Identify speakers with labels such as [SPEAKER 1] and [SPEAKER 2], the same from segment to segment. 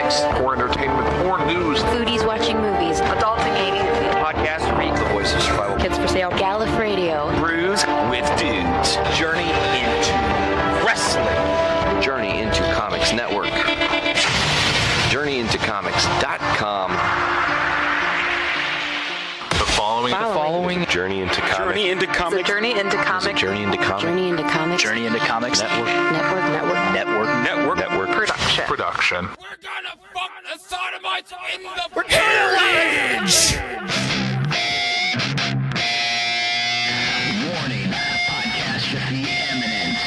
[SPEAKER 1] comics, for entertainment, for news,
[SPEAKER 2] foodies watching movies,
[SPEAKER 3] adulting 80s,
[SPEAKER 1] Podcastrophe, the voice of survival,
[SPEAKER 2] kids for sale, Gallif Radio,
[SPEAKER 1] Brews with Dudes, Journey into Wrestling, Journey into Comics Network, JourneyIntoComics.com. The following Journey into Comics.
[SPEAKER 3] Journey into Comics.
[SPEAKER 2] Journey into Comics.
[SPEAKER 1] Journey into Comics.
[SPEAKER 2] Journey into Comics.
[SPEAKER 1] Journey into Comics Network. Production.
[SPEAKER 4] We're gonna fuck the sodomites in the
[SPEAKER 5] Warning, Podcastrophe imminent.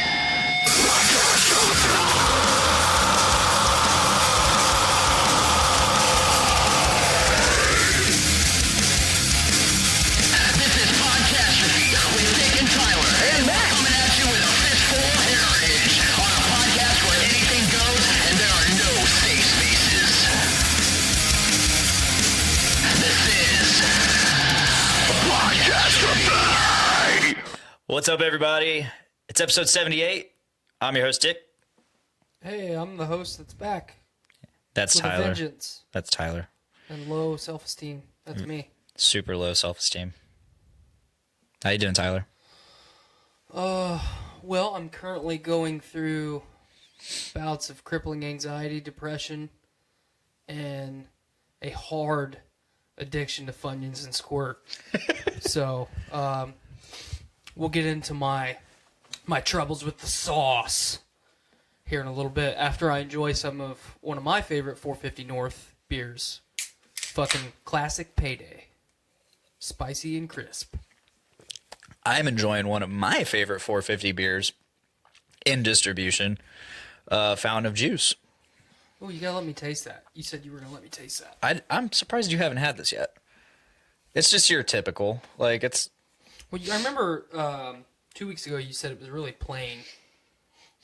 [SPEAKER 5] This is Podcastrophe with Dick and Tyler. And Matt. Coming at you with a fistful of heritage on a podcast where anything goes and there are no safe spaces. This is Podcastrophe.
[SPEAKER 6] What's up, everybody? It's episode 78. I'm your host, Dick.
[SPEAKER 7] Hey, I'm the host that's back.
[SPEAKER 6] That's
[SPEAKER 7] with a
[SPEAKER 6] Tyler.
[SPEAKER 7] vengeance
[SPEAKER 6] That's Tyler.
[SPEAKER 7] and low self-esteem. That's me.
[SPEAKER 6] Super low self-esteem. How you doing, Tyler?
[SPEAKER 7] Well, I'm currently going through bouts of crippling anxiety, depression, and a hard addiction to Funyuns and Squirt. So, we'll get into my troubles with the sauce here in a little bit after I enjoy some of one of my favorite 450 North beers. Fucking classic Payday. Spicy and crisp.
[SPEAKER 6] I'm enjoying one of my favorite 450 beers in distribution, Fountain of Juice.
[SPEAKER 7] Oh, you gotta let me taste that. You said you were gonna let me taste that.
[SPEAKER 6] I'm surprised you haven't had this yet. It's just your typical, like, it's...
[SPEAKER 7] Well, I remember 2 weeks ago you said it was really plain.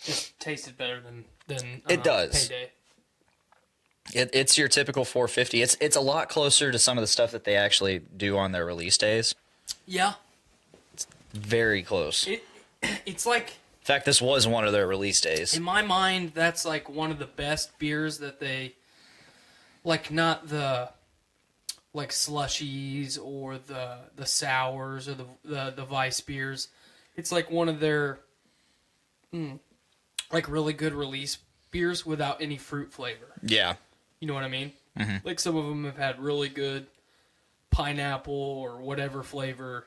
[SPEAKER 7] It tasted better than
[SPEAKER 6] It does.
[SPEAKER 7] Payday.
[SPEAKER 6] It's your typical 450. It's a lot closer to some of the stuff that they actually do on their release days.
[SPEAKER 7] Yeah.
[SPEAKER 6] Very close.
[SPEAKER 7] It's like...
[SPEAKER 6] In fact, this was one of their release days.
[SPEAKER 7] In my mind, that's like one of the best beers that they... Like, not the... Like, slushies or the sours or the Vice beers. It's like one of their... like, really good release beers without any fruit flavor.
[SPEAKER 6] Yeah.
[SPEAKER 7] You know what I mean?
[SPEAKER 6] Mm-hmm.
[SPEAKER 7] Like, some of them have had really good pineapple or whatever flavor.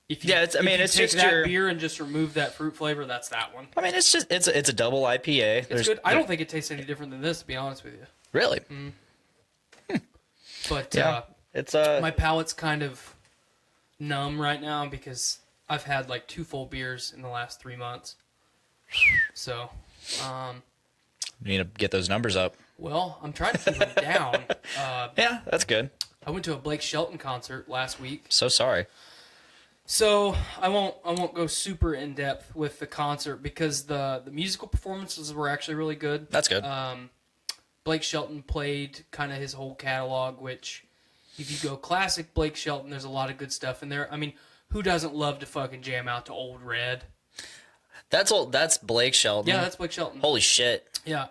[SPEAKER 7] If you,
[SPEAKER 6] it's
[SPEAKER 7] take
[SPEAKER 6] just
[SPEAKER 7] that
[SPEAKER 6] your
[SPEAKER 7] beer and just remove that fruit flavor, that's that one.
[SPEAKER 6] I mean, it's a double IPA.
[SPEAKER 7] It's good. I don't think it tastes any different than this, to be honest with you.
[SPEAKER 6] Really.
[SPEAKER 7] But
[SPEAKER 6] Yeah. It's
[SPEAKER 7] my palate's kind of numb right now because I've had like 2 full beers in the last 3 months. So,
[SPEAKER 6] you need to get those numbers up.
[SPEAKER 7] well, I'm trying to keep them down.
[SPEAKER 6] Yeah, that's good.
[SPEAKER 7] I went to a Blake Shelton concert last week.
[SPEAKER 6] So sorry.
[SPEAKER 7] So I won't go super in depth with the concert because the musical performances were actually really good.
[SPEAKER 6] That's good.
[SPEAKER 7] Blake Shelton played kind of his whole catalog, which if you go classic Blake Shelton, there's a lot of good stuff in there. I mean, who doesn't love to fucking jam out to Old Red?
[SPEAKER 6] That's Blake Shelton.
[SPEAKER 7] Yeah, that's Blake Shelton.
[SPEAKER 6] Holy shit.
[SPEAKER 7] Yeah.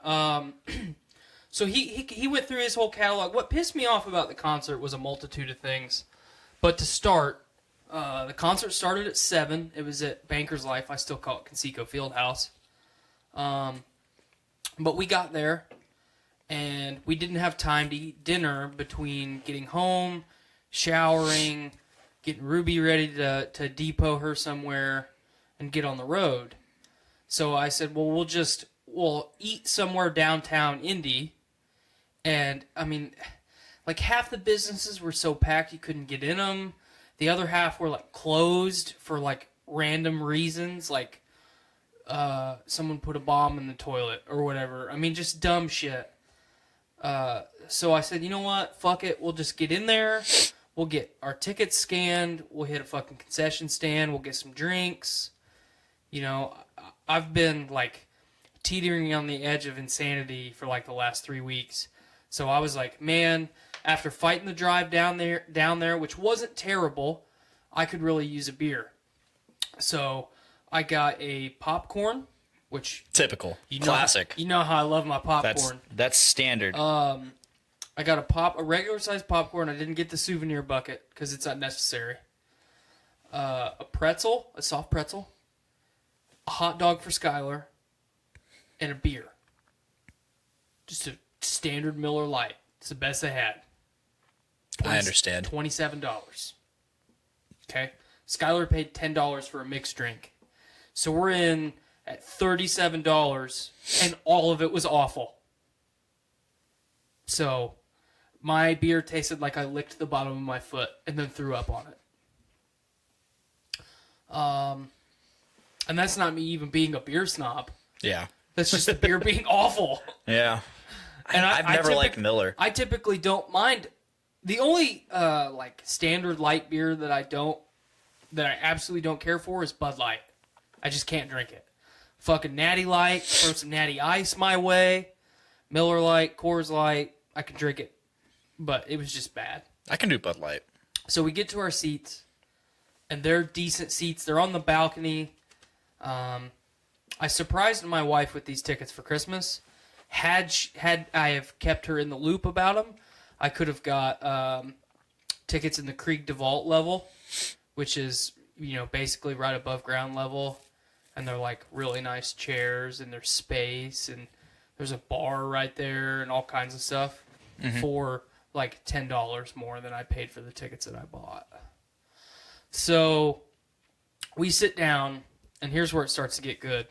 [SPEAKER 7] So he went through his whole catalog. What pissed me off about the concert was a multitude of things. But to start, the concert started at 7. It was at Banker's Life. I still call it Conseco Fieldhouse. But we got there, and we didn't have time to eat dinner between getting home, showering, getting Ruby ready to depot her somewhere, and get on the road. So I said, well, we'll eat somewhere downtown Indy. And, I mean, like half the businesses were so packed you couldn't get in them. The other half were, like, closed for, like, random reasons. Like, someone put a bomb in the toilet or whatever. I mean, just dumb shit. So I said, you know what? Fuck it. We'll just get in there. We'll get our tickets scanned. We'll hit a fucking concession stand. We'll get some drinks. You know, I've been, like, teetering on the edge of insanity for, like, the last 3 weeks. So I was like, man, after fighting the drive down there, which wasn't terrible, I could really use a beer. So I got a popcorn which
[SPEAKER 6] Typical.
[SPEAKER 7] you know,
[SPEAKER 6] Classic.
[SPEAKER 7] You know how I love my popcorn.
[SPEAKER 6] That's standard.
[SPEAKER 7] I got a regular sized popcorn. I didn't get the souvenir bucket because it's unnecessary. A pretzel, a soft pretzel, a hot dog for Skylar, and a beer. Just a standard Miller Lite. It's the best they had.
[SPEAKER 6] I understand.
[SPEAKER 7] $27. Okay? Skylar paid $10 for a mixed drink. So we're in at $37, and all of it was awful. So my beer tasted like I licked the bottom of my foot and then threw up on it. And that's not me even being a beer snob.
[SPEAKER 6] Yeah.
[SPEAKER 7] That's just the beer being awful.
[SPEAKER 6] Yeah.
[SPEAKER 7] And
[SPEAKER 6] I've never liked Miller.
[SPEAKER 7] I typically don't mind. The only like standard light beer that I absolutely don't care for is Bud Light. I just can't drink it. Fucking Natty Light, throw some Natty Ice my way. Miller Light, Coors Light, I can drink it. But it was just bad.
[SPEAKER 6] I can do Bud Light.
[SPEAKER 7] So we get to our seats, and they're decent seats. They're on the balcony. I surprised my wife with these tickets for Christmas. Had I have kept her in the loop about them, I could have got tickets in the Krieg DeVault level, which is, basically right above ground level. And they're like really nice chairs, and there's space, and there's a bar right there, and all kinds of stuff for like $10 more than I paid for the tickets that I bought. So we sit down, and here's where it starts to get good.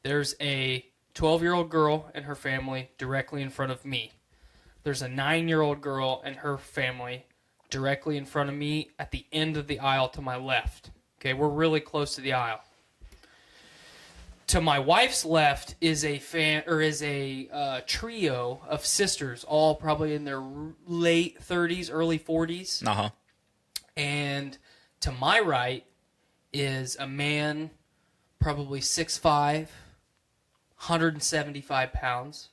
[SPEAKER 7] There's a 12-year-old girl and her family directly in front of me. There's a 9-year-old girl and her family directly in front of me at the end of the aisle to my left. Okay, we're really close to the aisle. To my wife's left is a trio of sisters, all probably in their late 30s, early 40s.
[SPEAKER 6] Uh-huh.
[SPEAKER 7] And to my right is a man, probably 6'5", 175 pounds,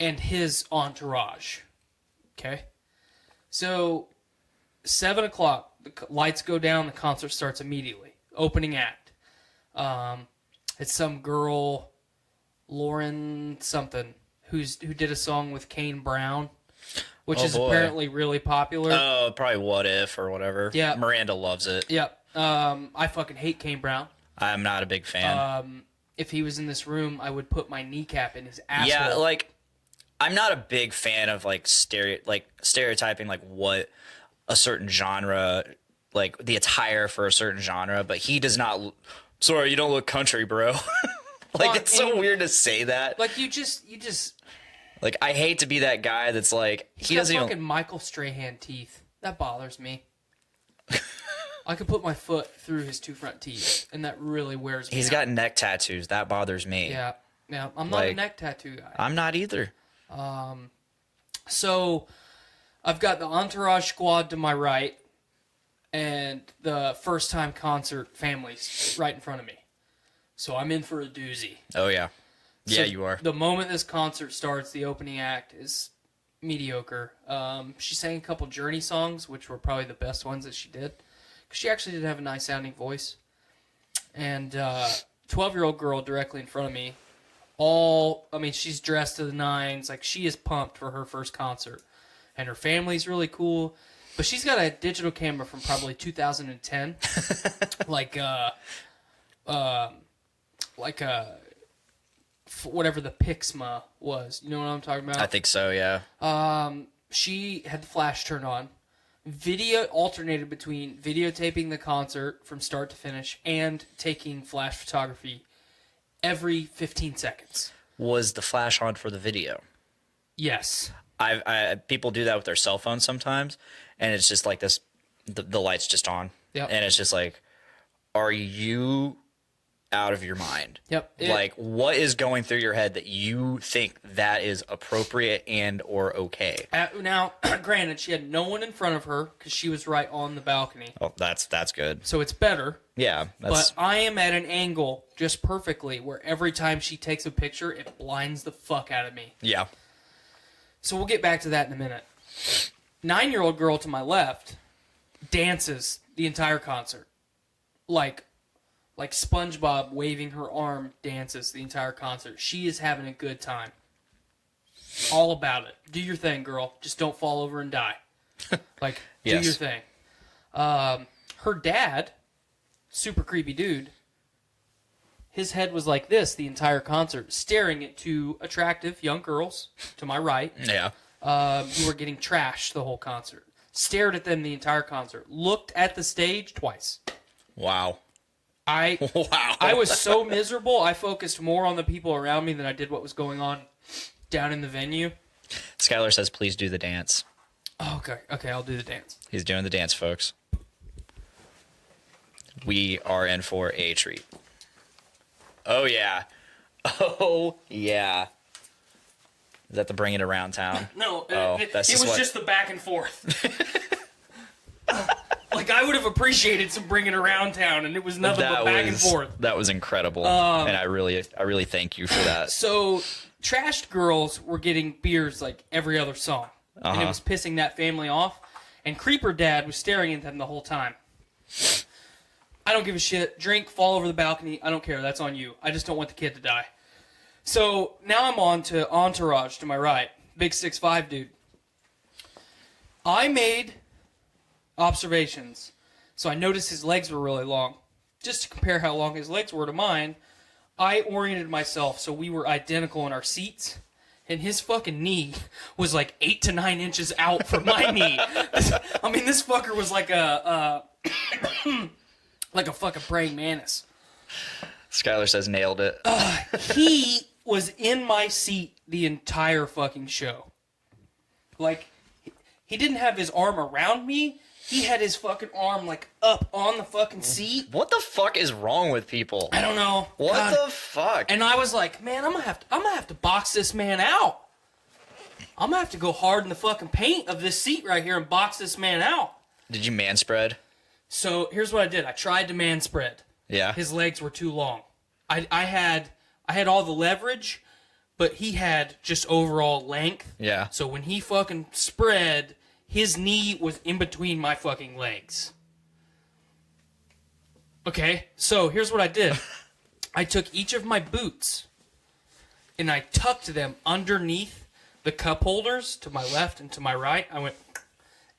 [SPEAKER 7] and his entourage. Okay? So, 7 o'clock, the lights go down, the concert starts immediately. Opening act. It's some girl, Lauren something, who did a song with Kane Brown, which is apparently really popular.
[SPEAKER 6] Oh, probably What If or whatever.
[SPEAKER 7] Yeah.
[SPEAKER 6] Miranda loves it.
[SPEAKER 7] Yep. I fucking hate Kane Brown.
[SPEAKER 6] I'm not a big fan.
[SPEAKER 7] If he was in this room, I would put my kneecap in his asshole.
[SPEAKER 6] Yeah, like, I'm not a big fan of stereotyping what a certain genre, like the attire for a certain genre, but he does not. Sorry, you don't look country, bro. It's so weird to say that.
[SPEAKER 7] Like you just.
[SPEAKER 6] Like, I hate to be that guy that's like he doesn't
[SPEAKER 7] fucking
[SPEAKER 6] even.
[SPEAKER 7] Michael Strahan teeth. That bothers me. I could put my foot through his two front teeth, and that really wears me
[SPEAKER 6] He's
[SPEAKER 7] out.
[SPEAKER 6] got neck tattoos. That bothers me.
[SPEAKER 7] Yeah. I'm not a neck tattoo guy.
[SPEAKER 6] I'm not either.
[SPEAKER 7] So, I've got the Entourage squad to my right, and the first-time concert families right in front of me. So I'm in for a doozy.
[SPEAKER 6] Oh, yeah. Yeah,
[SPEAKER 7] So
[SPEAKER 6] you are.
[SPEAKER 7] The moment this concert starts, the opening act is mediocre. She sang a couple Journey songs, which were probably the best ones that she did. Because she actually did have a nice-sounding voice. And 12-year-old girl directly in front of me, she's dressed to the nines. Like, she is pumped for her first concert. And her family's really cool. But she's got a digital camera from probably 2010. Whatever the Pixma was. You know what I'm talking about?
[SPEAKER 6] I think so, yeah.
[SPEAKER 7] She had the flash turned on. Video alternated between videotaping the concert from start to finish and taking flash photography every 15 seconds.
[SPEAKER 6] Was the flash on for the video?
[SPEAKER 7] Yes.
[SPEAKER 6] People do that with their cell phones sometimes, and it's just like this, the light's just on.
[SPEAKER 7] Yep.
[SPEAKER 6] And it's just like, are you out of your mind?
[SPEAKER 7] Yep.
[SPEAKER 6] What is going through your head that you think that is appropriate and or okay?
[SPEAKER 7] Now, granted, she had no one in front of her because she was right on the balcony.
[SPEAKER 6] Oh, that's good.
[SPEAKER 7] So it's better.
[SPEAKER 6] Yeah.
[SPEAKER 7] But I am at an angle just perfectly where every time she takes a picture, it blinds the fuck out of me.
[SPEAKER 6] Yeah.
[SPEAKER 7] So we'll get back to that in a minute. 9-year-old girl to my left dances the entire concert. Like like SpongeBob waving her arm dances the entire concert. She is having a good time. All about it. Do your thing, girl. Just don't fall over and die. Like, do
[SPEAKER 6] Yes.
[SPEAKER 7] your thing. Her dad, super creepy dude, his head was like this the entire concert, staring at two attractive young girls to my right
[SPEAKER 6] Yeah.
[SPEAKER 7] who were getting trashed the whole concert. Stared at them the entire concert. Looked at the stage twice.
[SPEAKER 6] Wow.
[SPEAKER 7] I
[SPEAKER 6] Wow.
[SPEAKER 7] was so miserable, I focused more on the people around me than I did what was going on down in the venue.
[SPEAKER 6] Skylar says, please do the dance.
[SPEAKER 7] Oh, okay, I'll do the dance.
[SPEAKER 6] He's doing the dance, folks. We are in for a treat. Oh, yeah. Oh, yeah. Is that the bring it around town?
[SPEAKER 7] No,
[SPEAKER 6] Oh, that's
[SPEAKER 7] it
[SPEAKER 6] just
[SPEAKER 7] was
[SPEAKER 6] what-
[SPEAKER 7] just the back and forth. Like, I would have appreciated some bringing around town, and it was nothing but back and forth.
[SPEAKER 6] That was incredible. And I really thank you for that.
[SPEAKER 7] So, trashed girls were getting beers like every other song. And it was pissing that family off. And Creeper Dad was staring at them the whole time. I don't give a shit. Drink, fall over the balcony. I don't care. That's on you. I just don't want the kid to die. So, now I'm on to Entourage to my right. Big 6'5" dude. I made observations. So I noticed his legs were really long. Just to compare how long his legs were to mine, I oriented myself so we were identical in our seats. And his fucking knee was like 8 to 9 inches out from my knee. I mean, this fucker was like a like a fucking praying mantis.
[SPEAKER 6] Skylar says nailed it.
[SPEAKER 7] He was in my seat the entire fucking show. Like, he didn't have his arm around me. He had his fucking arm, like, up on the fucking seat.
[SPEAKER 6] What the fuck is wrong with people?
[SPEAKER 7] I don't know.
[SPEAKER 6] What
[SPEAKER 7] God.
[SPEAKER 6] the fuck?
[SPEAKER 7] And I was like, man, I'm gonna have to box this man out. I'm gonna have to go hard in the fucking paint of this seat right here and box this man out.
[SPEAKER 6] Did you man spread?
[SPEAKER 7] So here's what I did. I tried to man spread.
[SPEAKER 6] Yeah.
[SPEAKER 7] His legs were too long. I had all the leverage, but he had just overall length.
[SPEAKER 6] Yeah.
[SPEAKER 7] So when he fucking spread, his knee was in between my fucking legs. Okay, so here's what I did. I took each of my boots and I tucked them underneath the cup holders to my left and to my right. I went,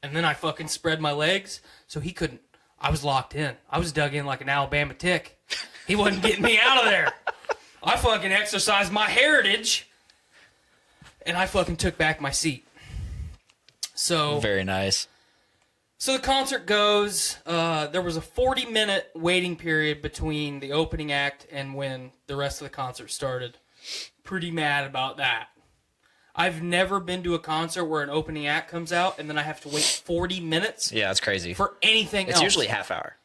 [SPEAKER 7] and then I fucking spread my legs so he couldn't. I was locked in. I was dug in like an Alabama tick. He wasn't getting me out of there. I fucking exercised my heritage and I fucking took back my seat. So
[SPEAKER 6] Very nice.
[SPEAKER 7] So the concert goes, there was a 40-minute waiting period between the opening act and when the rest of the concert started. Pretty mad about that. I've never been to a concert where an opening act comes out and then I have to wait 40 minutes
[SPEAKER 6] Yeah, it's crazy.
[SPEAKER 7] for anything else.
[SPEAKER 6] It's usually half hour.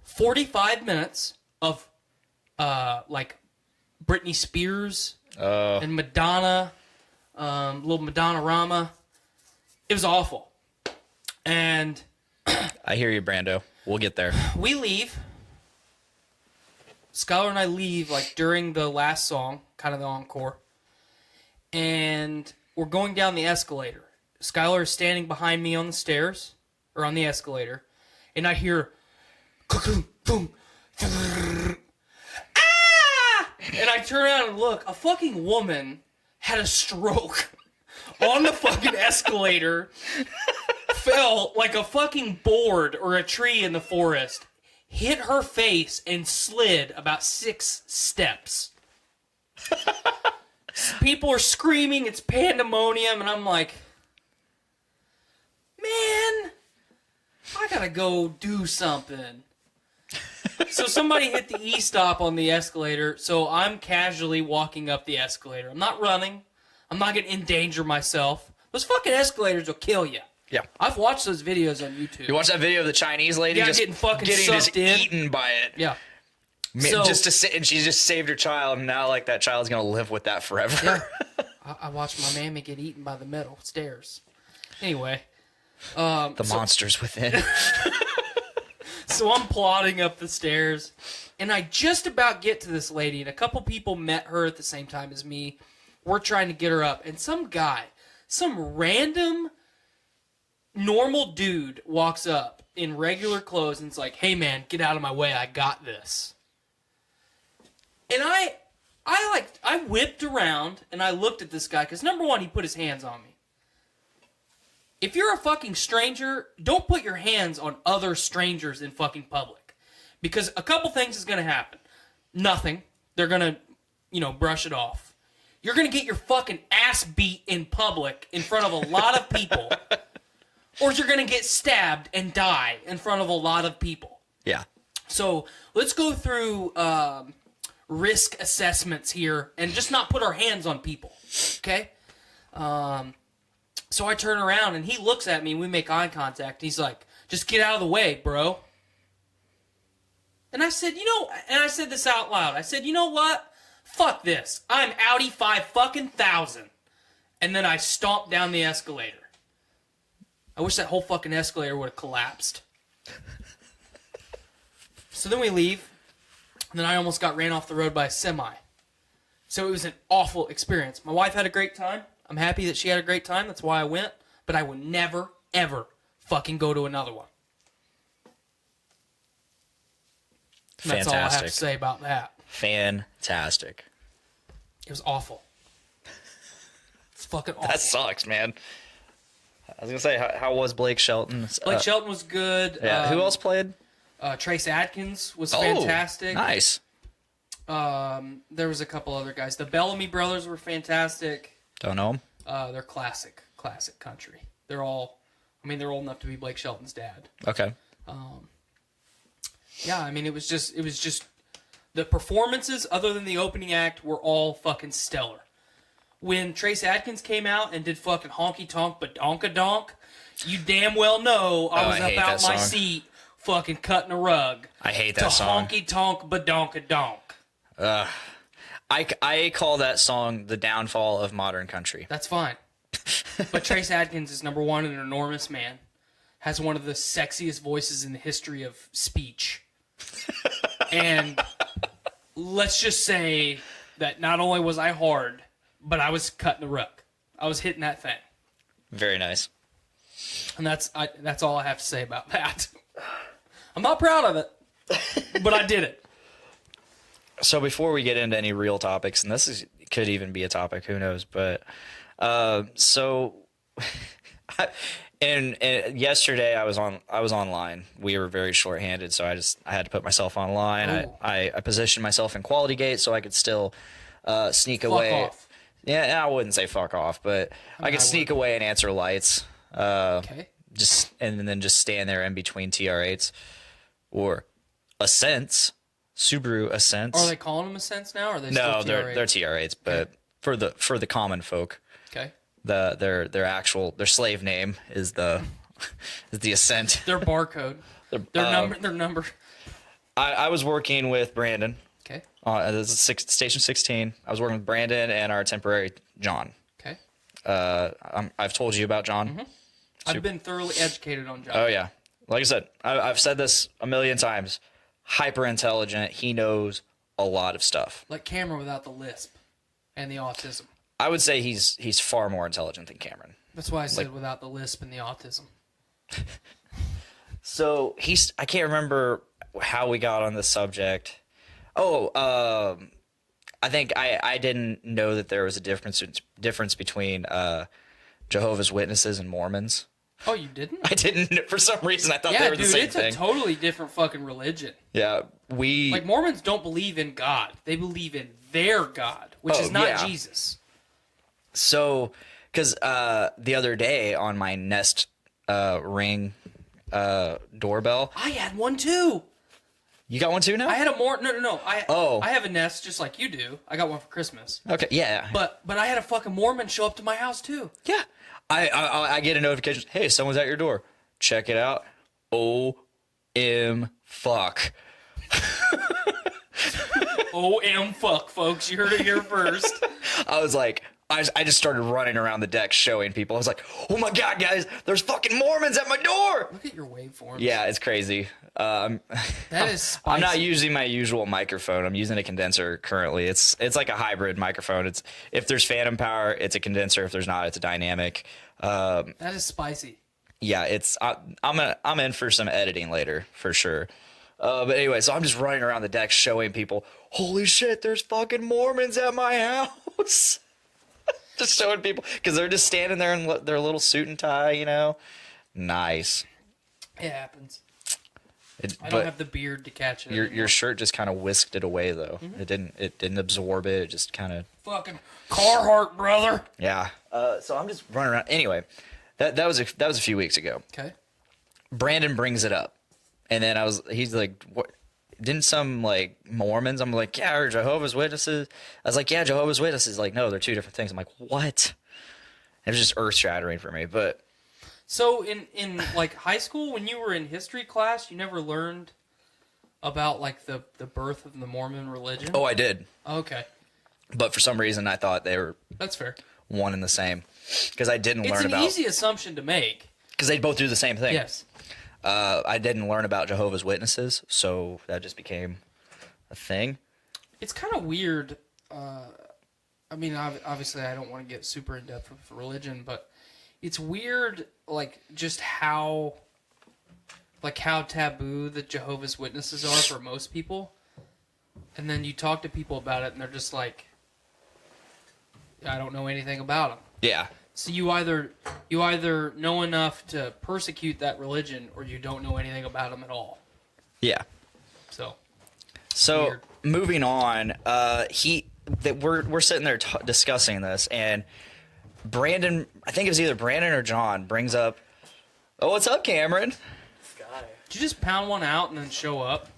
[SPEAKER 7] 45 minutes of, like, Britney Spears and Madonna, little Madonna-rama. It was awful. And
[SPEAKER 6] I hear you, Brando. We'll get there.
[SPEAKER 7] we leave. Skylar and I leave, like, during the last song, kind of the encore. And we're going down the escalator. Skylar is standing behind me on the stairs, or on the escalator, and I hear, boom, ah! And I turn around and look. A fucking woman had a stroke on the fucking escalator, fell like a fucking board or a tree in the forest, hit her face, and slid about 6 steps. People are screaming, it's pandemonium, and I'm like, man, I gotta go do something. So somebody hit the E-stop on the escalator, so I'm casually walking up the escalator. I'm not running. I'm not gonna endanger myself. Those fucking escalators will kill you.
[SPEAKER 6] Yeah.
[SPEAKER 7] I've watched those videos on YouTube.
[SPEAKER 6] You watch that video of the Chinese lady
[SPEAKER 7] Yeah,
[SPEAKER 6] just
[SPEAKER 7] getting fucking
[SPEAKER 6] just
[SPEAKER 7] sucked in.
[SPEAKER 6] eaten by it.
[SPEAKER 7] Yeah.
[SPEAKER 6] So, just to sit, and she just saved her child, and now like that child's gonna live with that forever.
[SPEAKER 7] Yeah. I watched my mammy get eaten by the metal stairs. Anyway.
[SPEAKER 6] The monsters within.
[SPEAKER 7] So I'm plodding up the stairs, and I just about get to this lady, and a couple people met her at the same time as me. We're trying to get her up, and some guy, some random normal dude walks up in regular clothes and it's like, hey man, get out of my way, I got this. And I whipped around and I looked at this guy because number one, he put his hands on me. If you're a fucking stranger, don't put your hands on other strangers in fucking public. Because a couple things is going to happen. Nothing. They're going to, brush it off. You're going to get your fucking ass beat in public in front of a lot of people. Or you're going to get stabbed and die in front of a lot of people.
[SPEAKER 6] Yeah.
[SPEAKER 7] So let's go through risk assessments here and just not put our hands on people. Okay? So I turn around and he looks at me and we make eye contact. He's like, just get out of the way, bro. And I said, and I said this out loud. I said, you know what? Fuck this. I'm Audi 5,000. And then I stomped down the escalator. I wish that whole fucking escalator would have collapsed. So then we leave. And then I almost got ran off the road by a semi. So it was an awful experience. My wife had a great time. I'm happy that she had a great time. That's why I went. But I would never, ever fucking go to another one. And that's all I have to say about that.
[SPEAKER 6] Fantastic.
[SPEAKER 7] It was awful. It's fucking awful.
[SPEAKER 6] That sucks, man. I was going to say, how was Blake Shelton?
[SPEAKER 7] Blake Shelton was good.
[SPEAKER 6] Yeah. Who else played?
[SPEAKER 7] Trace Adkins was fantastic.
[SPEAKER 6] Nice.
[SPEAKER 7] There was a couple other guys. The Bellamy brothers were fantastic.
[SPEAKER 6] Don't know them.
[SPEAKER 7] They're classic country. They're old enough to be Blake Shelton's dad.
[SPEAKER 6] Okay.
[SPEAKER 7] Yeah, it was just the performances other than the opening act were all fucking stellar. When Trace Adkins came out and did fucking honky tonk badonka-donk, you damn well know I was up out my seat fucking cutting a rug.
[SPEAKER 6] I hate that song.
[SPEAKER 7] Honky tonk badonka-donk.
[SPEAKER 6] I call that song the downfall of modern country.
[SPEAKER 7] That's fine. But Trace Adkins is number one, an enormous man. Has one of the sexiest voices in the history of speech. And let's just say that not only was I hard, but I was cutting the rug. I was hitting that thing.
[SPEAKER 6] Very nice.
[SPEAKER 7] And that's all I have to say about that. I'm not proud of it, but I did it.
[SPEAKER 6] So before we get into any real topics, and could even be a topic, who knows? But and yesterday I was online. We were very shorthanded, so I had to put myself online. I positioned myself in Quality Gate so I could still sneak away.
[SPEAKER 7] Fuck off.
[SPEAKER 6] Yeah, I wouldn't say fuck off, but I could sneak away and answer lights.
[SPEAKER 7] Okay.
[SPEAKER 6] And then just stand there in between TR8s or Ascents. Subaru Ascents.
[SPEAKER 7] Are they calling them Ascents now? Or are they
[SPEAKER 6] no,
[SPEAKER 7] still TR8?
[SPEAKER 6] they're TR8s, but for the common folk,
[SPEAKER 7] okay,
[SPEAKER 6] their slave name is the Ascent.
[SPEAKER 7] Their barcode. Their number.
[SPEAKER 6] I was working with Brandon.
[SPEAKER 7] Okay.
[SPEAKER 6] This is Station 16. I was working with Brandon and our temporary John.
[SPEAKER 7] Okay.
[SPEAKER 6] I've told you about John.
[SPEAKER 7] Mm-hmm. I've been thoroughly educated on John.
[SPEAKER 6] Oh yeah, like I said, I've said this a million times. Hyper intelligent. He knows a lot of stuff.
[SPEAKER 7] Like Cameron without the lisp and the autism.
[SPEAKER 6] I would say he's far more intelligent than Cameron.
[SPEAKER 7] That's why I said without the lisp and the autism.
[SPEAKER 6] So I can't remember how we got on this subject. I think I didn't know that there was a difference between Jehovah's Witnesses and Mormons.
[SPEAKER 7] Oh, you didn't?
[SPEAKER 6] I didn't. For some reason, I thought they were the same thing.
[SPEAKER 7] It's a totally different fucking religion.
[SPEAKER 6] Yeah,
[SPEAKER 7] like Mormons don't believe in God; they believe in their God, which is not Jesus.
[SPEAKER 6] So, because the other day on my Nest Ring doorbell,
[SPEAKER 7] I had one too.
[SPEAKER 6] You got one too now?
[SPEAKER 7] I had a no. I have a Nest just like you do. I got one for Christmas.
[SPEAKER 6] Okay, yeah.
[SPEAKER 7] But I had a fucking Mormon show up to my house too.
[SPEAKER 6] Yeah. I get a notification. Hey, someone's at your door. Check it out. Fuck.
[SPEAKER 7] Fuck, folks. You heard it here first.
[SPEAKER 6] I was like, I just started running around the deck showing people. I was like, oh my God, guys, there's fucking Mormons at my door.
[SPEAKER 7] Look at your waveforms.
[SPEAKER 6] Yeah, it's crazy.
[SPEAKER 7] That is spicy.
[SPEAKER 6] I'm not using my usual microphone. I'm using a condenser currently. It's like a hybrid microphone. It's if there's phantom power, it's a condenser. If there's not, it's a dynamic.
[SPEAKER 7] That is spicy.
[SPEAKER 6] Yeah, I'm in for some editing later for sure. But anyway, so I'm just running around the deck showing people, holy shit, there's fucking Mormons at my house. Just showing people because they're just standing there in their little suit and tie, you know. Nice.
[SPEAKER 7] It happens. I
[SPEAKER 6] But
[SPEAKER 7] don't have the beard to catch it.
[SPEAKER 6] your shirt just kind of whisked it away though.
[SPEAKER 7] Mm-hmm.
[SPEAKER 6] It didn't absorb it. It just kind of
[SPEAKER 7] Fucking Carhartt, brother.
[SPEAKER 6] yeah. So I'm just running around. Anyway, that was a few weeks ago.
[SPEAKER 7] Okay.
[SPEAKER 6] Brandon brings it up, and then he's like, what? Didn't some like Mormons? I'm like, yeah, or Jehovah's Witnesses. I was like, yeah, Jehovah's Witnesses. Like, no, they're two different things. I'm like, what? It was just earth shattering for me. But
[SPEAKER 7] So in like high school, when you were in history class, you never learned about like the birth of the Mormon religion?
[SPEAKER 6] oh, I did.
[SPEAKER 7] Okay.
[SPEAKER 6] But for some reason, I thought they were
[SPEAKER 7] That's fair.
[SPEAKER 6] one and the same because I didn't
[SPEAKER 7] It's
[SPEAKER 6] learn
[SPEAKER 7] an
[SPEAKER 6] about
[SPEAKER 7] easy assumption to make.
[SPEAKER 6] because they both do the same thing.
[SPEAKER 7] Yes.
[SPEAKER 6] I didn't learn about Jehovah's Witnesses, so that just became a thing.
[SPEAKER 7] It's kind of weird. I mean, obviously, I don't want to get super in depth with religion, but it's weird, like just how taboo the Jehovah's Witnesses are for most people. And then you talk to people about it, and they're just like, I don't know anything about them.
[SPEAKER 6] Yeah.
[SPEAKER 7] So you either know enough to persecute that religion, or you don't know anything about them at all.
[SPEAKER 6] Yeah.
[SPEAKER 7] So
[SPEAKER 6] So
[SPEAKER 7] Weird.
[SPEAKER 6] moving on, we're sitting there discussing this, and Brandon, I think it was either Brandon or John, brings up, "Oh, what's up, Cameron?"
[SPEAKER 7] did you just pound one out and then show up?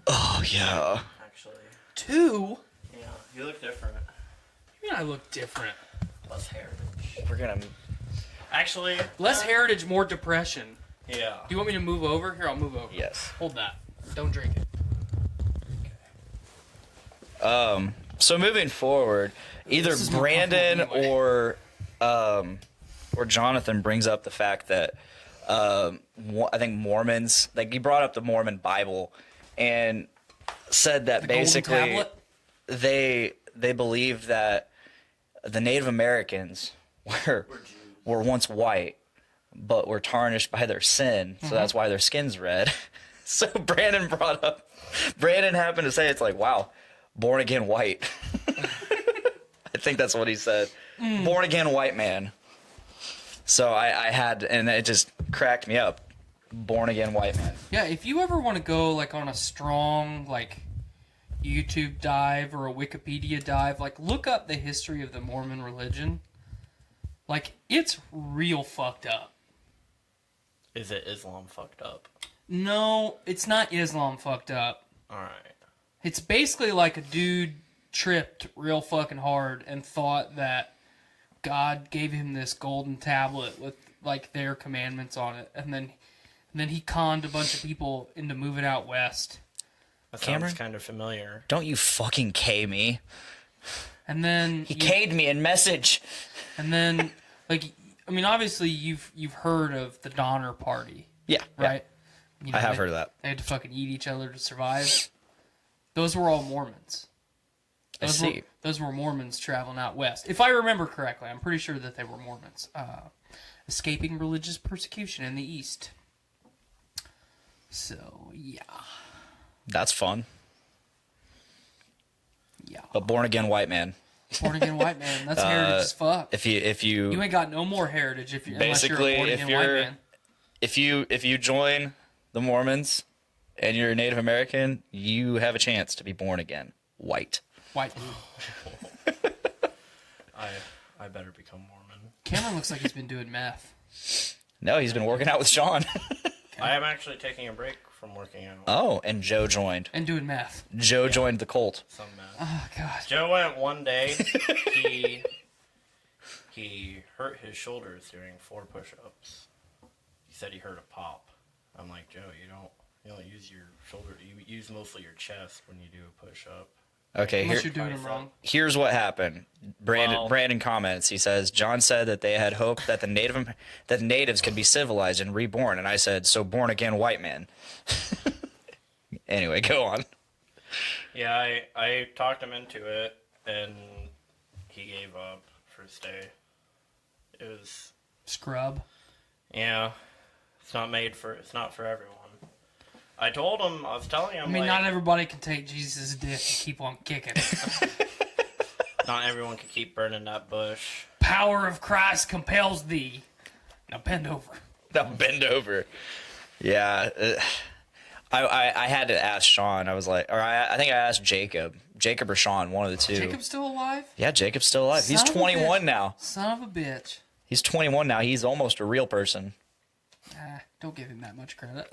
[SPEAKER 6] Oh yeah.
[SPEAKER 3] Actually,
[SPEAKER 7] 2?
[SPEAKER 3] yeah, you look different.
[SPEAKER 7] You mean I look different?
[SPEAKER 3] Less heritage.
[SPEAKER 6] We're gonna.
[SPEAKER 3] Actually,
[SPEAKER 7] Less heritage, more depression.
[SPEAKER 3] yeah.
[SPEAKER 7] Do you want me to move over? Here, I'll move over.
[SPEAKER 6] Yes.
[SPEAKER 7] Hold that. Don't drink it.
[SPEAKER 6] So moving forward, either
[SPEAKER 7] This is more
[SPEAKER 6] Brandon
[SPEAKER 7] comfortable
[SPEAKER 6] or Jonathan brings up the fact that I think Mormons, like he brought up the Mormon Bible and said that
[SPEAKER 7] The golden
[SPEAKER 6] basically
[SPEAKER 7] tablet?
[SPEAKER 6] they believe that the Native Americans were once white, but were tarnished by their sin, so that's why their skin's red. So Brandon happened to say, it's like, wow, born again white. I think that's what he said. Born again white man. So I had, and it just cracked me up. Born again white man.
[SPEAKER 7] Yeah, if you ever want to go like on a strong like YouTube dive or a Wikipedia dive, like look up the history of the Mormon religion. Like it's real fucked up.
[SPEAKER 3] Is it Islam fucked up?
[SPEAKER 7] No, it's not Islam fucked up.
[SPEAKER 3] Alright.
[SPEAKER 7] It's basically like a dude tripped real fucking hard and thought that God gave him this golden tablet with like their commandments on it, and then he conned a bunch of people into moving out west.
[SPEAKER 3] That
[SPEAKER 6] Cameron?
[SPEAKER 3] sounds kind of familiar.
[SPEAKER 6] Don't you fucking K me.
[SPEAKER 7] And then
[SPEAKER 6] He K'd me in message.
[SPEAKER 7] and then like I mean obviously you've heard of the Donner Party,
[SPEAKER 6] Yeah.
[SPEAKER 7] right? You know,
[SPEAKER 6] I have
[SPEAKER 7] they-
[SPEAKER 6] heard of that.
[SPEAKER 7] They had to fucking eat each other to survive. Those were all Mormons.
[SPEAKER 6] I see.
[SPEAKER 7] Those were Mormons traveling out west. If I remember correctly, I'm pretty sure that they were Mormons. Escaping religious persecution in the East. So, yeah.
[SPEAKER 6] That's fun.
[SPEAKER 7] Yeah.
[SPEAKER 6] But born again white man.
[SPEAKER 7] Born again white man. That's heritage as fuck.
[SPEAKER 6] If you
[SPEAKER 7] You ain't got no more heritage if you unless you're
[SPEAKER 6] Basically,
[SPEAKER 7] a born
[SPEAKER 6] if
[SPEAKER 7] again white
[SPEAKER 6] you're-
[SPEAKER 7] man.
[SPEAKER 6] if you join the Mormons and you're a Native American, you have a chance to be born again white.
[SPEAKER 7] White dude.
[SPEAKER 3] I better become Mormon.
[SPEAKER 7] Cameron looks like he's been doing meth.
[SPEAKER 6] No, he's been working out with Sean.
[SPEAKER 3] I am actually taking a break from working out.
[SPEAKER 6] Oh, and Joe joined.
[SPEAKER 7] And doing meth.
[SPEAKER 6] Joe joined the cult.
[SPEAKER 3] Some math.
[SPEAKER 7] Oh, God.
[SPEAKER 3] Joe went one day. He hurt his shoulders doing 4 push-ups. He said he heard a pop. I'm like, Joe, you don't use your shoulder. You use mostly your chest when you do a push-up.
[SPEAKER 6] Okay,
[SPEAKER 7] Unless you're doing them wrong.
[SPEAKER 6] here's what happened.
[SPEAKER 3] Well-
[SPEAKER 6] Brandon comments. He says, John said that they had hope that the natives could be civilized and reborn. And I said, so born again white man. Anyway, go on.
[SPEAKER 3] Yeah, I talked him into it, and he gave up first day. It
[SPEAKER 7] Scrub.
[SPEAKER 3] Yeah, it's not for everyone. I was telling him,
[SPEAKER 7] I mean,
[SPEAKER 3] like,
[SPEAKER 7] not everybody can take Jesus' dick and keep on kicking.
[SPEAKER 3] not everyone can keep burning that bush.
[SPEAKER 7] Power of Christ compels thee. Now bend over.
[SPEAKER 6] Now bend over. Yeah. I had to ask Sean. I was like, or I think I asked Jacob or Sean, one of the two.
[SPEAKER 7] Jacob's still alive?
[SPEAKER 6] Yeah, Jacob's still alive. He's
[SPEAKER 7] Son of a
[SPEAKER 6] 21
[SPEAKER 7] bitch.
[SPEAKER 6] now.
[SPEAKER 7] Son of a bitch.
[SPEAKER 6] He's 21 now. He's almost a real person.
[SPEAKER 7] Don't give him that much credit.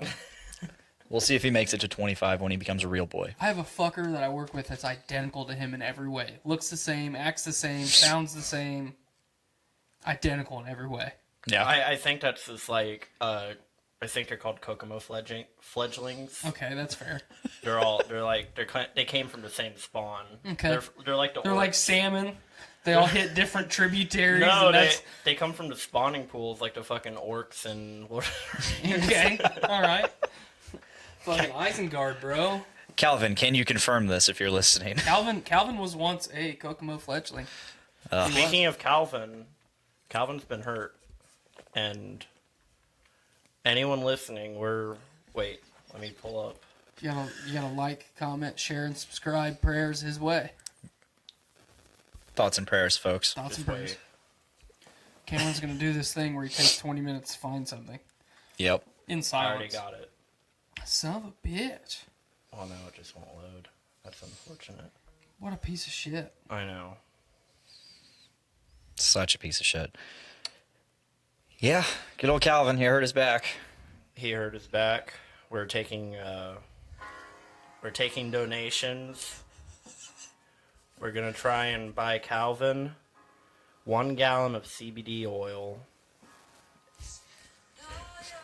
[SPEAKER 6] We'll see if he makes it to 25 when he becomes a real boy.
[SPEAKER 7] I have a fucker that I work with that's identical to him in every way. Looks the same, acts the same, sounds the same. Identical in every way.
[SPEAKER 6] Yeah.
[SPEAKER 3] I think that's just like, I think they're called Kokomo fledglings.
[SPEAKER 7] Okay, that's fair.
[SPEAKER 3] They came from the same spawn.
[SPEAKER 7] Okay.
[SPEAKER 3] They're like
[SPEAKER 7] They're like salmon. They all hit different tributaries.
[SPEAKER 3] No,
[SPEAKER 7] and
[SPEAKER 3] they come from the spawning pools like the fucking orcs and
[SPEAKER 7] Okay, alright. Fucking Isengard, bro.
[SPEAKER 6] Calvin, can you confirm this if you're listening?
[SPEAKER 7] Calvin was once a Kokomo fledgling.
[SPEAKER 3] Speaking of Calvin's been hurt, and anyone listening, wait, let me pull up.
[SPEAKER 7] You gotta like, comment, share, and subscribe. Prayers his way.
[SPEAKER 6] Thoughts and prayers, folks.
[SPEAKER 7] Thoughts and
[SPEAKER 3] Just
[SPEAKER 7] prayers.
[SPEAKER 3] wait.
[SPEAKER 7] Cameron's gonna do this thing where he takes 20 minutes to find something.
[SPEAKER 6] Yep.
[SPEAKER 7] In
[SPEAKER 3] I
[SPEAKER 7] silence.
[SPEAKER 3] already got it.
[SPEAKER 7] Son of a bitch.
[SPEAKER 3] Oh no, it just won't load. That's unfortunate.
[SPEAKER 7] What a piece of shit.
[SPEAKER 3] I know.
[SPEAKER 6] Such a piece of shit. Yeah, good old Calvin. He hurt his back.
[SPEAKER 3] He hurt his back. We're taking donations. We're gonna try and buy Calvin 1 gallon of CBD oil,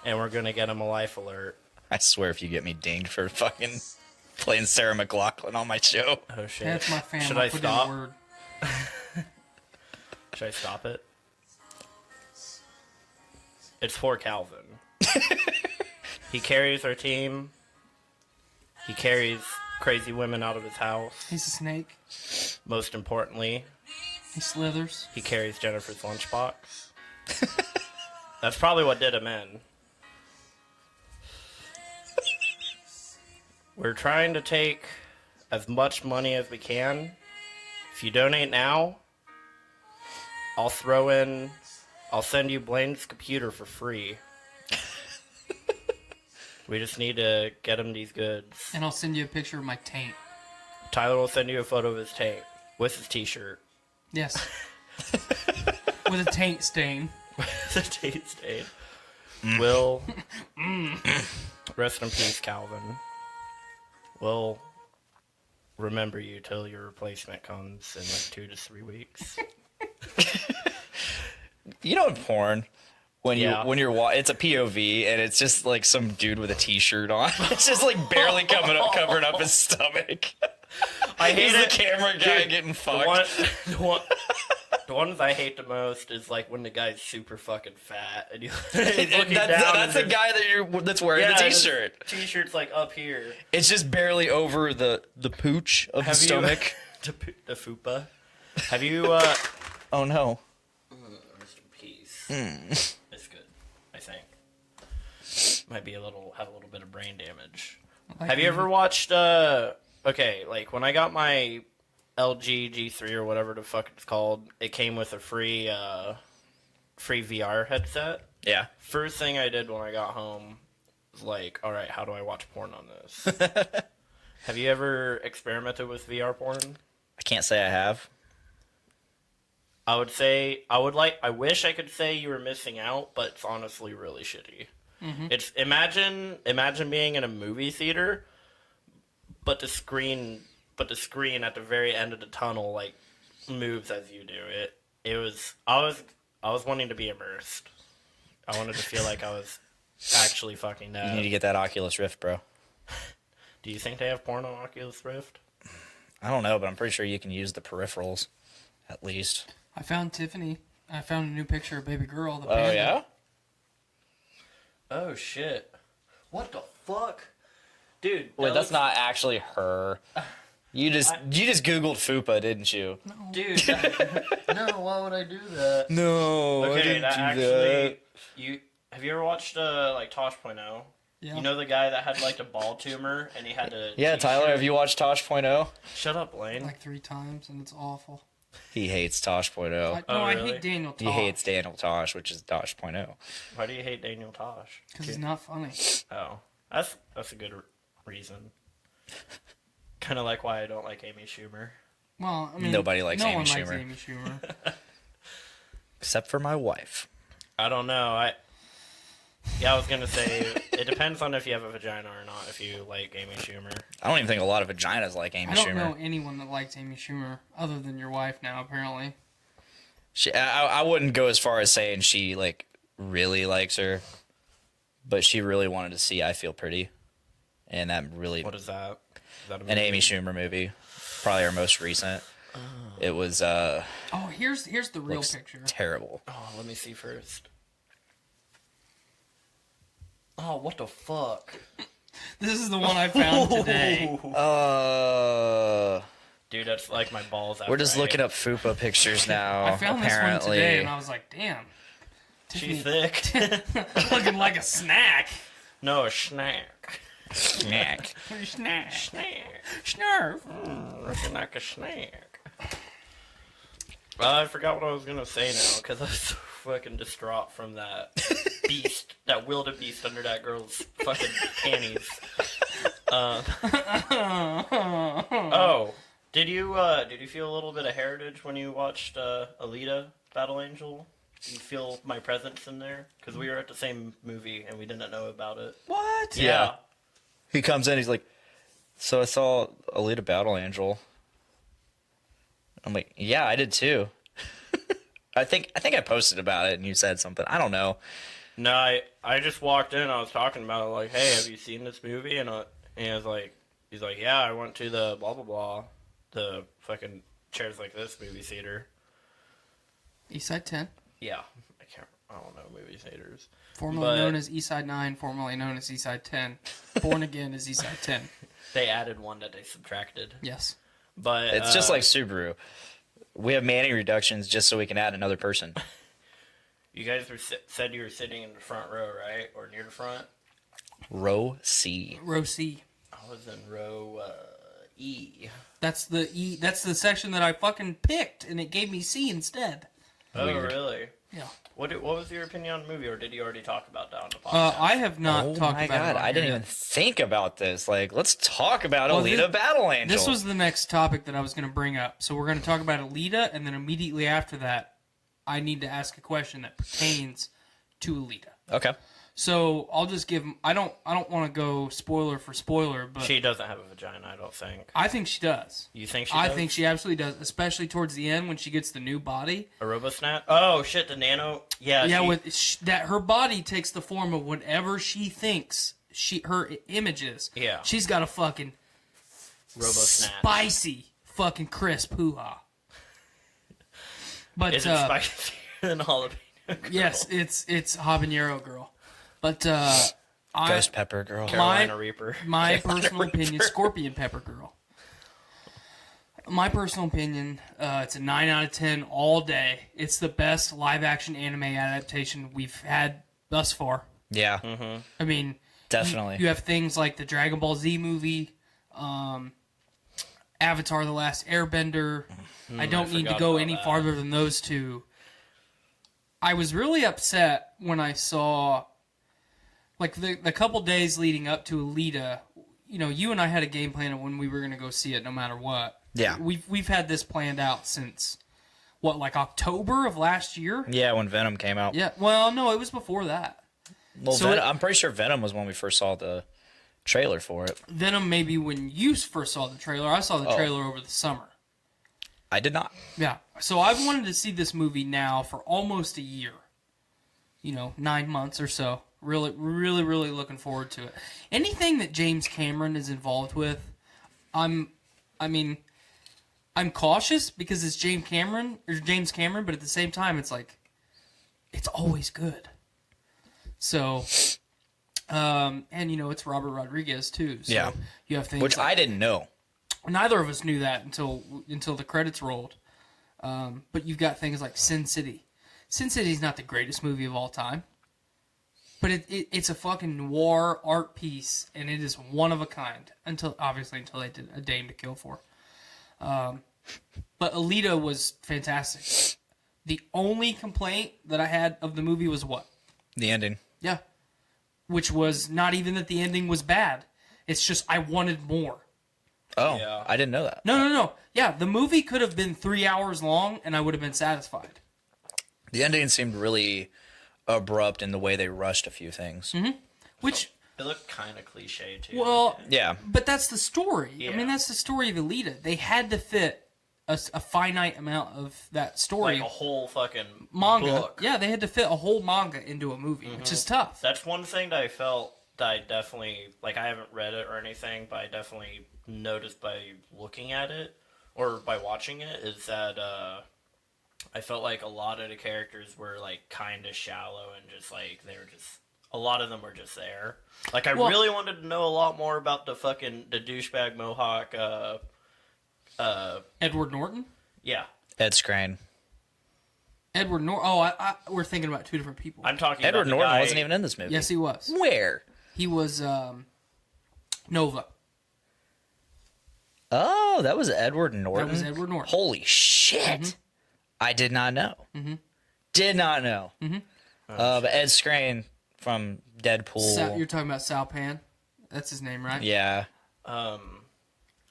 [SPEAKER 3] and we're gonna get him a life alert.
[SPEAKER 6] I swear if you get me dinged for fucking playing Sarah McLachlan on my show.
[SPEAKER 3] Oh shit!
[SPEAKER 7] That's my family.
[SPEAKER 3] Should I
[SPEAKER 7] Put
[SPEAKER 3] stop?
[SPEAKER 7] In a word.
[SPEAKER 3] Should I stop it? It's for Calvin. He carries our team. He carries crazy women out of his house.
[SPEAKER 7] He's a snake.
[SPEAKER 3] Most importantly,
[SPEAKER 7] He slithers.
[SPEAKER 3] he carries Jennifer's lunchbox. That's probably what did him in. We're trying to take as much money as we can. If you donate now, I'll send you Blaine's computer for free. We just need to get him these goods.
[SPEAKER 7] And I'll send you a picture of my taint.
[SPEAKER 3] Tyler will send you a photo of his tape with his t-shirt.
[SPEAKER 7] Yes. With a taint stain.
[SPEAKER 3] The tape stain. Will rest in peace, Calvin. We'll remember you till your replacement comes in like 2 to 3 weeks.
[SPEAKER 6] You know in porn, when
[SPEAKER 3] Yeah.
[SPEAKER 6] it's a POV and it's just like some dude with a t-shirt on. It's just like barely covering up his stomach.
[SPEAKER 3] I hate
[SPEAKER 6] He's
[SPEAKER 3] it.
[SPEAKER 6] the camera guy
[SPEAKER 3] Dude,
[SPEAKER 6] getting fucked.
[SPEAKER 3] The ones I hate the most is like when the guy's super fucking fat and he's
[SPEAKER 6] And
[SPEAKER 3] looking down.
[SPEAKER 6] that's the
[SPEAKER 3] and
[SPEAKER 6] guy that's wearing the
[SPEAKER 3] his
[SPEAKER 6] t-shirt.
[SPEAKER 3] T-shirt's like up here.
[SPEAKER 6] It's just barely over the pooch of the stomach.
[SPEAKER 3] The fupa. Have you?
[SPEAKER 6] Oh no.
[SPEAKER 3] Rest in peace. It's good, I think. Might be have a little bit of brain damage. Have you ever watched? Okay, like when I got my LG G3 or whatever the fuck it's called, it came with a free VR headset.
[SPEAKER 6] Yeah.
[SPEAKER 3] First thing I did when I got home was like, all right, how do I watch porn on this? Have you ever experimented with VR porn?
[SPEAKER 6] I can't say I have.
[SPEAKER 3] I would say I wish I could say you were missing out, but it's honestly really shitty. Mm-hmm. It's imagine being in a movie theater, but the screen at the very end of the tunnel like moves as you do it. I was wanting to be immersed. I wanted to feel like I was actually fucking that.
[SPEAKER 6] You need to get that Oculus Rift, bro.
[SPEAKER 3] Do you think they have porn on Oculus Rift?
[SPEAKER 6] I don't know, but I'm pretty sure you can use the peripherals, at least.
[SPEAKER 7] I found Tiffany. I found a new picture of baby girl. The
[SPEAKER 6] Oh,
[SPEAKER 7] panda.
[SPEAKER 6] yeah?
[SPEAKER 3] Oh shit! What the fuck, dude?
[SPEAKER 6] Wait, that's not actually her. You just Googled Fupa, didn't you?
[SPEAKER 3] Dude. No, why would I do that?
[SPEAKER 6] No.
[SPEAKER 3] Okay, that actually. Have you ever watched like Tosh.0?
[SPEAKER 7] Yeah.
[SPEAKER 3] You know the guy that had like the ball tumor and he had to.
[SPEAKER 6] Yeah, Tyler, have you watched Tosh.0?
[SPEAKER 3] Shut up, Lane.
[SPEAKER 7] Like 3 times, and it's awful.
[SPEAKER 6] He hates Tosh.0.
[SPEAKER 7] I
[SPEAKER 3] really?
[SPEAKER 7] hate Daniel Tosh.
[SPEAKER 6] He hates Daniel Tosh, which is Tosh.0.
[SPEAKER 3] Why do you hate Daniel Tosh?
[SPEAKER 7] Because he's not funny.
[SPEAKER 3] Oh, that's a good reason. Kind of like why I don't like Amy Schumer.
[SPEAKER 7] Well, I mean,
[SPEAKER 6] Nobody likes
[SPEAKER 7] no
[SPEAKER 6] Amy
[SPEAKER 7] one
[SPEAKER 6] Schumer.
[SPEAKER 7] likes Amy Schumer.
[SPEAKER 6] Except for my wife.
[SPEAKER 3] I don't know. I was gonna say it depends on if you have a vagina or not. If you like Amy Schumer,
[SPEAKER 6] I don't even think a lot of vaginas like Amy
[SPEAKER 7] I don't
[SPEAKER 6] Schumer.
[SPEAKER 7] know anyone that likes Amy Schumer other than your wife now, apparently.
[SPEAKER 6] I wouldn't go as far as saying she like really likes her, but she really wanted to see I Feel Pretty, and that really
[SPEAKER 3] what is that? Is that a
[SPEAKER 6] an
[SPEAKER 3] movie?
[SPEAKER 6] Amy Schumer movie, probably her most recent. It was
[SPEAKER 7] Oh, here's the real
[SPEAKER 6] looks
[SPEAKER 7] picture.
[SPEAKER 6] terrible.
[SPEAKER 3] Oh, let me see first. Oh, what the fuck?
[SPEAKER 7] This is the one I found today.
[SPEAKER 3] Dude, that's like my balls.
[SPEAKER 6] We're just looking up Fupa pictures now.
[SPEAKER 7] I found
[SPEAKER 6] apparently.
[SPEAKER 7] this one today, and I was like, damn.
[SPEAKER 3] She's thick.
[SPEAKER 7] Looking like a snack.
[SPEAKER 3] No, a snack.
[SPEAKER 6] Snack.
[SPEAKER 7] Snack.
[SPEAKER 3] Snack.
[SPEAKER 7] Snarf.
[SPEAKER 3] Looking like a snack. I forgot what I was gonna say now because I was so fucking distraught from that beast, that wildebeest under that girl's fucking panties. Oh, did you feel a little bit of heritage when you watched Alita: Battle Angel? Did you feel my presence in there? Because we were at the same movie and we didn't know about it.
[SPEAKER 7] What?
[SPEAKER 3] Yeah.
[SPEAKER 6] He comes in, he's like, so I saw Alita Battle Angel. I'm like, yeah, I did too. I think I posted about it and you said something. I don't know.
[SPEAKER 3] No, I just walked in. I was talking about it, like, hey, have you seen this movie? And he was like, yeah, I went to the blah blah blah, the fucking chairs like this movie theater.
[SPEAKER 7] Eastside 10.
[SPEAKER 3] Yeah, I don't know movie theaters.
[SPEAKER 7] Formerly known as Eastside 9, formerly known as Eastside 10. Born Again is Eastside 10.
[SPEAKER 3] They added one that they subtracted.
[SPEAKER 7] Yes.
[SPEAKER 3] But
[SPEAKER 6] It's just like Subaru. We have Manning reductions just so we can add another person.
[SPEAKER 3] you guys said you were sitting in the front row, right, or near the front.
[SPEAKER 6] Row C.
[SPEAKER 7] Row C.
[SPEAKER 3] I was in row E.
[SPEAKER 7] That's the E. That's the section that I fucking picked, and it gave me C instead.
[SPEAKER 3] Oh,
[SPEAKER 6] Weird.
[SPEAKER 3] really?
[SPEAKER 7] Yeah.
[SPEAKER 3] What was your opinion on the movie, or did you already talk about that on the podcast?
[SPEAKER 7] I have not
[SPEAKER 6] Oh
[SPEAKER 7] talked
[SPEAKER 6] my
[SPEAKER 7] about
[SPEAKER 6] god,
[SPEAKER 7] it. on
[SPEAKER 6] I didn't
[SPEAKER 7] here
[SPEAKER 6] even
[SPEAKER 7] yet.
[SPEAKER 6] think about this. Like, let's talk about
[SPEAKER 7] Well,
[SPEAKER 6] Alita Battle Angel.
[SPEAKER 7] This was the next topic that I was going to bring up. So we're going to talk about Alita, and then immediately after that, I need to ask a question that pertains to Alita.
[SPEAKER 6] Okay.
[SPEAKER 7] So I'll just give. I don't want to go spoiler for spoiler, but
[SPEAKER 3] She doesn't have a vagina, I don't think.
[SPEAKER 7] I think she does.
[SPEAKER 3] You think she
[SPEAKER 7] I
[SPEAKER 3] does?
[SPEAKER 7] think she absolutely does, especially towards the end when she gets the new body.
[SPEAKER 3] A RoboSnap? Oh, shit, the nano... Yeah,
[SPEAKER 7] Yeah,
[SPEAKER 3] she-
[SPEAKER 7] that her body takes the form of whatever she thinks her image is.
[SPEAKER 3] Yeah.
[SPEAKER 7] She's got a fucking
[SPEAKER 3] RoboSnap.
[SPEAKER 7] spicy fucking crisp hoo-ha. But
[SPEAKER 3] Is it spicier than jalapeno?
[SPEAKER 7] yes, it's habanero girl. But
[SPEAKER 6] Ghost Pepper Girl.
[SPEAKER 3] Carolina Reaper.
[SPEAKER 7] my personal opinion, Scorpion Pepper Girl. My personal opinion, it's a 9 out of 10 all day. It's the best live-action anime adaptation we've had thus far.
[SPEAKER 6] Yeah,
[SPEAKER 7] I mean,
[SPEAKER 6] definitely.
[SPEAKER 7] you have things like the Dragon Ball Z movie, Avatar: The Last Airbender. I don't need to
[SPEAKER 3] forgot
[SPEAKER 7] go
[SPEAKER 3] about
[SPEAKER 7] any
[SPEAKER 3] that.
[SPEAKER 7] farther than those two. I was really upset when I saw, like, the couple days leading up to Alita. You know, you and I had a game plan of when we were going to go see it, no matter what.
[SPEAKER 6] Yeah.
[SPEAKER 7] We've had this planned out since what, like October of last year?
[SPEAKER 6] Yeah, when Venom came out.
[SPEAKER 7] Yeah. Well, no, it was before that.
[SPEAKER 6] Well,
[SPEAKER 7] So
[SPEAKER 6] I'm pretty sure Venom was when we first saw the trailer for it.
[SPEAKER 7] Venom, maybe when you first saw the trailer. I saw the
[SPEAKER 6] Oh.
[SPEAKER 7] trailer over the summer.
[SPEAKER 6] I did not.
[SPEAKER 7] Yeah. So I've wanted to see this movie now for almost a year. 9 months or so. Really, really, really looking forward to it. Anything that James Cameron is involved with, I'm cautious because it's James Cameron, but at the same time, it's like, it's always good. So, and it's Robert Rodriguez too. So
[SPEAKER 6] Yeah.
[SPEAKER 7] you have things
[SPEAKER 6] Which
[SPEAKER 7] like,
[SPEAKER 6] I didn't know.
[SPEAKER 7] Neither of us knew that until the credits rolled. But you've got things like Sin City. Sin City's not the greatest movie of all time, but it's a fucking noir art piece, and it is one of a kind. Until they did A Dame to Kill For. But Alita was fantastic. The only complaint that I had of the movie was what?
[SPEAKER 6] The ending.
[SPEAKER 7] Yeah. Which was not even that the ending was bad. It's just I wanted more.
[SPEAKER 6] Oh,
[SPEAKER 3] Yeah.
[SPEAKER 6] I didn't know that.
[SPEAKER 7] No. Yeah, the movie could have been 3 hours long, and I would have been satisfied.
[SPEAKER 6] The ending seemed really abrupt in the way they rushed a few things.
[SPEAKER 7] Mm-hmm. Which,
[SPEAKER 3] It looked kind of cliche too.
[SPEAKER 7] well,
[SPEAKER 6] Yeah.
[SPEAKER 7] but that's the story. I
[SPEAKER 3] Yeah.
[SPEAKER 7] mean, that's the story of Alita. They had to fit a finite amount of that story.
[SPEAKER 3] like a whole fucking
[SPEAKER 7] manga.
[SPEAKER 3] book.
[SPEAKER 7] Yeah, they had to fit a whole manga into a movie, which is tough.
[SPEAKER 3] That's one thing that I felt that I definitely, like, I haven't read it or anything, but I definitely noticed by looking at it or by watching it is that I felt like a lot of the characters were like kind of shallow and just like they were just a lot of them were just there. Like I really wanted to know a lot more about the douchebag Mohawk.
[SPEAKER 7] Edward Norton?
[SPEAKER 3] Yeah,
[SPEAKER 6] Ed Skrein.
[SPEAKER 7] Edward Norton. Oh, we're thinking about two different people.
[SPEAKER 3] I'm talking.
[SPEAKER 6] Edward
[SPEAKER 3] about the
[SPEAKER 6] Norton
[SPEAKER 3] guy,
[SPEAKER 6] wasn't even in this movie.
[SPEAKER 7] Yes, he was.
[SPEAKER 6] Where?
[SPEAKER 7] He was Nova.
[SPEAKER 6] Oh, that was Edward Norton.
[SPEAKER 7] That was Edward Norton.
[SPEAKER 6] Holy shit! I did not know. Did not know. But Ed Skrein from Deadpool.
[SPEAKER 7] You're talking about Sal Pan? That's his name, right?
[SPEAKER 6] Yeah.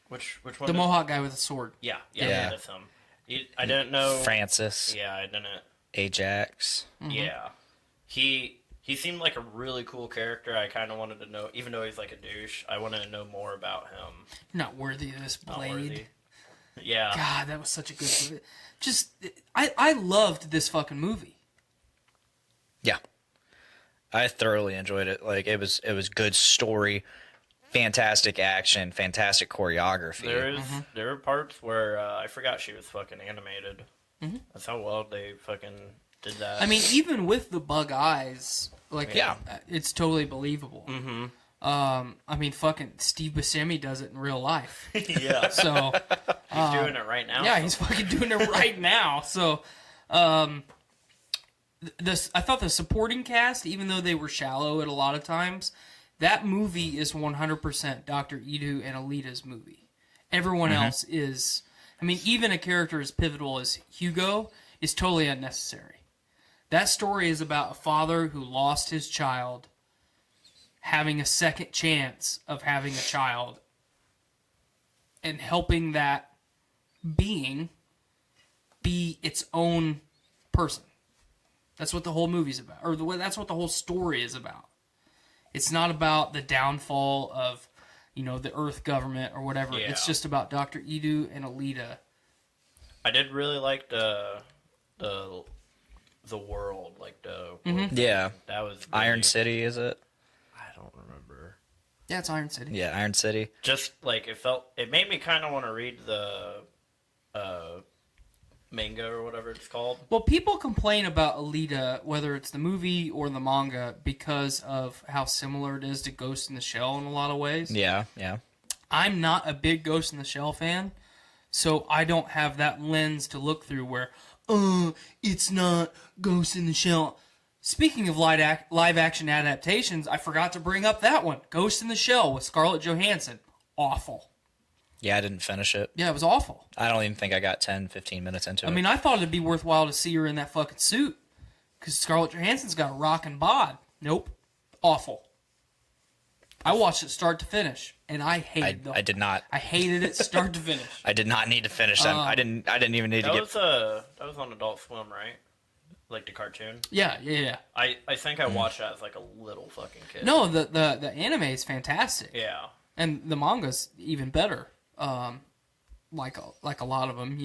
[SPEAKER 3] Which one?
[SPEAKER 7] The
[SPEAKER 3] is-
[SPEAKER 7] Mohawk guy with a sword.
[SPEAKER 3] Yeah,
[SPEAKER 6] Yeah.
[SPEAKER 3] that's him. I didn't know.
[SPEAKER 6] Francis.
[SPEAKER 3] Yeah, I didn't.
[SPEAKER 6] Ajax.
[SPEAKER 3] Yeah, he seemed like a really cool character. I kind of wanted to know, even though he's like a douche, I wanted to know more about him.
[SPEAKER 7] You're not worthy of this
[SPEAKER 3] Not
[SPEAKER 7] blade.
[SPEAKER 3] worthy. Yeah,
[SPEAKER 7] God, that was such a good movie. Just, I loved this fucking movie.
[SPEAKER 6] Yeah. I thoroughly enjoyed it. Like it was good story, fantastic action, fantastic choreography.
[SPEAKER 3] there were parts where I forgot she was fucking animated. That's how well they fucking did that.
[SPEAKER 7] I mean, even with the bug eyes, like,
[SPEAKER 6] Yeah.
[SPEAKER 7] it's totally believable. Mm-hmm. I mean, fucking Steve Buscemi does it in real life.
[SPEAKER 3] yeah,
[SPEAKER 7] So,
[SPEAKER 3] he's doing it right now.
[SPEAKER 7] yeah, he's fucking doing it right now. So, I thought the supporting cast, even though they were shallow at a lot of times, that movie is 100% Dr. Edu and Alita's movie. Everyone else is, I mean, even a character as pivotal as Hugo is totally unnecessary. That story is about a father who lost his child, having a second chance of having a child, and helping that being be its own person. That's what the whole movie's about, or that's what the whole story is about. It's not about the downfall of, the Earth government or whatever.
[SPEAKER 3] Yeah.
[SPEAKER 7] It's just about Dr. Edu and Alita.
[SPEAKER 3] I did really like the world, like the
[SPEAKER 6] Yeah.
[SPEAKER 3] that was really,
[SPEAKER 6] Iron City, is it?
[SPEAKER 3] I don't remember.
[SPEAKER 7] Yeah, it's Iron City.
[SPEAKER 6] Yeah, Iron City.
[SPEAKER 3] Just like it made me kind of want to read the manga or whatever it's called.
[SPEAKER 7] Well, people complain about Alita, whether it's the movie or the manga, because of how similar it is to Ghost in the Shell in a lot of ways.
[SPEAKER 6] Yeah, yeah.
[SPEAKER 7] I'm not a big Ghost in the Shell fan, so I don't have that lens to look through where, it's not Ghost in the Shell. Speaking of live action adaptations, I forgot to bring up that one. Ghost in the Shell with Scarlett Johansson. Awful.
[SPEAKER 6] Yeah, I didn't finish it.
[SPEAKER 7] Yeah, it was awful.
[SPEAKER 6] I don't even think I got 10, 15 minutes into it.
[SPEAKER 7] I mean, I thought it'd be worthwhile to see her in that fucking suit, because Scarlett Johansson's got a rockin' bod. Nope. Awful. I watched it start to finish, and I hated
[SPEAKER 6] I did not.
[SPEAKER 7] I hated it start to finish.
[SPEAKER 6] I did not need to finish that. I didn't even need to
[SPEAKER 3] That
[SPEAKER 6] get.
[SPEAKER 3] was on Adult Swim, right? Like the cartoon.
[SPEAKER 7] Yeah.
[SPEAKER 3] I think I watched that as like a little fucking kid.
[SPEAKER 7] No, the anime is fantastic.
[SPEAKER 3] Yeah.
[SPEAKER 7] And the manga's even better. Like a lot of them,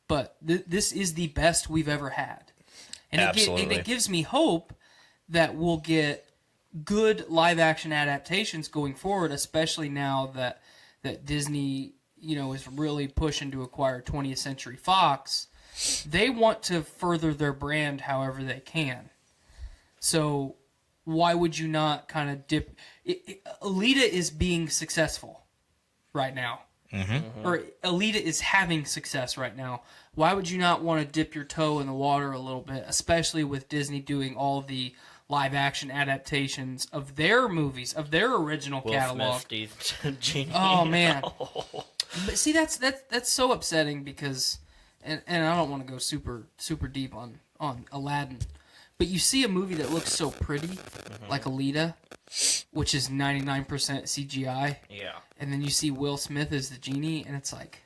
[SPEAKER 7] But this is the best we've ever had, and
[SPEAKER 6] Absolutely.
[SPEAKER 7] it gives me hope that we'll get good live action adaptations going forward, especially now that Disney, is really pushing to acquire 20th Century Fox. They want to further their brand however they can. So why would you not kind of dip? Alita is being successful. right now. Or Alita is having success right now. Why would you not want to dip your toe in the water a little bit, especially with Disney doing all the live-action adaptations of their movies, of their original
[SPEAKER 3] Will
[SPEAKER 7] catalog?
[SPEAKER 3] Smith, Genie.
[SPEAKER 7] Oh, man. But see, that's so upsetting because, and I don't want to go super deep on Aladdin, but you see a movie that looks so pretty, like Alita, which is 99% CGI.
[SPEAKER 3] Yeah.
[SPEAKER 7] And then you see Will Smith as the genie, and it's like,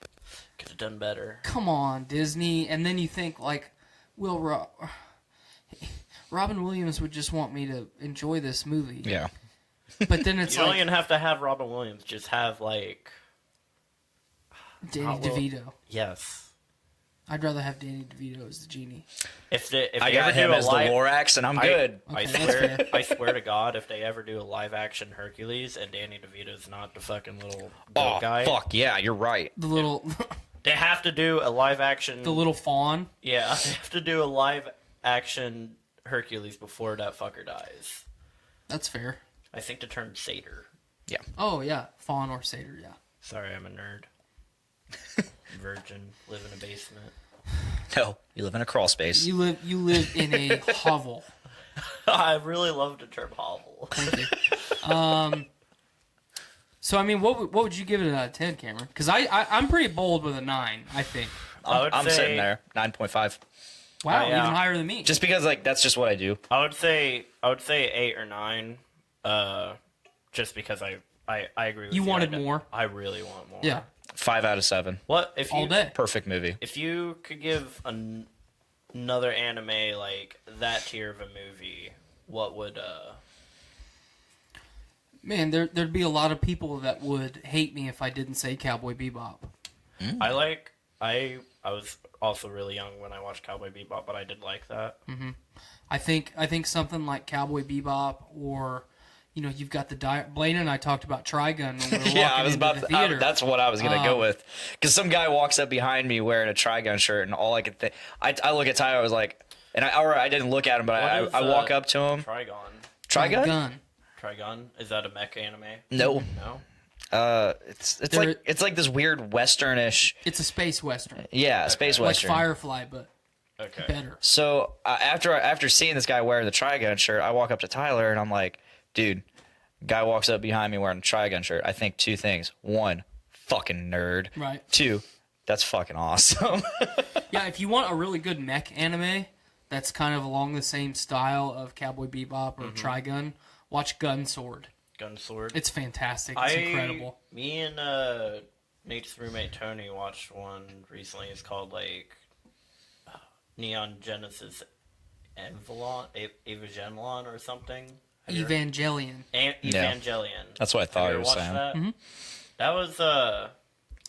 [SPEAKER 3] Could have done better.
[SPEAKER 7] come on, Disney. And then you think, like, Robin Williams would just want me to enjoy this movie.
[SPEAKER 6] Yeah.
[SPEAKER 7] But then it's
[SPEAKER 3] You don't
[SPEAKER 7] like
[SPEAKER 3] even have to have Robin Williams. Just have, like...
[SPEAKER 7] Danny DeVito.
[SPEAKER 3] Yes.
[SPEAKER 7] I'd rather have Danny DeVito as the genie.
[SPEAKER 3] If they
[SPEAKER 6] I
[SPEAKER 3] ever
[SPEAKER 6] got him
[SPEAKER 3] do a
[SPEAKER 6] as the
[SPEAKER 3] live...
[SPEAKER 6] Lorax, and I'm good.
[SPEAKER 3] I
[SPEAKER 7] Okay, that's
[SPEAKER 3] swear,
[SPEAKER 7] fair.
[SPEAKER 3] I swear to God, if they ever do a live-action Hercules and Danny DeVito's not the fucking little goat guy...
[SPEAKER 6] fuck, yeah, you're right.
[SPEAKER 7] The little
[SPEAKER 3] They have to do a live-action...
[SPEAKER 7] the little fawn.
[SPEAKER 3] Yeah, they have to do a live-action Hercules before that fucker dies.
[SPEAKER 7] That's fair.
[SPEAKER 3] I think the term satyr.
[SPEAKER 7] Oh, yeah. Fawn or satyr, yeah.
[SPEAKER 3] Sorry, I'm a nerd. Virgin, live in a basement.
[SPEAKER 6] No, you live in a crawl space.
[SPEAKER 7] You live in a hovel.
[SPEAKER 3] I really love the term hovel.
[SPEAKER 7] Thank you. So, I mean, what would you give it out of 10, Cameron? Because I'm pretty bold with a 9, I think.
[SPEAKER 6] I'm sitting there, 9.5.
[SPEAKER 7] Wow,
[SPEAKER 3] yeah.
[SPEAKER 7] even higher than me.
[SPEAKER 6] Just because, like, that's just what I do.
[SPEAKER 3] I would say 8 or 9. Just because I agree with you.
[SPEAKER 7] You wanted more?
[SPEAKER 3] I really want more.
[SPEAKER 7] Yeah,
[SPEAKER 6] 5 out of 7.
[SPEAKER 3] What if you
[SPEAKER 7] all day.
[SPEAKER 6] Perfect movie.
[SPEAKER 3] If you could give another anime like that tier of a movie, what would
[SPEAKER 7] Man, there'd be a lot of people that would hate me if I didn't say Cowboy Bebop.
[SPEAKER 3] I was also really young when I watched Cowboy Bebop, but I did like that.
[SPEAKER 7] I think something like Cowboy Bebop, or you've got the Blaine and I talked about Trigun when we were walking
[SPEAKER 6] Yeah, I was
[SPEAKER 7] into
[SPEAKER 6] about
[SPEAKER 7] the
[SPEAKER 6] to.
[SPEAKER 7] theater.
[SPEAKER 6] That's what I was gonna go with. Because some guy walks up behind me wearing a Trigun shirt, and all I could think, I look at Tyler, I was like, and I didn't look at him, but I walk up to him.
[SPEAKER 3] Trigun.
[SPEAKER 6] Trigun?
[SPEAKER 3] Trigun. Is that a mech anime?
[SPEAKER 6] No.
[SPEAKER 3] No.
[SPEAKER 6] It's like this weird westernish.
[SPEAKER 7] It's a space western,
[SPEAKER 6] Yeah, space
[SPEAKER 7] like
[SPEAKER 6] western.
[SPEAKER 7] Firefly, but
[SPEAKER 3] Okay.
[SPEAKER 7] better.
[SPEAKER 6] So after seeing this guy wearing the Trigun shirt, I walk up to Tyler and I'm like, dude, guy walks up behind me wearing a Trigun shirt. I think two things. One, fucking nerd.
[SPEAKER 7] Right.
[SPEAKER 6] Two, that's fucking awesome.
[SPEAKER 7] Yeah, if you want a really good mech anime that's kind of along the same style of Cowboy Bebop or Trigun, watch Gun Sword.
[SPEAKER 3] Gun Sword.
[SPEAKER 7] It's fantastic. It's incredible.
[SPEAKER 3] Me and Nate's roommate Tony watched one recently. It's called like Neon Genesis Evangelion or something.
[SPEAKER 7] Evangelion.
[SPEAKER 3] Evangelion.
[SPEAKER 6] That's what I thought
[SPEAKER 3] Have
[SPEAKER 6] you
[SPEAKER 3] you
[SPEAKER 6] were
[SPEAKER 3] ever
[SPEAKER 6] saying.
[SPEAKER 3] watched that? That was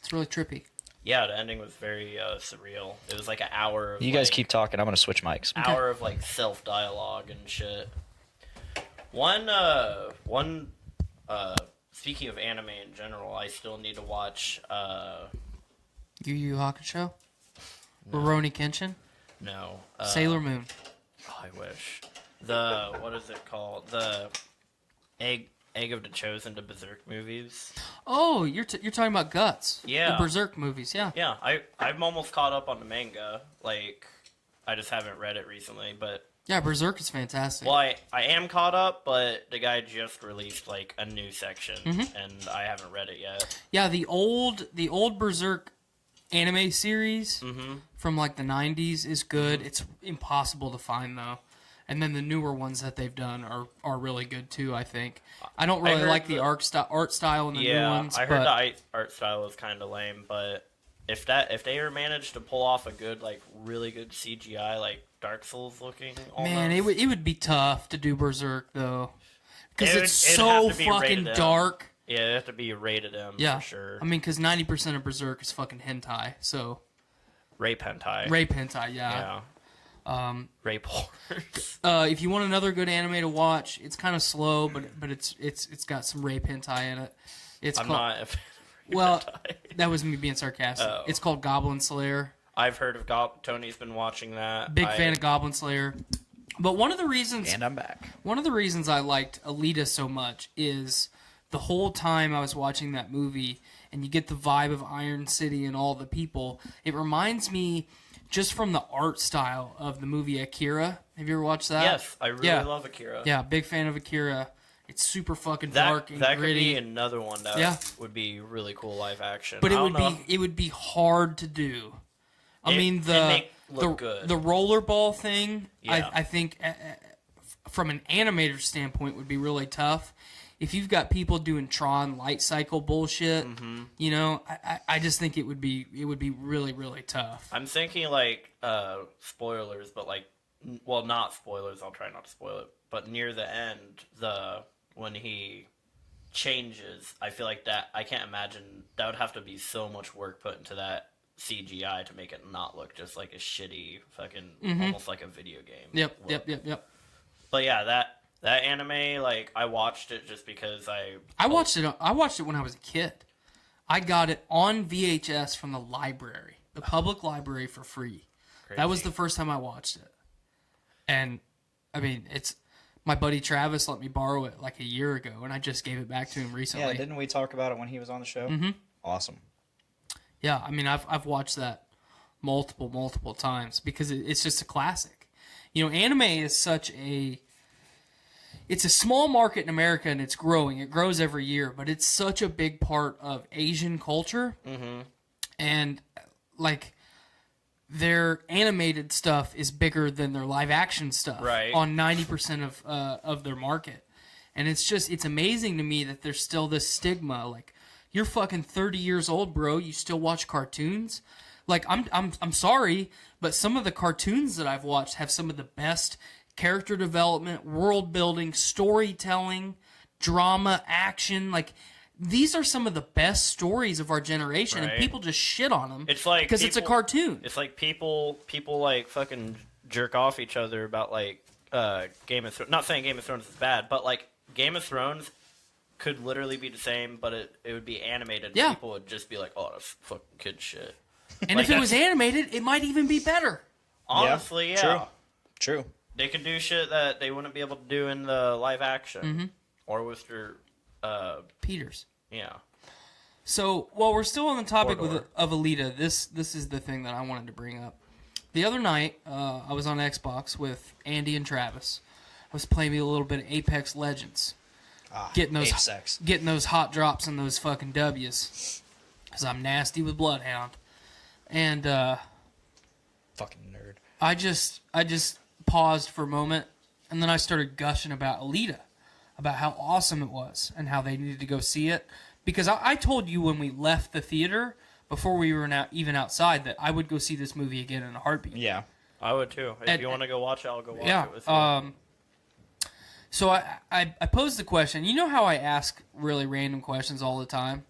[SPEAKER 7] It's really trippy.
[SPEAKER 3] yeah, the ending was very surreal. It was like an hour of
[SPEAKER 6] You guys keep talking. I'm gonna switch mics.
[SPEAKER 3] hour of like self dialogue and shit. One speaking of anime in general, I still need to watch
[SPEAKER 7] Yu Yu Hakusho? Rurouni Kenshin?
[SPEAKER 3] no
[SPEAKER 7] Sailor Moon.
[SPEAKER 3] oh, I wish. What is it called? The Egg of the Chosen to Berserk movies.
[SPEAKER 7] Oh, you're talking about Guts.
[SPEAKER 3] Yeah.
[SPEAKER 7] The Berserk movies, yeah.
[SPEAKER 3] Yeah, I'm almost caught up on the manga. Like, I just haven't read it recently, but
[SPEAKER 7] Yeah, Berserk is fantastic.
[SPEAKER 3] well, I am caught up, but the guy just released like a new section, and I haven't read it yet.
[SPEAKER 7] Yeah, the old Berserk anime series from like the 90s is good. It's impossible to find though. And then the newer ones that they've done are really good too, I think. I don't really
[SPEAKER 3] heard
[SPEAKER 7] like the art style in the new ones.
[SPEAKER 3] I heard
[SPEAKER 7] but
[SPEAKER 3] the art style was kind of lame, but if they ever managed to pull off a good, like really good CGI, like Dark Souls looking, almost,
[SPEAKER 7] man, it would be tough to do Berserk though, because
[SPEAKER 3] It
[SPEAKER 7] it's
[SPEAKER 3] would have
[SPEAKER 7] so
[SPEAKER 3] to be
[SPEAKER 7] fucking
[SPEAKER 3] rated M.
[SPEAKER 7] dark.
[SPEAKER 3] Yeah, it have to be rated M
[SPEAKER 7] Yeah,
[SPEAKER 3] for sure.
[SPEAKER 7] I mean, because 90% of Berserk is fucking hentai, so
[SPEAKER 3] Rape hentai.
[SPEAKER 7] rape hentai, yeah.
[SPEAKER 3] Rape horrors.
[SPEAKER 7] If you want another good anime to watch, it's kind of slow, but it's got some rape hentai in it. It's
[SPEAKER 3] I'm
[SPEAKER 7] called,
[SPEAKER 3] not. A fan of rape
[SPEAKER 7] well,
[SPEAKER 3] hentai.
[SPEAKER 7] that was me being sarcastic.
[SPEAKER 3] Oh.
[SPEAKER 7] It's called Goblin Slayer.
[SPEAKER 3] I've heard of Tony's been watching that.
[SPEAKER 7] Big fan of Goblin Slayer. But one of the reasons
[SPEAKER 6] And I'm back.
[SPEAKER 7] I liked Alita so much is the whole time I was watching that movie, and you get the vibe of Iron City and all the people. It reminds me, just from the art style of the movie Akira. Have you ever watched that?
[SPEAKER 3] Yes, I really love Akira.
[SPEAKER 7] Yeah, big fan of Akira. It's super fucking dark and
[SPEAKER 3] that
[SPEAKER 7] gritty.
[SPEAKER 3] Could be another one that would be really cool live action.
[SPEAKER 7] But it would be hard to do. I mean the rollerball thing. Yeah. I think from an animator standpoint would be really tough. If you've got people doing Tron light cycle bullshit, you know, I just think it would be really, really tough.
[SPEAKER 3] I'm thinking like spoilers, but like, well, not spoilers. I'll try not to spoil it. But near the end, when he changes, I feel like that. I can't imagine that would have to be so much work put into that CGI to make it not look just like a shitty fucking almost like a video game.
[SPEAKER 7] Yep.
[SPEAKER 3] But yeah, that anime, like, I watched it just because I
[SPEAKER 7] watched it when I was a kid. I got it on VHS from the library, the public library, for free. Crazy. That was the first time I watched it. And I mean, my buddy Travis let me borrow it like a year ago, and I just gave it back to him recently.
[SPEAKER 6] Yeah, didn't we talk about it when he was on the show?
[SPEAKER 7] Mm-hmm.
[SPEAKER 6] Awesome.
[SPEAKER 7] Yeah, I mean, I've watched that multiple times because it's just a classic. You know, anime is it's a small market in America, and it's growing. It grows every year, but it's such a big part of Asian culture. Mm-hmm. And, like, their animated stuff is bigger than their live action stuff on 90% of their market. And it's amazing to me that there's still this stigma. Like, you're fucking 30 years old, bro. You still watch cartoons? Like, I'm sorry, but some of the cartoons that I've watched have some of the best character development, world building, storytelling, drama, action. Like, these are some of the best stories of our generation, and people just shit on them.
[SPEAKER 3] It's like
[SPEAKER 7] because it's a cartoon.
[SPEAKER 3] It's like people like fucking jerk off each other about like Game of Thrones. Not saying Game of Thrones is bad, but like Game of Thrones could literally be the same, but it would be animated.
[SPEAKER 7] Yeah.
[SPEAKER 3] People would just be like, "Oh, that's fucking kid shit."
[SPEAKER 7] And like, if it was animated, it might even be better.
[SPEAKER 3] Honestly, yeah.
[SPEAKER 6] True.
[SPEAKER 3] They could do shit that they wouldn't be able to do in the live action or with your
[SPEAKER 7] Peters.
[SPEAKER 3] Yeah.
[SPEAKER 7] So while we're still on the topic of Alita, this is the thing that I wanted to bring up. The other night, I was on Xbox with Andy and Travis. I was playing a little bit of Apex Legends, getting those hot drops and those fucking W's, because I'm nasty with Bloodhound. And
[SPEAKER 6] fucking nerd.
[SPEAKER 7] I just paused for a moment, and then I started gushing about Alita, about how awesome it was and how they needed to go see it. Because I told you when we left the theater, before we were even outside, that I would go see this movie again in a heartbeat.
[SPEAKER 6] Yeah.
[SPEAKER 3] I would too. If you want to go watch it, I'll go watch it with you.
[SPEAKER 7] So I posed the question. You know how I ask really random questions all the time?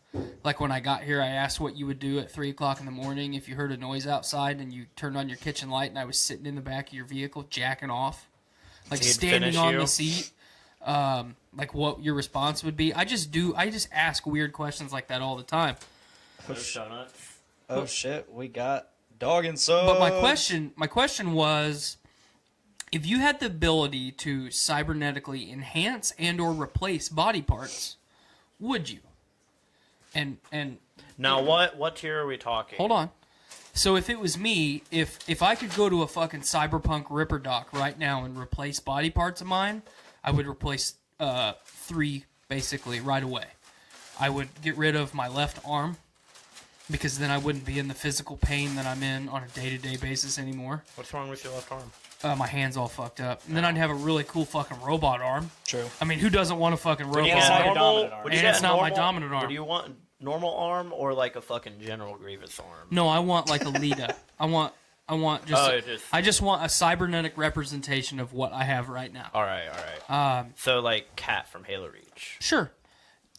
[SPEAKER 7] Like when I got here, I asked what you would do at 3 o'clock in the morning if you heard a noise outside and you turned on your kitchen light and I was sitting in the back of your vehicle jacking off. Like standing on the seat. Like what your response would be. I just ask weird questions like that all the time.
[SPEAKER 6] Oh shit, we got dog and sub.
[SPEAKER 7] But my question was, if you had the ability to cybernetically enhance and or replace body parts, would you? And
[SPEAKER 3] now what tier are we talking?
[SPEAKER 7] Hold on. So if it was me, if I could go to a fucking cyberpunk Ripper Doc right now and replace body parts of mine, I would replace 3 basically right away. I would get rid of my left arm, because then I wouldn't be in the physical pain that I'm in on a day-to-day basis anymore.
[SPEAKER 3] What's wrong with your left arm?
[SPEAKER 7] My hand's all fucked up. And then I'd have a really cool fucking robot arm.
[SPEAKER 6] True.
[SPEAKER 7] I mean, who doesn't want a fucking robot
[SPEAKER 6] arm?
[SPEAKER 7] And it's not my dominant arm.
[SPEAKER 3] Would you want normal arm or like a fucking General Grievous arm?
[SPEAKER 7] No, I want like a Lita. I want just. I just want a cybernetic representation of what I have right now.
[SPEAKER 3] All right. So like Cat from Halo Reach.
[SPEAKER 7] Sure.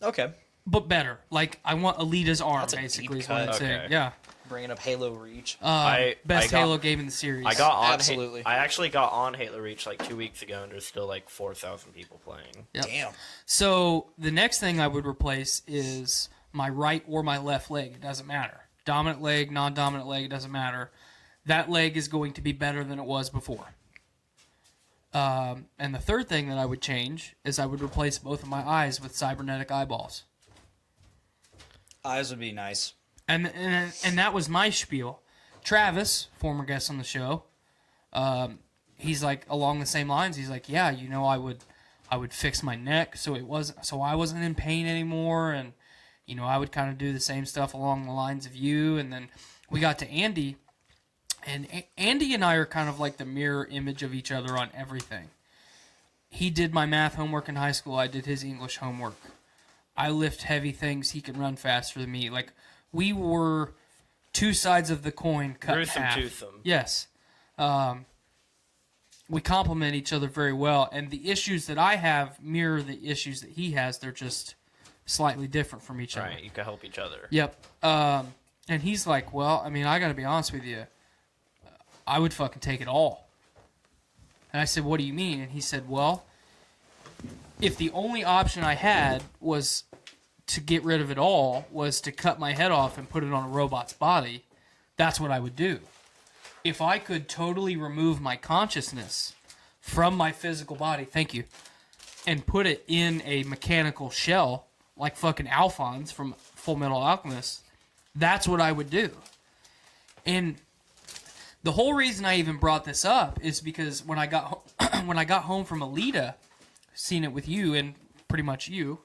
[SPEAKER 6] Okay.
[SPEAKER 7] But better. Like I want Alita's arm.
[SPEAKER 6] That's a
[SPEAKER 7] basically.
[SPEAKER 6] deep
[SPEAKER 7] Is what I'm
[SPEAKER 6] cut.
[SPEAKER 7] saying. Yeah.
[SPEAKER 6] Bringing up Halo Reach.
[SPEAKER 7] Best Halo game in the series.
[SPEAKER 3] I got on.
[SPEAKER 6] Absolutely.
[SPEAKER 3] I actually got on Halo Reach like 2 weeks ago, and there's still like 4,000 people playing.
[SPEAKER 7] Yep.
[SPEAKER 6] Damn.
[SPEAKER 7] So the next thing I would replace is my right or my left leg. It doesn't matter. Dominant leg, non-dominant leg, it doesn't matter. That leg is going to be better than it was before. And the third thing that I would change is I would replace both of my eyes with cybernetic eyeballs.
[SPEAKER 6] Eyes would be nice.
[SPEAKER 7] And that was my spiel. Travis, former guest on the show, he's like along the same lines. He's like, yeah, you know, I would fix my neck so I wasn't in pain anymore, and you know, I would kind of do the same stuff along the lines of you. And then we got to Andy, and Andy and I are kind of like the mirror image of each other on everything. He did my math homework in high school. I did his English homework. I lift heavy things. He can run faster than me. Like, we were two sides of the coin cut in half.
[SPEAKER 3] Toothsome.
[SPEAKER 7] Yes. We complement each other very well, and the issues that I have mirror the issues that he has. They're just slightly different from each other.
[SPEAKER 3] Right, you can help each other.
[SPEAKER 7] Yep. And he's like, well, I mean, I got to be honest with you. I would fucking take it all. And I said, what do you mean? And he said, well, if the only option I had was to get rid of it all, was to cut my head off and put it on a robot's body, that's what I would do. If I could totally remove my consciousness from my physical body, thank you, and put it in a mechanical shell, like fucking Alphonse from Full Metal Alchemist, that's what I would do. And the whole reason I even brought this up is because when I got home from Alita, seen it with you and pretty much you.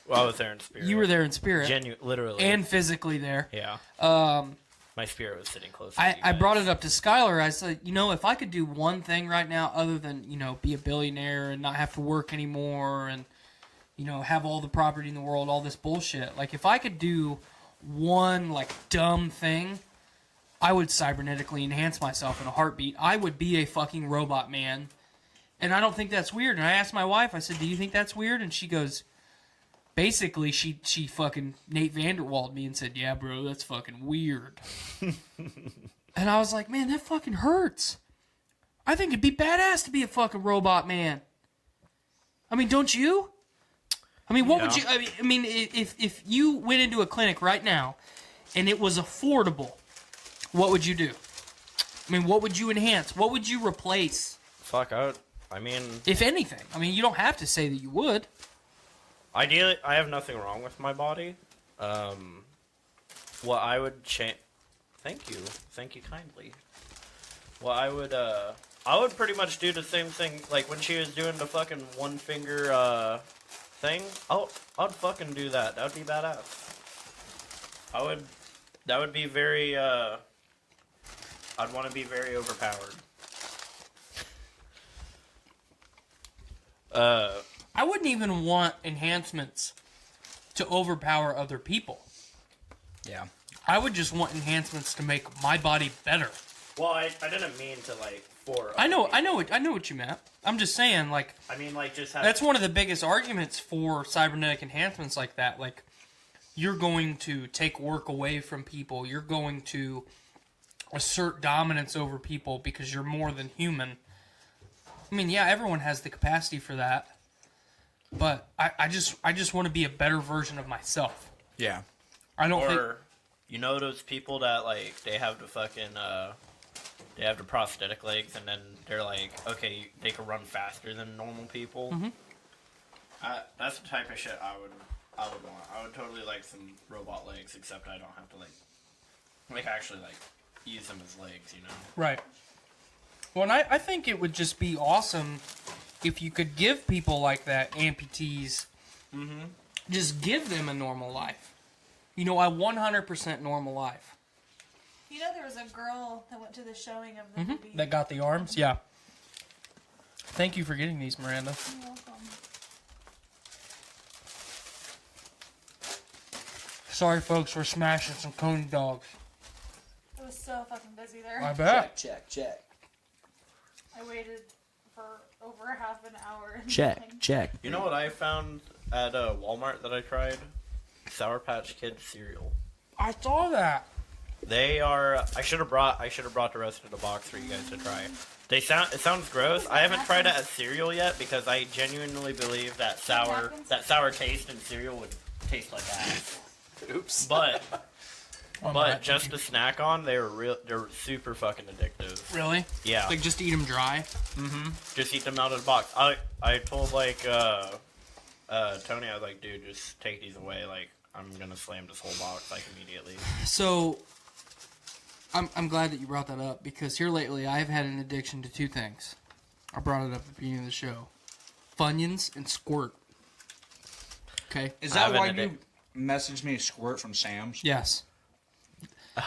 [SPEAKER 3] Well, I was there in spirit.
[SPEAKER 7] You were there in spirit.
[SPEAKER 3] Literally.
[SPEAKER 7] And physically there.
[SPEAKER 3] Yeah. My spirit was sitting close to you
[SPEAKER 7] I
[SPEAKER 3] guys.
[SPEAKER 7] brought it up to Skylar. I said, you know, if I could do one thing right now other than, you know, be a billionaire and not have to work anymore and, you know, have all the property in the world, all this bullshit. Like, if I could do one, like, dumb thing, I would cybernetically enhance myself in a heartbeat. I would be a fucking robot man. And I don't think that's weird. And I asked my wife, I said, do you think that's weird? And she goes, basically, she fucking Nate Vanderwald me and said, yeah, bro, that's fucking weird. And I was like, man, that fucking hurts. I think it'd be badass to be a fucking robot man. I mean, don't you? I mean, what would you... I mean, if you went into a clinic right now and it was affordable, what would you do? I mean, what would you enhance? What would you replace?
[SPEAKER 3] Fuck, I mean...
[SPEAKER 7] If anything. I mean, you don't have to say that you would.
[SPEAKER 3] Ideally, I have nothing wrong with my body. What I would change... Thank you kindly. Well, I would pretty much do the same thing, like when she was doing the fucking one finger, thing. I'd fucking do that. That would be badass. That would be very, I'd want to be very overpowered.
[SPEAKER 7] I wouldn't even want enhancements to overpower other people.
[SPEAKER 6] Yeah.
[SPEAKER 7] I would just want enhancements to make my body better.
[SPEAKER 3] Well, I didn't mean to, like, for...
[SPEAKER 7] I know what you meant. I'm just saying, like...
[SPEAKER 3] I mean, like, just have...
[SPEAKER 7] That's one of the biggest arguments for cybernetic enhancements like that. Like, you're going to take work away from people. You're going to assert dominance over people because you're more than human. I mean, yeah, everyone has the capacity for that. But I just want to be a better version of myself.
[SPEAKER 6] Yeah.
[SPEAKER 7] I don't think...
[SPEAKER 3] You know those people that, like, they have the fucking, they have the prosthetic legs, and then they're like, okay, they can run faster than normal people?
[SPEAKER 7] Mm-hmm.
[SPEAKER 3] That's the type of shit I would want. I would totally like some robot legs, except I don't have to, like actually, like, use them as legs, you know?
[SPEAKER 7] Right. Well, and I think it would just be awesome if you could give people like that, amputees, just give them a normal life. You know, a 100% normal life.
[SPEAKER 8] You know, there was a girl that went to the showing of the movie.
[SPEAKER 7] That got the arms? Yeah. Thank you for getting these, Miranda.
[SPEAKER 8] You're welcome.
[SPEAKER 7] Sorry, folks, we're smashing some coney dogs.
[SPEAKER 8] It was so fucking busy there.
[SPEAKER 7] I bet.
[SPEAKER 9] Check.
[SPEAKER 8] I waited for over half an hour.
[SPEAKER 9] Check.
[SPEAKER 3] You know what I found at Walmart that I tried? Sour Patch Kids cereal.
[SPEAKER 7] I saw that.
[SPEAKER 3] They are. I should have brought the rest of the box for you guys to try. It sounds gross. I haven't tried it as cereal yet because I genuinely believe that sour taste in cereal would taste like ass.
[SPEAKER 9] Oops.
[SPEAKER 3] But just to snack on, they're super fucking addictive.
[SPEAKER 7] Really?
[SPEAKER 3] Yeah.
[SPEAKER 7] Like, just eat them dry?
[SPEAKER 3] Mm-hmm. Just eat them out of the box. I told, like, Tony, I was like, dude, just take these away. Like, I'm gonna slam this whole box like immediately.
[SPEAKER 7] So, I'm glad that you brought that up because here lately I've had an addiction to two things. I brought it up at the beginning of the show: Funyuns and Squirt. Okay.
[SPEAKER 6] Is that why you messaged me Squirt from Sam's?
[SPEAKER 7] Yes.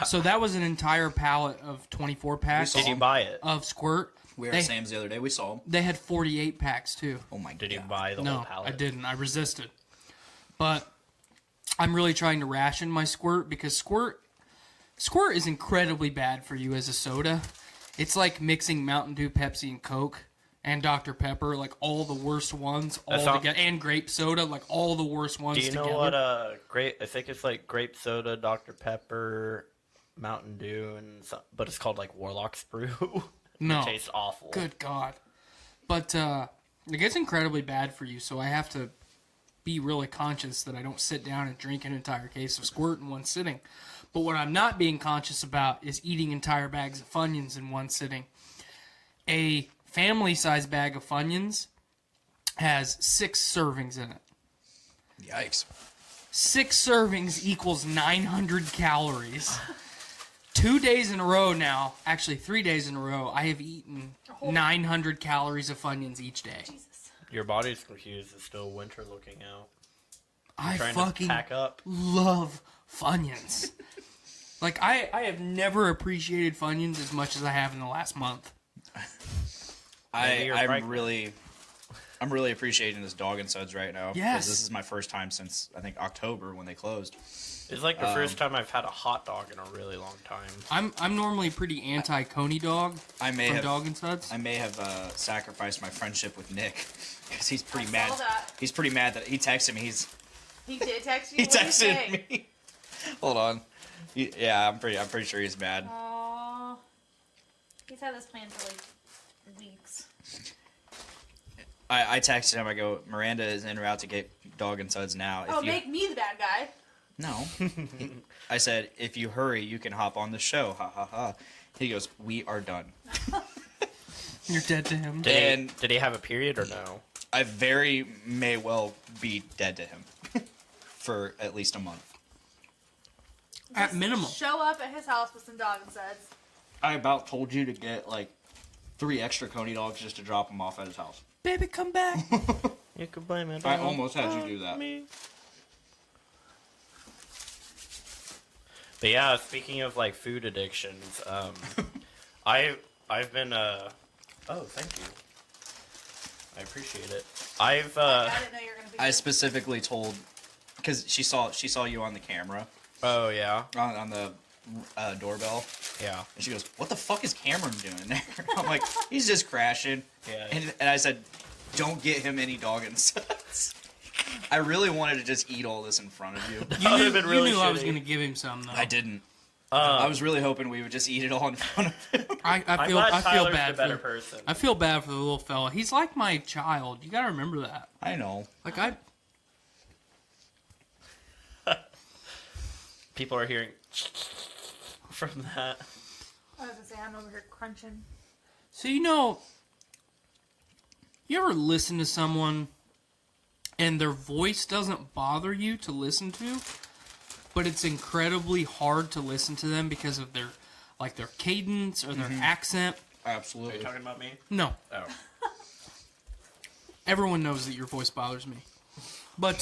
[SPEAKER 7] So that was an entire pallet of 24 packs.
[SPEAKER 3] Did you buy it?
[SPEAKER 7] Of Squirt?
[SPEAKER 6] We were at Sam's the other day. We saw them.
[SPEAKER 7] They had 48 packs too.
[SPEAKER 6] Oh my god!
[SPEAKER 3] Did you buy the whole pallet?
[SPEAKER 7] No, I didn't. I resisted. But I'm really trying to ration my Squirt because Squirt is incredibly bad for you as a soda. It's like mixing Mountain Dew, Pepsi, and Coke and Dr. Pepper, like all the worst ones all together, and grape soda, like all the worst ones together.
[SPEAKER 3] Do you know what I think it's like grape soda, Dr. Pepper, Mountain Dew, but it's called like Warlock's Brew.
[SPEAKER 7] No.
[SPEAKER 3] It tastes awful.
[SPEAKER 7] Good God. But it gets incredibly bad for you, so I have to be really conscious that I don't sit down and drink an entire case of Squirt in one sitting. But what I'm not being conscious about is eating entire bags of Funyuns in one sitting. A family-sized bag of Funyuns has 6 servings in it.
[SPEAKER 6] Yikes.
[SPEAKER 7] 6 servings equals 900 calories. 2 days in a row now, actually 3 days in a row, I have eaten 900 calories of Funyuns each day.
[SPEAKER 8] Jesus.
[SPEAKER 3] Your body's confused. It's still winter looking out.
[SPEAKER 7] I
[SPEAKER 3] Trying
[SPEAKER 7] fucking
[SPEAKER 3] to pack up.
[SPEAKER 7] love Funyuns. Like, I have never appreciated Funyuns as much as I have in the last month.
[SPEAKER 6] I'm really appreciating this dog and Suds right now.
[SPEAKER 7] Yes.
[SPEAKER 6] Because this is my first time since, I think, October when they closed.
[SPEAKER 3] It's like the first time I've had a hot dog in a really long time.
[SPEAKER 7] I'm normally pretty anti-Coney dog from Dog and Suds.
[SPEAKER 6] I may have sacrificed my friendship with Nick because he's pretty mad.
[SPEAKER 8] That.
[SPEAKER 6] He's pretty mad that he texted me.
[SPEAKER 8] He did text you.
[SPEAKER 6] He
[SPEAKER 8] What did
[SPEAKER 6] texted
[SPEAKER 8] say?
[SPEAKER 6] me. Hold on. Yeah, I'm pretty sure he's mad.
[SPEAKER 8] Aww. He's had this plan for like weeks.
[SPEAKER 6] I texted him. I go, Miranda is en route to get Dog and Suds now.
[SPEAKER 8] Oh, make me the bad guy.
[SPEAKER 6] No. I said, if you hurry, you can hop on the show. Ha ha ha. He goes, we are done.
[SPEAKER 7] You're dead to him.
[SPEAKER 3] Did he have a period or no?
[SPEAKER 6] I very may well be dead to him for at least a month.
[SPEAKER 7] At minimum.
[SPEAKER 8] Show up at his house with some dog and Suds.
[SPEAKER 6] I about told you to get like 3 extra Coney dogs just to drop them off at his house.
[SPEAKER 7] Baby, come back.
[SPEAKER 3] You could blame it.
[SPEAKER 6] I almost had you do that.
[SPEAKER 3] Me. But yeah, speaking of like food addictions, I've been oh, thank you. I appreciate it.
[SPEAKER 8] I didn't know you were gonna be.
[SPEAKER 6] I specifically told because she saw you on the camera.
[SPEAKER 3] Oh yeah.
[SPEAKER 6] On the doorbell.
[SPEAKER 3] Yeah.
[SPEAKER 6] And she goes, "What the fuck is Cameron doing there?" I'm like, "He's just crashing."
[SPEAKER 3] Yeah.
[SPEAKER 6] And I said, "Don't get him any dog and Suds." I really wanted to just eat all this in front of you.
[SPEAKER 7] You knew,
[SPEAKER 3] been really
[SPEAKER 7] I was
[SPEAKER 3] shitty.
[SPEAKER 7] going to give him some, though.
[SPEAKER 6] I didn't. I was really hoping we would just eat it all in front of him.
[SPEAKER 7] I
[SPEAKER 3] I'm
[SPEAKER 7] feel
[SPEAKER 3] glad Tyler's
[SPEAKER 7] bad
[SPEAKER 3] the better
[SPEAKER 7] for
[SPEAKER 3] person.
[SPEAKER 7] I feel bad for the little fella. He's like my child. You got to remember that.
[SPEAKER 6] I know.
[SPEAKER 7] Like
[SPEAKER 3] People are hearing from that.
[SPEAKER 8] I was gonna say I'm over here crunching.
[SPEAKER 7] So you ever listen to someone and their voice doesn't bother you to listen to, but it's incredibly hard to listen to them because of their cadence or their accent?
[SPEAKER 3] Are
[SPEAKER 6] Absolutely.
[SPEAKER 3] you talking about me?
[SPEAKER 7] No.
[SPEAKER 3] Oh.
[SPEAKER 7] Everyone knows that your voice bothers me. But,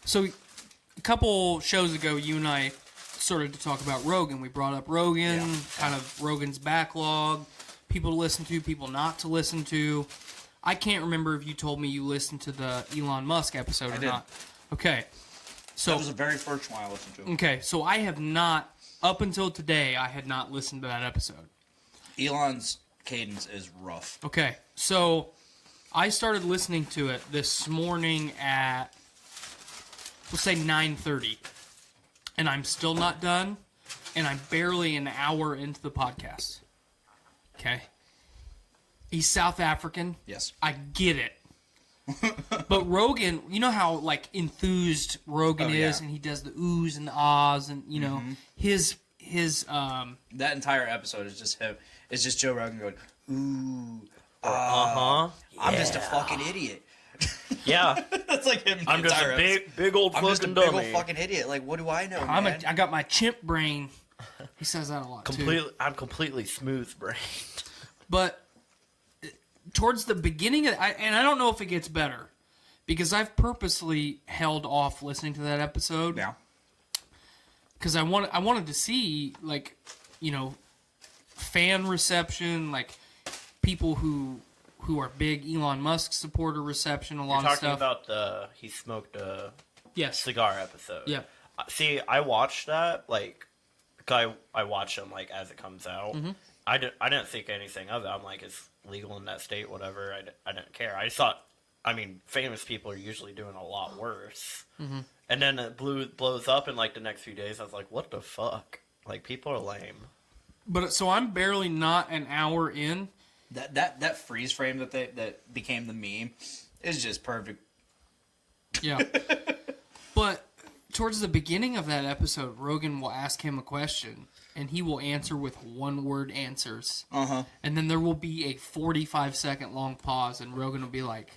[SPEAKER 7] so a couple shows ago, you and I started to talk about Rogan. We brought up Rogan, kind of Rogan's backlog, people to listen to, people not to listen to. I can't remember if you told me you listened to the Elon Musk episode or
[SPEAKER 6] did.
[SPEAKER 7] not. Okay. So
[SPEAKER 6] That was the very first one I listened to.
[SPEAKER 7] okay, so I have not, up until today, I had not listened to that episode.
[SPEAKER 6] Elon's cadence is rough.
[SPEAKER 7] Okay, so I started listening to it this morning at, let's say 9:30, and I'm still not done, and I'm barely an hour into the podcast. Okay? He's South African.
[SPEAKER 6] Yes.
[SPEAKER 7] I get it. But Rogan, you know how like enthused Rogan is, and he does the oohs and the ahs, and you know his
[SPEAKER 6] That entire episode is just him. It's just Joe Rogan going, "Ooh,
[SPEAKER 3] Uh-huh.
[SPEAKER 6] I'm just a fucking idiot."
[SPEAKER 3] Yeah,
[SPEAKER 6] That's like him.
[SPEAKER 3] I'm just a big old
[SPEAKER 6] I'm just a
[SPEAKER 3] fucking
[SPEAKER 6] big old
[SPEAKER 3] dummy.
[SPEAKER 6] fucking idiot. Like, what do I know,
[SPEAKER 7] I
[SPEAKER 6] man?
[SPEAKER 7] got my chimp brain. He says that a lot too.
[SPEAKER 3] I'm completely smooth brained.
[SPEAKER 7] But towards the beginning of, and I don't know if it gets better, because I've purposely held off listening to that episode.
[SPEAKER 6] Yeah.
[SPEAKER 7] Because I wanted to see, like, you know, fan reception, like people who are big Elon Musk supporter reception, a lot
[SPEAKER 3] You're
[SPEAKER 7] of
[SPEAKER 3] talking
[SPEAKER 7] stuff.
[SPEAKER 3] about he smoked a
[SPEAKER 7] Yes.
[SPEAKER 3] cigar episode.
[SPEAKER 7] Yeah.
[SPEAKER 3] See, I watched that, like, I watch them, like, as it comes out.
[SPEAKER 7] Mm-hmm.
[SPEAKER 3] I didn't think anything of it. I'm like, it's legal in that state, whatever. I didn't care. I just thought, I mean, famous people are usually doing a lot worse. Mm-hmm. And then it blows up in, like, the next few days. I was like, what the fuck? Like, people are lame.
[SPEAKER 7] But so I'm barely not an hour in.
[SPEAKER 6] That freeze frame that became the meme is just perfect.
[SPEAKER 7] Yeah. But towards the beginning of that episode, Rogan will ask him a question, and he will answer with one-word answers.
[SPEAKER 6] Uh-huh.
[SPEAKER 7] And then there will be a 45-second long pause, and Rogan will be like...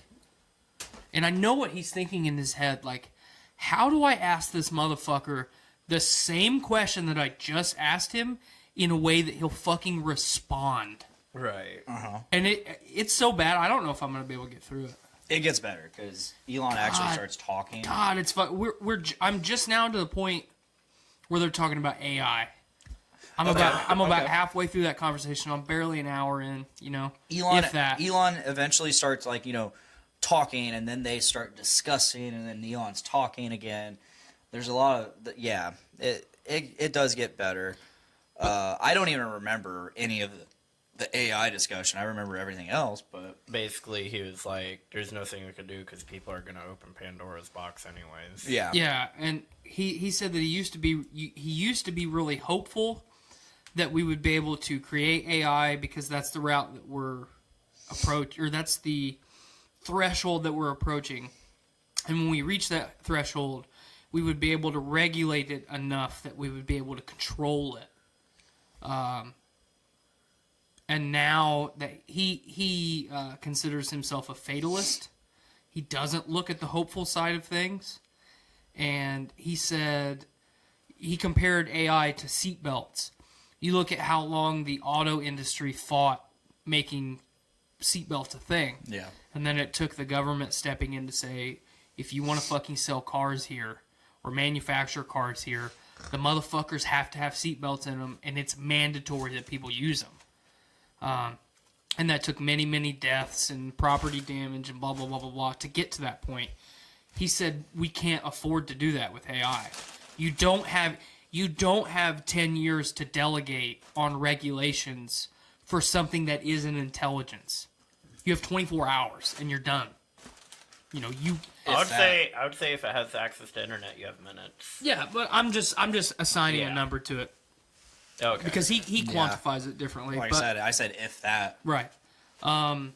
[SPEAKER 7] And I know what he's thinking in his head, like, how do I ask this motherfucker the same question that I just asked him in a way that he'll fucking respond?
[SPEAKER 3] Right.
[SPEAKER 6] Uh-huh.
[SPEAKER 7] And it's so bad, I don't know if I'm going to be able to get through it.
[SPEAKER 6] It gets better because Elon actually starts talking.
[SPEAKER 7] God, it's fun. I'm just now to the point where they're talking about AI. I'm about halfway through that conversation. I'm barely an hour in, you know.
[SPEAKER 6] Elon eventually starts, like, you know, talking, and then they start discussing, and then Elon's talking again. There's a lot of it does get better. I don't even remember any of the AI discussion. I remember everything else, but
[SPEAKER 3] Basically, he was like, there's nothing we can do because people are going to open Pandora's box anyways.
[SPEAKER 6] yeah.
[SPEAKER 7] Yeah, and he said that he used to be really hopeful that we would be able to create AI because that's the route that we're that's the threshold that we're approaching. And when we reach that threshold, we would be able to regulate it enough that we would be able to control it. And now that he considers himself a fatalist, he doesn't look at the hopeful side of things. And he said he compared AI to seatbelts. You look at how long the auto industry fought making seatbelts a thing.
[SPEAKER 6] Yeah.
[SPEAKER 7] And then it took the government stepping in to say, if you want to fucking sell cars here or manufacture cars here, the motherfuckers have to have seatbelts in them, and it's mandatory that people use them. And that took many, many deaths and property damage and blah, blah, blah, blah, blah to get to that point. He said, we can't afford to do that with AI. You don't have 10 years to delegate on regulations for something that isn't intelligence. You have 24 hours and you're done. You know,
[SPEAKER 3] I would say if it has access to internet, you have minutes.
[SPEAKER 7] Yeah, but I'm just assigning a number to it.
[SPEAKER 3] Okay.
[SPEAKER 7] Because he quantifies it differently.
[SPEAKER 6] Like
[SPEAKER 7] but,
[SPEAKER 6] I said if that.
[SPEAKER 7] Right. But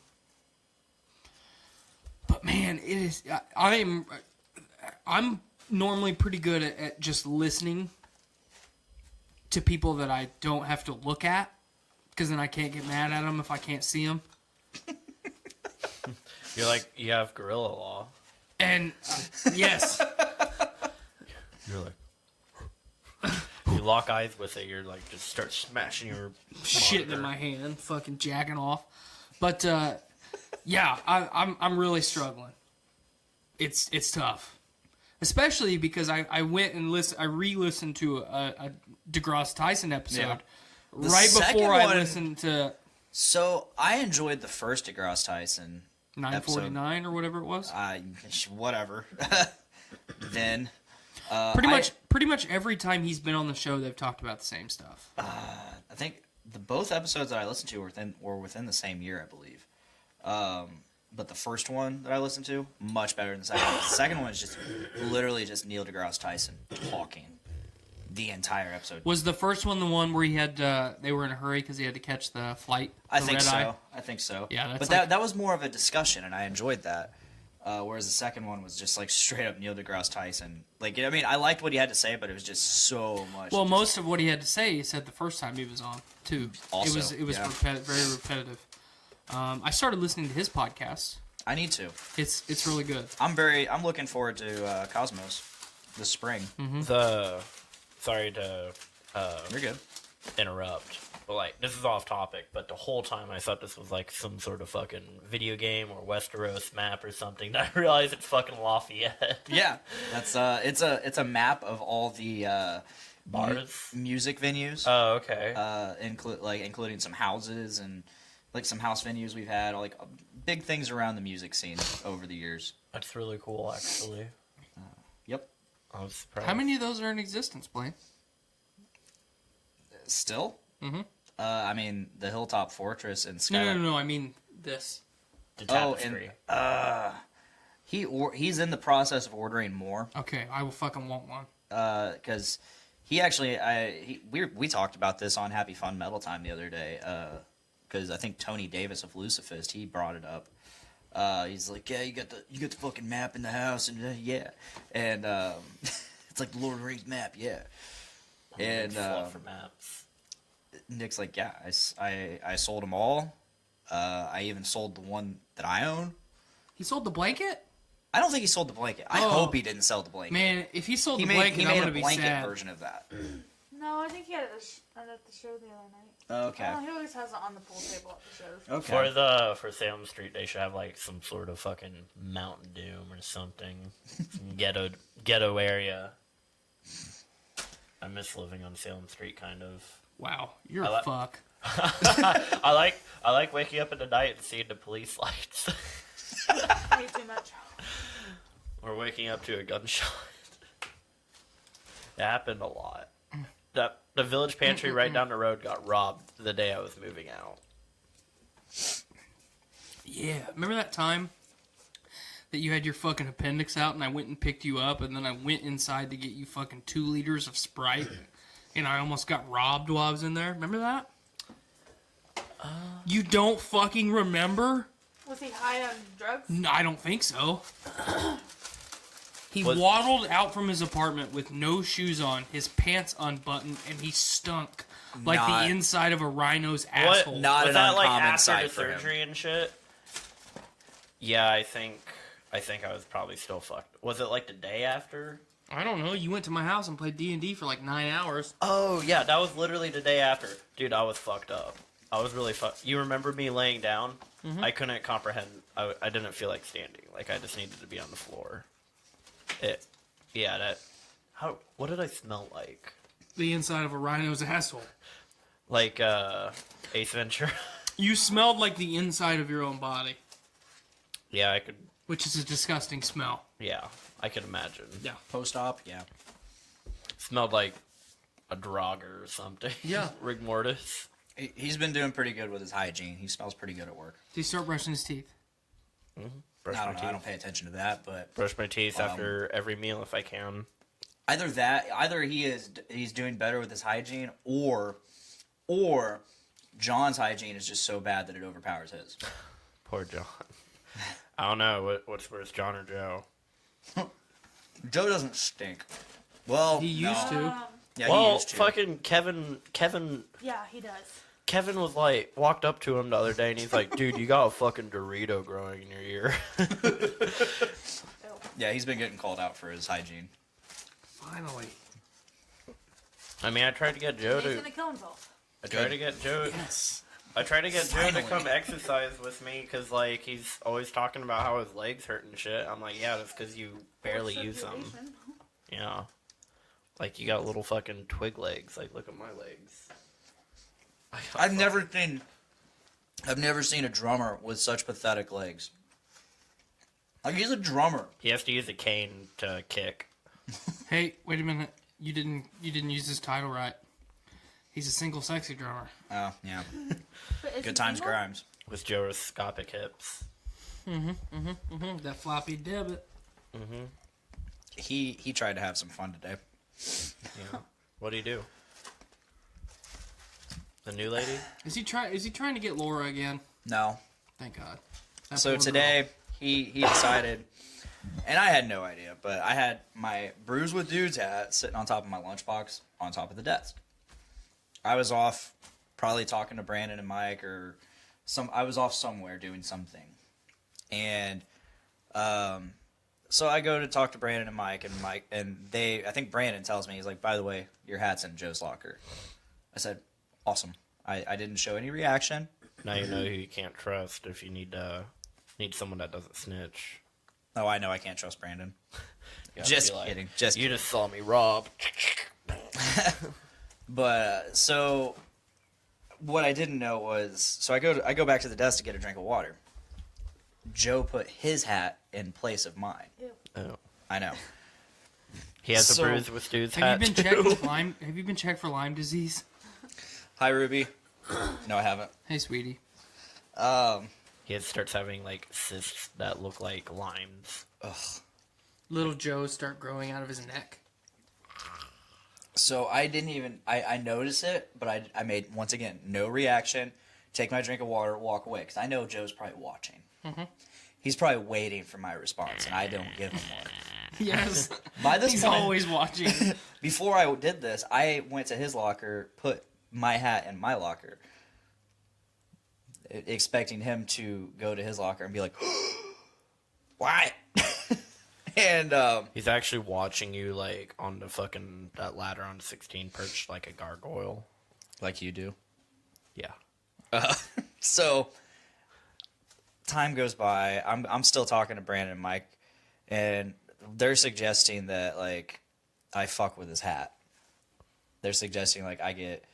[SPEAKER 7] man, it is. I'm normally pretty good at just listening to people that I don't have to look at, because then I can't get mad at them if I can't see them.
[SPEAKER 3] You're like, you have gorilla law.
[SPEAKER 7] And yes,
[SPEAKER 3] You're like, you lock eyes with it. You're like, just start smashing your
[SPEAKER 7] shitting
[SPEAKER 3] monitor.
[SPEAKER 7] in my hand, fucking jacking off. But yeah, I'm really struggling. It's tough, especially because I went and I re-listened to a DeGrasse Tyson episode right before I listened to.
[SPEAKER 6] So I enjoyed the first DeGrasse Tyson
[SPEAKER 7] 949 or whatever it was.
[SPEAKER 6] Whatever. Then
[SPEAKER 7] pretty much every time he's been on the show, they've talked about the same stuff.
[SPEAKER 6] I think both episodes that I listened to were within the same year, I believe. But the first one that I listened to, much better than the second one. The second one is just literally just Neil deGrasse Tyson talking the entire episode.
[SPEAKER 7] Was the first one the one where he had they were in a hurry because he had to catch the flight?
[SPEAKER 6] I think so.
[SPEAKER 7] Yeah, that's
[SPEAKER 6] but that was more of a discussion, and I enjoyed that. Whereas the second one was just like straight up Neil deGrasse Tyson. Like, I mean, I liked what he had to say, but it was just so much.
[SPEAKER 7] Well, most of what he had to say, he said the first time he was on too.
[SPEAKER 6] Also,
[SPEAKER 7] it was very repetitive. I started listening to his podcast
[SPEAKER 6] I need to.
[SPEAKER 7] It's really good.
[SPEAKER 6] I'm looking forward to Cosmos this spring.
[SPEAKER 3] Sorry to
[SPEAKER 6] You're good.
[SPEAKER 3] interrupt, but like this is off topic. But the whole time I thought this was like some sort of fucking video game or Westeros map or something. I realized it's fucking Lafayette.
[SPEAKER 6] Yeah, that's it's a map of all the
[SPEAKER 3] Bars?
[SPEAKER 6] music venues.
[SPEAKER 3] Oh, okay.
[SPEAKER 6] Including some houses and like some house venues we've had, like big things around the music scene over the years.
[SPEAKER 3] That's really cool, actually.
[SPEAKER 6] Yep.
[SPEAKER 3] I was surprised.
[SPEAKER 7] How many of those are in existence, Blaine?
[SPEAKER 6] Still?
[SPEAKER 7] Mm-hmm.
[SPEAKER 6] I mean, the Hilltop Fortress and Skyline.
[SPEAKER 7] No. I mean this.
[SPEAKER 3] The tapestry.
[SPEAKER 6] He's in the process of ordering more.
[SPEAKER 7] Okay, I will fucking want one.
[SPEAKER 6] Because he actually, we talked about this on Happy Fun Metal Time the other day. Because I think Tony Davis of Lucifist, he brought it up. He's like, yeah, you got the fucking map in the house, and yeah, and it's like the Lord of the Rings map, yeah. And
[SPEAKER 3] for maps.
[SPEAKER 6] Nick's like, yeah, I sold them all. I even sold the one that I own.
[SPEAKER 7] He sold the blanket?
[SPEAKER 6] I don't think he sold the blanket. I
[SPEAKER 7] Oh.
[SPEAKER 6] hope he didn't sell the blanket.
[SPEAKER 7] Man, if he sold
[SPEAKER 6] he
[SPEAKER 7] the
[SPEAKER 6] made,
[SPEAKER 7] blanket,
[SPEAKER 6] he
[SPEAKER 7] I'm
[SPEAKER 6] made
[SPEAKER 7] gonna
[SPEAKER 6] a
[SPEAKER 7] be
[SPEAKER 6] blanket
[SPEAKER 7] sad.
[SPEAKER 6] version of that.
[SPEAKER 8] No, I think he had it at the show the other night.
[SPEAKER 6] Okay.
[SPEAKER 8] Oh, he always has it on the pool table at the shows.
[SPEAKER 6] Okay.
[SPEAKER 3] For Salem Street, they should have like some sort of fucking Mountain Doom or something. Some ghetto area. I miss living on Salem Street, kind of.
[SPEAKER 7] Wow, you're
[SPEAKER 3] I
[SPEAKER 7] a
[SPEAKER 3] like-
[SPEAKER 7] fuck.
[SPEAKER 3] I like waking up in the night and seeing the police lights.
[SPEAKER 8] Way too much.
[SPEAKER 3] Or waking up to a gunshot. It happened a lot. The village pantry right down the road got robbed the day I was moving out.
[SPEAKER 7] Yeah, remember that time that you had your fucking appendix out and I went and picked you up and then I went inside to get you fucking 2 liters of Sprite and I almost got robbed while I was in there? Remember that? You don't fucking remember?
[SPEAKER 8] Was he high on drugs?
[SPEAKER 7] No, I don't think so. He
[SPEAKER 3] Was-
[SPEAKER 7] waddled out from his apartment with no shoes on, his pants unbuttoned, and he stunk like
[SPEAKER 6] Not-
[SPEAKER 7] the inside of a rhino's asshole.
[SPEAKER 6] Not
[SPEAKER 3] was
[SPEAKER 6] an
[SPEAKER 3] that like
[SPEAKER 6] uncommon
[SPEAKER 3] after
[SPEAKER 6] sight
[SPEAKER 3] the
[SPEAKER 6] for him.
[SPEAKER 3] surgery and shit? Yeah, I think I was probably still fucked. Was it like the day after?
[SPEAKER 7] I don't know. You went to my house and played D&D for like 9 hours.
[SPEAKER 3] Oh yeah, that was literally the day after. Dude, I was fucked up. I was really fucked. You remember me laying down?
[SPEAKER 7] Mm-hmm.
[SPEAKER 3] I couldn't comprehend. I didn't feel like standing. Like I just needed to be on the floor. What did I smell like?
[SPEAKER 7] The inside of a rhino's asshole.
[SPEAKER 3] Like Ace Ventura.
[SPEAKER 7] You smelled like the inside of your own body,
[SPEAKER 3] Yeah, I could.
[SPEAKER 7] which is a disgusting smell.
[SPEAKER 3] Yeah, I could imagine.
[SPEAKER 7] Yeah.
[SPEAKER 6] Post-op, yeah.
[SPEAKER 3] Smelled like a drogger or something.
[SPEAKER 7] Yeah.
[SPEAKER 3] Rig mortis.
[SPEAKER 6] He's been doing pretty good with his hygiene. He smells pretty good at work.
[SPEAKER 7] Did he start brushing his teeth?
[SPEAKER 3] Brush
[SPEAKER 6] I
[SPEAKER 3] my
[SPEAKER 6] don't know.
[SPEAKER 3] teeth.
[SPEAKER 6] I don't pay attention to that, but
[SPEAKER 3] Brush my teeth after every meal if I can.
[SPEAKER 6] either he's doing better with his hygiene, or John's hygiene is just so bad that it overpowers his.
[SPEAKER 3] Poor John. I don't know what's worse, John or Joe.
[SPEAKER 6] Joe doesn't stink. Well,
[SPEAKER 7] He used to.
[SPEAKER 6] Yeah, he
[SPEAKER 3] Well,
[SPEAKER 6] used to.
[SPEAKER 3] fucking Kevin
[SPEAKER 8] Yeah, he does.
[SPEAKER 3] Kevin was like, walked up to him the other day and he's like, dude, you got a fucking Dorito growing in your ear.
[SPEAKER 6] Yeah, he's been getting called out for his hygiene.
[SPEAKER 7] Finally.
[SPEAKER 3] I mean, I tried to get Joe
[SPEAKER 8] He's
[SPEAKER 3] to.
[SPEAKER 8] gonna kill himself.
[SPEAKER 3] I tried to get Joe.
[SPEAKER 7] Yes.
[SPEAKER 3] I tried to get Joe to
[SPEAKER 6] Finally.
[SPEAKER 3] come exercise with me because, like, he's always talking about how his legs hurt and shit. I'm like, yeah, that's because you barely use them.
[SPEAKER 8] Circulation.
[SPEAKER 3] Yeah. Like, you got little fucking twig legs. Like, look at my legs.
[SPEAKER 6] I've never seen a drummer with such pathetic legs. Like, he's a drummer.
[SPEAKER 3] He has to use a cane to kick.
[SPEAKER 7] Hey, wait a minute. You didn't use his title right. He's a single sexy drummer.
[SPEAKER 6] Oh, yeah.
[SPEAKER 8] But is he
[SPEAKER 6] Good times,
[SPEAKER 8] single?
[SPEAKER 6] Grimes.
[SPEAKER 3] With gyroscopic hips.
[SPEAKER 7] That floppy debit.
[SPEAKER 6] He tried to have some fun today.
[SPEAKER 3] Yeah. What do you do? The new lady?
[SPEAKER 7] Is he trying to get Laura again?
[SPEAKER 6] No.
[SPEAKER 7] Thank God. That
[SPEAKER 6] So
[SPEAKER 7] poor
[SPEAKER 6] today he decided, and I had no idea, but I had my Brews with Dudes hat sitting on top of my lunchbox on top of the desk. I was off, probably talking to Brandon and Mike, or I was off somewhere doing something, And so I go to talk to Brandon and Mike, and I think Brandon tells me, he's like, by the way, your hat's in Joe's locker. I said, awesome. I didn't show any reaction.
[SPEAKER 3] Now you know who you can't trust if you need someone that doesn't snitch.
[SPEAKER 6] Oh, I know I can't trust Brandon.
[SPEAKER 3] You
[SPEAKER 6] Just
[SPEAKER 3] gotta be like,
[SPEAKER 6] kidding.
[SPEAKER 3] You just saw me rob.
[SPEAKER 6] But so what I didn't know was, so I go back to the desk to get a drink of water. Joe put his hat in place of mine.
[SPEAKER 3] Oh.
[SPEAKER 6] I know.
[SPEAKER 3] He has
[SPEAKER 6] So-
[SPEAKER 3] a bruise with dude's
[SPEAKER 7] Have
[SPEAKER 3] hat
[SPEAKER 7] you been
[SPEAKER 3] too.
[SPEAKER 7] checked with Lyme? Have you been checked for Lyme disease?
[SPEAKER 6] Hi, Ruby. No, I haven't.
[SPEAKER 7] Hey, sweetie.
[SPEAKER 3] He starts having like cysts that look like limes.
[SPEAKER 7] Little Joes start growing out of his neck.
[SPEAKER 6] So I didn't even, I noticed it, but I made, once again, no reaction, take my drink of water, walk away, because I know Joe's probably watching.
[SPEAKER 7] Mm-hmm.
[SPEAKER 6] He's probably waiting for my response, and I don't give him one.
[SPEAKER 7] Yes.
[SPEAKER 6] By this
[SPEAKER 7] He's
[SPEAKER 6] point,
[SPEAKER 7] always watching.
[SPEAKER 6] before I did this, I went to his locker, put my hat in my locker, expecting him to go to his locker and be like, what? And
[SPEAKER 3] He's actually watching you like on the fucking that ladder on 16 perched like a gargoyle.
[SPEAKER 6] like you do.
[SPEAKER 3] Yeah.
[SPEAKER 6] So time goes by. I'm still talking to Brandon and Mike, and they're suggesting that like I fuck with his hat. They're suggesting like I get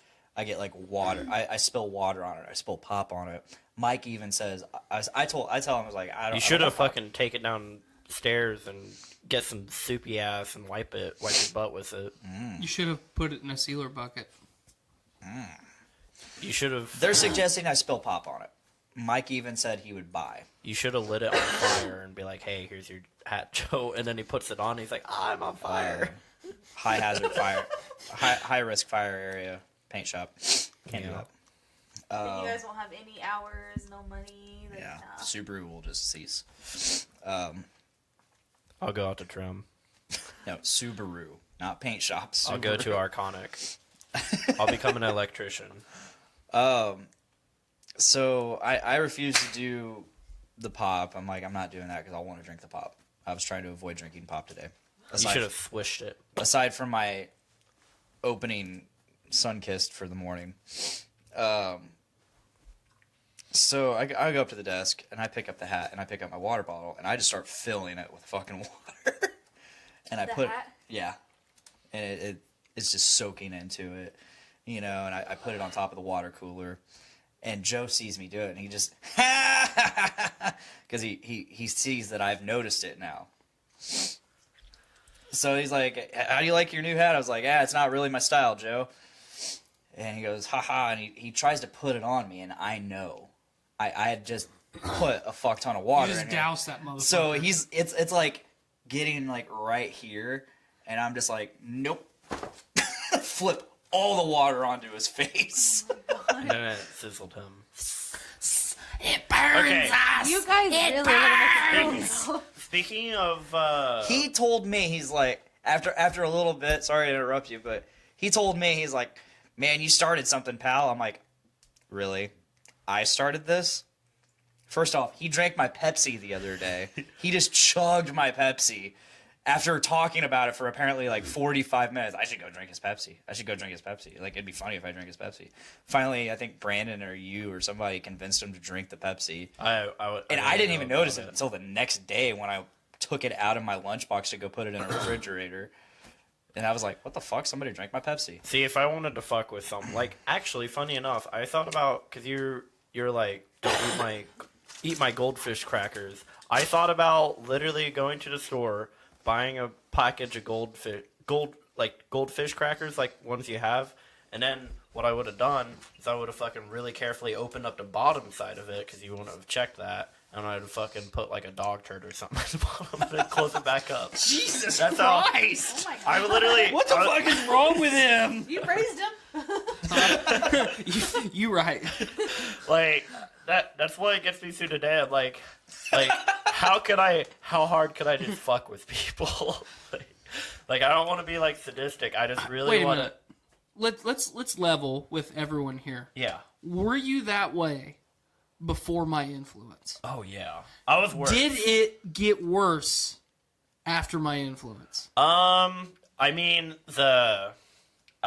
[SPEAKER 6] like water. I spill water on it. I spill pop on it. Mike even says I tell him I was like I don't.
[SPEAKER 3] You should have fucking taken downstairs and get some soupy ass and wipe your butt with it.
[SPEAKER 7] You should have put it in a sealer bucket.
[SPEAKER 3] You should have.
[SPEAKER 6] They're suggesting I spill pop on it. Mike even said he would buy.
[SPEAKER 3] You should have lit it on fire and be like, "Hey, here's your hat, Joe." And then he puts it on. And he's like, "I'm on fire."
[SPEAKER 6] High hazard fire, high risk fire area, paint shop. Can't do that.
[SPEAKER 8] Then you guys won't have any hours, no money. Like,
[SPEAKER 6] Yeah,
[SPEAKER 8] nah.
[SPEAKER 6] Subaru will just cease.
[SPEAKER 3] I'll go out to trim.
[SPEAKER 6] No, Subaru, not paint shops.
[SPEAKER 3] I'll go to Arconic. I'll become an electrician.
[SPEAKER 6] So I refuse to do the pop. I'm like, I'm not doing that because I want to drink the pop. I was trying to avoid drinking pop today.
[SPEAKER 3] You should have swished it.
[SPEAKER 6] Aside from my opening sun-kissed for the morning. So I go up to the desk, and I pick up the hat, and I pick up my water bottle, and I just start filling it with fucking water. And I
[SPEAKER 8] The
[SPEAKER 6] put,
[SPEAKER 8] hat?
[SPEAKER 6] yeah. And it's just soaking into it, you know, and I put it on top of the water cooler. And Joe sees me do it, and he just, because he sees that I've noticed it now. So he's like, how do you like your new hat? I was like, it's not really my style, Joe. And he goes, haha, and he tries to put it on me, and I know. I had just put a fuck ton of water
[SPEAKER 7] You just
[SPEAKER 6] in here.
[SPEAKER 7] douse that motherfucker.
[SPEAKER 6] So it's like getting like right here, and I'm just like, nope. Flip all the water onto his face.
[SPEAKER 3] And then it sizzled him.
[SPEAKER 7] it burns
[SPEAKER 3] Okay.
[SPEAKER 7] us.
[SPEAKER 8] You guys really
[SPEAKER 7] burns!
[SPEAKER 8] live
[SPEAKER 3] Speaking of,
[SPEAKER 6] He told me, he's like, after a little bit, sorry to interrupt you, but he told me, he's like, man, you started something, pal. I'm like, really? I started this? First off, he drank my Pepsi the other day. He just chugged my Pepsi after talking about it for apparently like 45 minutes. I should go drink his Pepsi. Like, it'd be funny if I drank his Pepsi. Finally, I think Brandon or you or somebody convinced him to drink the Pepsi.
[SPEAKER 3] I
[SPEAKER 6] didn't even notice it until the next day when I took it out of my lunchbox to go put it in a refrigerator. And I was like, what the fuck? Somebody drank my Pepsi.
[SPEAKER 3] See, if I wanted to fuck with something, like, actually, funny enough, I thought about, because you're like, don't eat my goldfish crackers. I thought about literally going to the store, buying a package of goldfish crackers, like ones you have, and then what I would have done is I would have fucking really carefully opened up the bottom side of it, because you wouldn't have checked that, and I'd have fucking put like a dog turd or something at the bottom and then close it back up.
[SPEAKER 7] Jesus
[SPEAKER 3] That's how-
[SPEAKER 7] Christ!
[SPEAKER 8] Oh my God.
[SPEAKER 3] I would literally...
[SPEAKER 7] What the fuck is wrong with him?
[SPEAKER 8] You raised him.
[SPEAKER 7] You right.
[SPEAKER 3] Like, that's what gets me through the day. I'm like how hard could I just fuck with people? like I don't want to be like sadistic. I just really
[SPEAKER 7] Wait a
[SPEAKER 3] want
[SPEAKER 7] minute. Let's level with everyone here.
[SPEAKER 3] Yeah.
[SPEAKER 7] Were you that way before my influence?
[SPEAKER 3] Oh yeah, I was worse.
[SPEAKER 7] Did it get worse after my influence?
[SPEAKER 3] I mean, I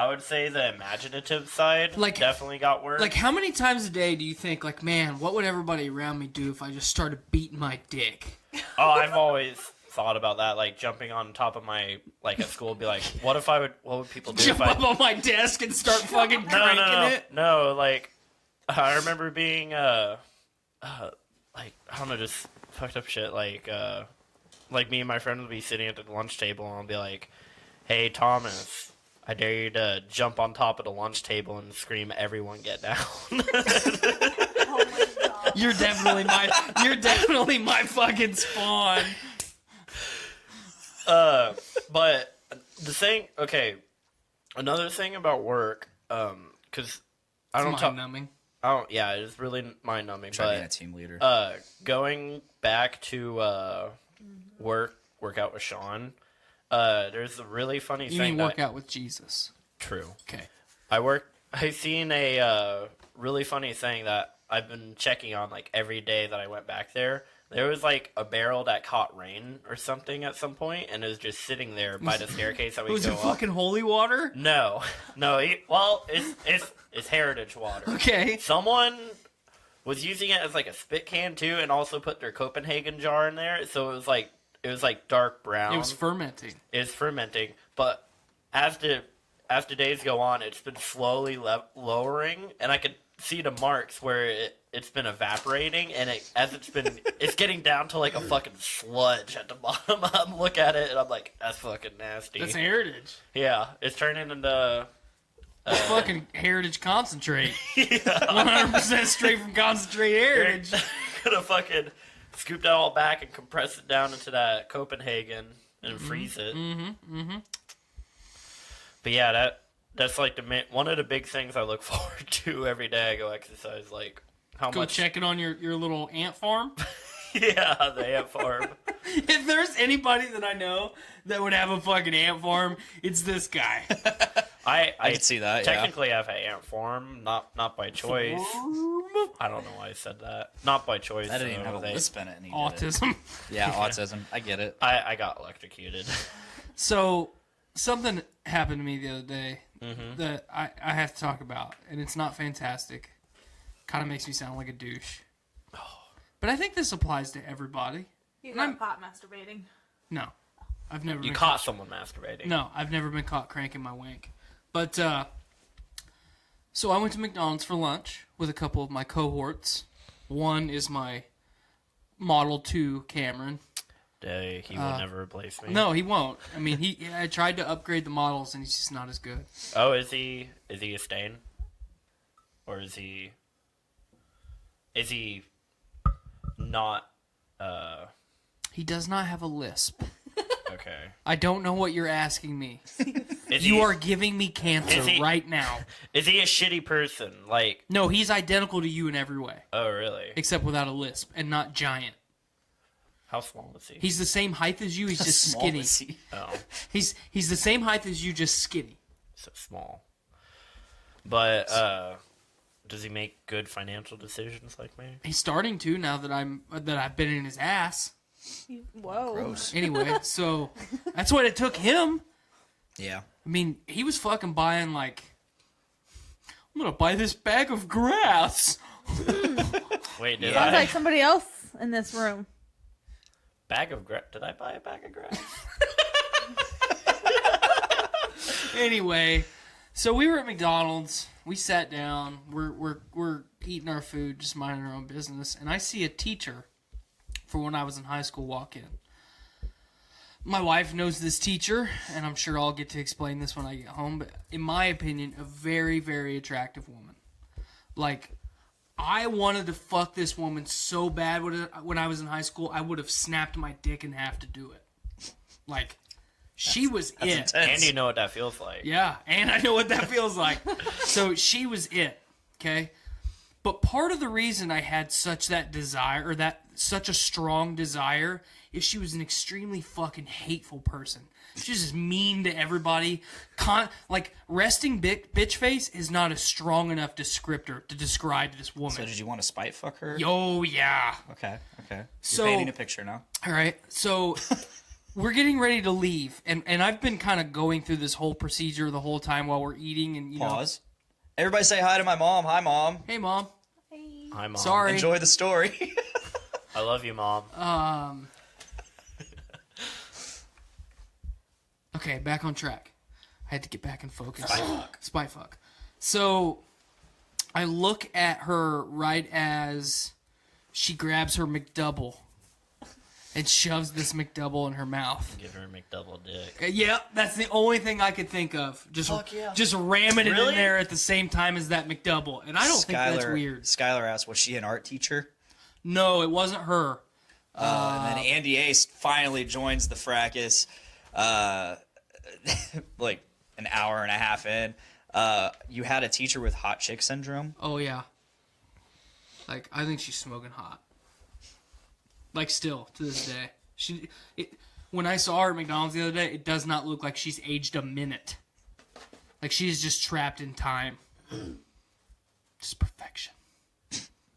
[SPEAKER 3] would say the imaginative side definitely got worse.
[SPEAKER 7] Like, how many times a day do you think, like, man, what would everybody around me do if I just started beating my dick?
[SPEAKER 3] Oh, I've always thought about that, like jumping on top of my, like at school, be like, what would people do
[SPEAKER 7] Jump
[SPEAKER 3] if I
[SPEAKER 7] up on my desk and start fucking cranking it?
[SPEAKER 3] No, like, I remember being, like, I don't know, just fucked up shit, like me and my friend would be sitting at the lunch table and I'll be like, hey, Thomas, I dare you to jump on top of the lunch table and scream, everyone get down.
[SPEAKER 8] Oh my god.
[SPEAKER 7] You're definitely my fucking spawn.
[SPEAKER 3] But the thing, okay, another thing about work, because I don't talk.
[SPEAKER 7] Mind-numbing.
[SPEAKER 3] Yeah, it's really mind numbing.
[SPEAKER 6] Try being a team leader.
[SPEAKER 3] Going back to work out with Sean. There's a really funny thing.
[SPEAKER 7] You mean work out with Jesus?
[SPEAKER 3] True.
[SPEAKER 7] Okay.
[SPEAKER 3] I seen a really funny thing that I've been checking on like every day that I went back there. There was like a barrel that caught rain or something at some point, and it was just sitting there by the staircase that we
[SPEAKER 7] Was
[SPEAKER 3] go
[SPEAKER 7] it
[SPEAKER 3] up.
[SPEAKER 7] fucking holy water?
[SPEAKER 3] No. It's heritage water.
[SPEAKER 7] Okay.
[SPEAKER 3] Someone was using it as like a spit can too, and also put their Copenhagen jar in there. So it was like dark brown.
[SPEAKER 7] It was fermenting.
[SPEAKER 3] It's fermenting, but as the days go on, it's been slowly lowering, and I could see the marks where it's been evaporating, and it's getting down to like a fucking sludge at the bottom. I look at it and I'm like, that's fucking nasty.
[SPEAKER 7] That's heritage.
[SPEAKER 3] Yeah, it's turning into
[SPEAKER 7] Fucking heritage concentrate. 100% straight from concentrate heritage.
[SPEAKER 3] Gonna fucking scoop that all back and compress it down into that Copenhagen and freeze it. But yeah, that's like one of the big things I look forward to every day I go exercise. Like how
[SPEAKER 7] Go
[SPEAKER 3] much
[SPEAKER 7] checking on your little ant farm.
[SPEAKER 3] Yeah, the ant farm.
[SPEAKER 7] If there's anybody that I know that would have a fucking ant farm, it's this guy.
[SPEAKER 6] I can see that.
[SPEAKER 3] Technically, I have an ant farm, not by choice. I don't know why I said that. Not by choice.
[SPEAKER 6] I didn't even have a lisp in it. And he
[SPEAKER 7] Autism.
[SPEAKER 6] Did it. Yeah, autism. I get it.
[SPEAKER 3] I got electrocuted.
[SPEAKER 7] So something happened to me the other day that I have to talk about, and it's not fantastic. Kind of makes me sound like a douche. But I think this applies to everybody.
[SPEAKER 8] You got caught masturbating.
[SPEAKER 7] No. I've never
[SPEAKER 3] You
[SPEAKER 7] been
[SPEAKER 3] caught someone masturbating.
[SPEAKER 7] No, I've never been caught cranking my wank. But, so I went to McDonald's for lunch with a couple of my cohorts. One is my Model 2 Cameron.
[SPEAKER 3] He will never replace me.
[SPEAKER 7] No, he won't. I mean, I tried to upgrade the models, and he's just not as good.
[SPEAKER 3] Oh, is he a stain? Or is he not,
[SPEAKER 7] He does not have a lisp.
[SPEAKER 3] Okay.
[SPEAKER 7] I don't know what you're asking me.
[SPEAKER 3] You
[SPEAKER 7] You are giving me cancer right now.
[SPEAKER 3] Is he a shitty person? Like,
[SPEAKER 7] No, he's identical to you in every way,
[SPEAKER 3] oh really?
[SPEAKER 7] except without a lisp and not giant.
[SPEAKER 3] How small is he?
[SPEAKER 7] He's the same height as you. He's just skinny.
[SPEAKER 3] Oh,
[SPEAKER 7] He's the same height as you, just skinny.
[SPEAKER 3] so small. But does he make good financial decisions like me?
[SPEAKER 7] He's starting to now that I've been in his ass.
[SPEAKER 8] Whoa.
[SPEAKER 6] Gross.
[SPEAKER 7] Anyway, so that's what it took him.
[SPEAKER 6] Yeah.
[SPEAKER 7] I mean, he was fucking buying like, I'm gonna buy this bag of grass.
[SPEAKER 3] Wait, did
[SPEAKER 8] Sounds
[SPEAKER 3] I?
[SPEAKER 8] like somebody else in this room.
[SPEAKER 3] Bag of grass? Did I buy a bag of grass?
[SPEAKER 7] Anyway, so we were at McDonald's. We sat down. We're eating our food, just minding our own business. And I see a teacher for when I was in high school walk in. My wife knows this teacher, and I'm sure I'll get to explain this when I get home. But in my opinion, a very, very attractive woman. Like, I wanted to fuck this woman so bad when I was in high school, I would have snapped my dick in half to do it. Like, she was it.
[SPEAKER 6] Intense.
[SPEAKER 3] And you know what that feels like.
[SPEAKER 7] Yeah, and I know what that feels like. So she was it, okay? But part of the reason I had such a strong desire is she was an extremely fucking hateful person. She was just mean to everybody. Resting bitch face is not a strong enough descriptor to describe this woman.
[SPEAKER 6] So did you want to spite fuck her?
[SPEAKER 7] Oh, yeah.
[SPEAKER 6] Okay.
[SPEAKER 7] So-
[SPEAKER 6] You're painting a picture now.
[SPEAKER 7] All right, so we're getting ready to leave, and I've been kind of going through this whole procedure the whole time while we're eating, and
[SPEAKER 6] Pause. Everybody say hi to my mom. Hi, Mom.
[SPEAKER 7] Hey, Mom.
[SPEAKER 3] Hi, Mom.
[SPEAKER 7] Sorry.
[SPEAKER 6] Enjoy the story.
[SPEAKER 3] I love you, Mom.
[SPEAKER 7] Okay, back on track. I had to get back in focus. Spy fuck. So, I look at her right as she grabs her McDouble and shoves this McDouble in her mouth.
[SPEAKER 3] Give her a McDouble dick.
[SPEAKER 7] Yeah, that's the only thing I could think of. Just ramming it in
[SPEAKER 3] Really?
[SPEAKER 7] there at the same time as that McDouble. And I don't think that's weird.
[SPEAKER 6] Skylar asked, was she an art teacher?
[SPEAKER 7] No, it wasn't her.
[SPEAKER 6] And then Andy Ace finally joins the fracas, like an hour and a half in. You had a teacher with hot chick syndrome.
[SPEAKER 7] Oh, yeah. Like, I think she's smoking hot. Like, still, to this day. When I saw her at McDonald's the other day, it does not look like she's aged a minute. Like, she is just trapped in time. Just perfection.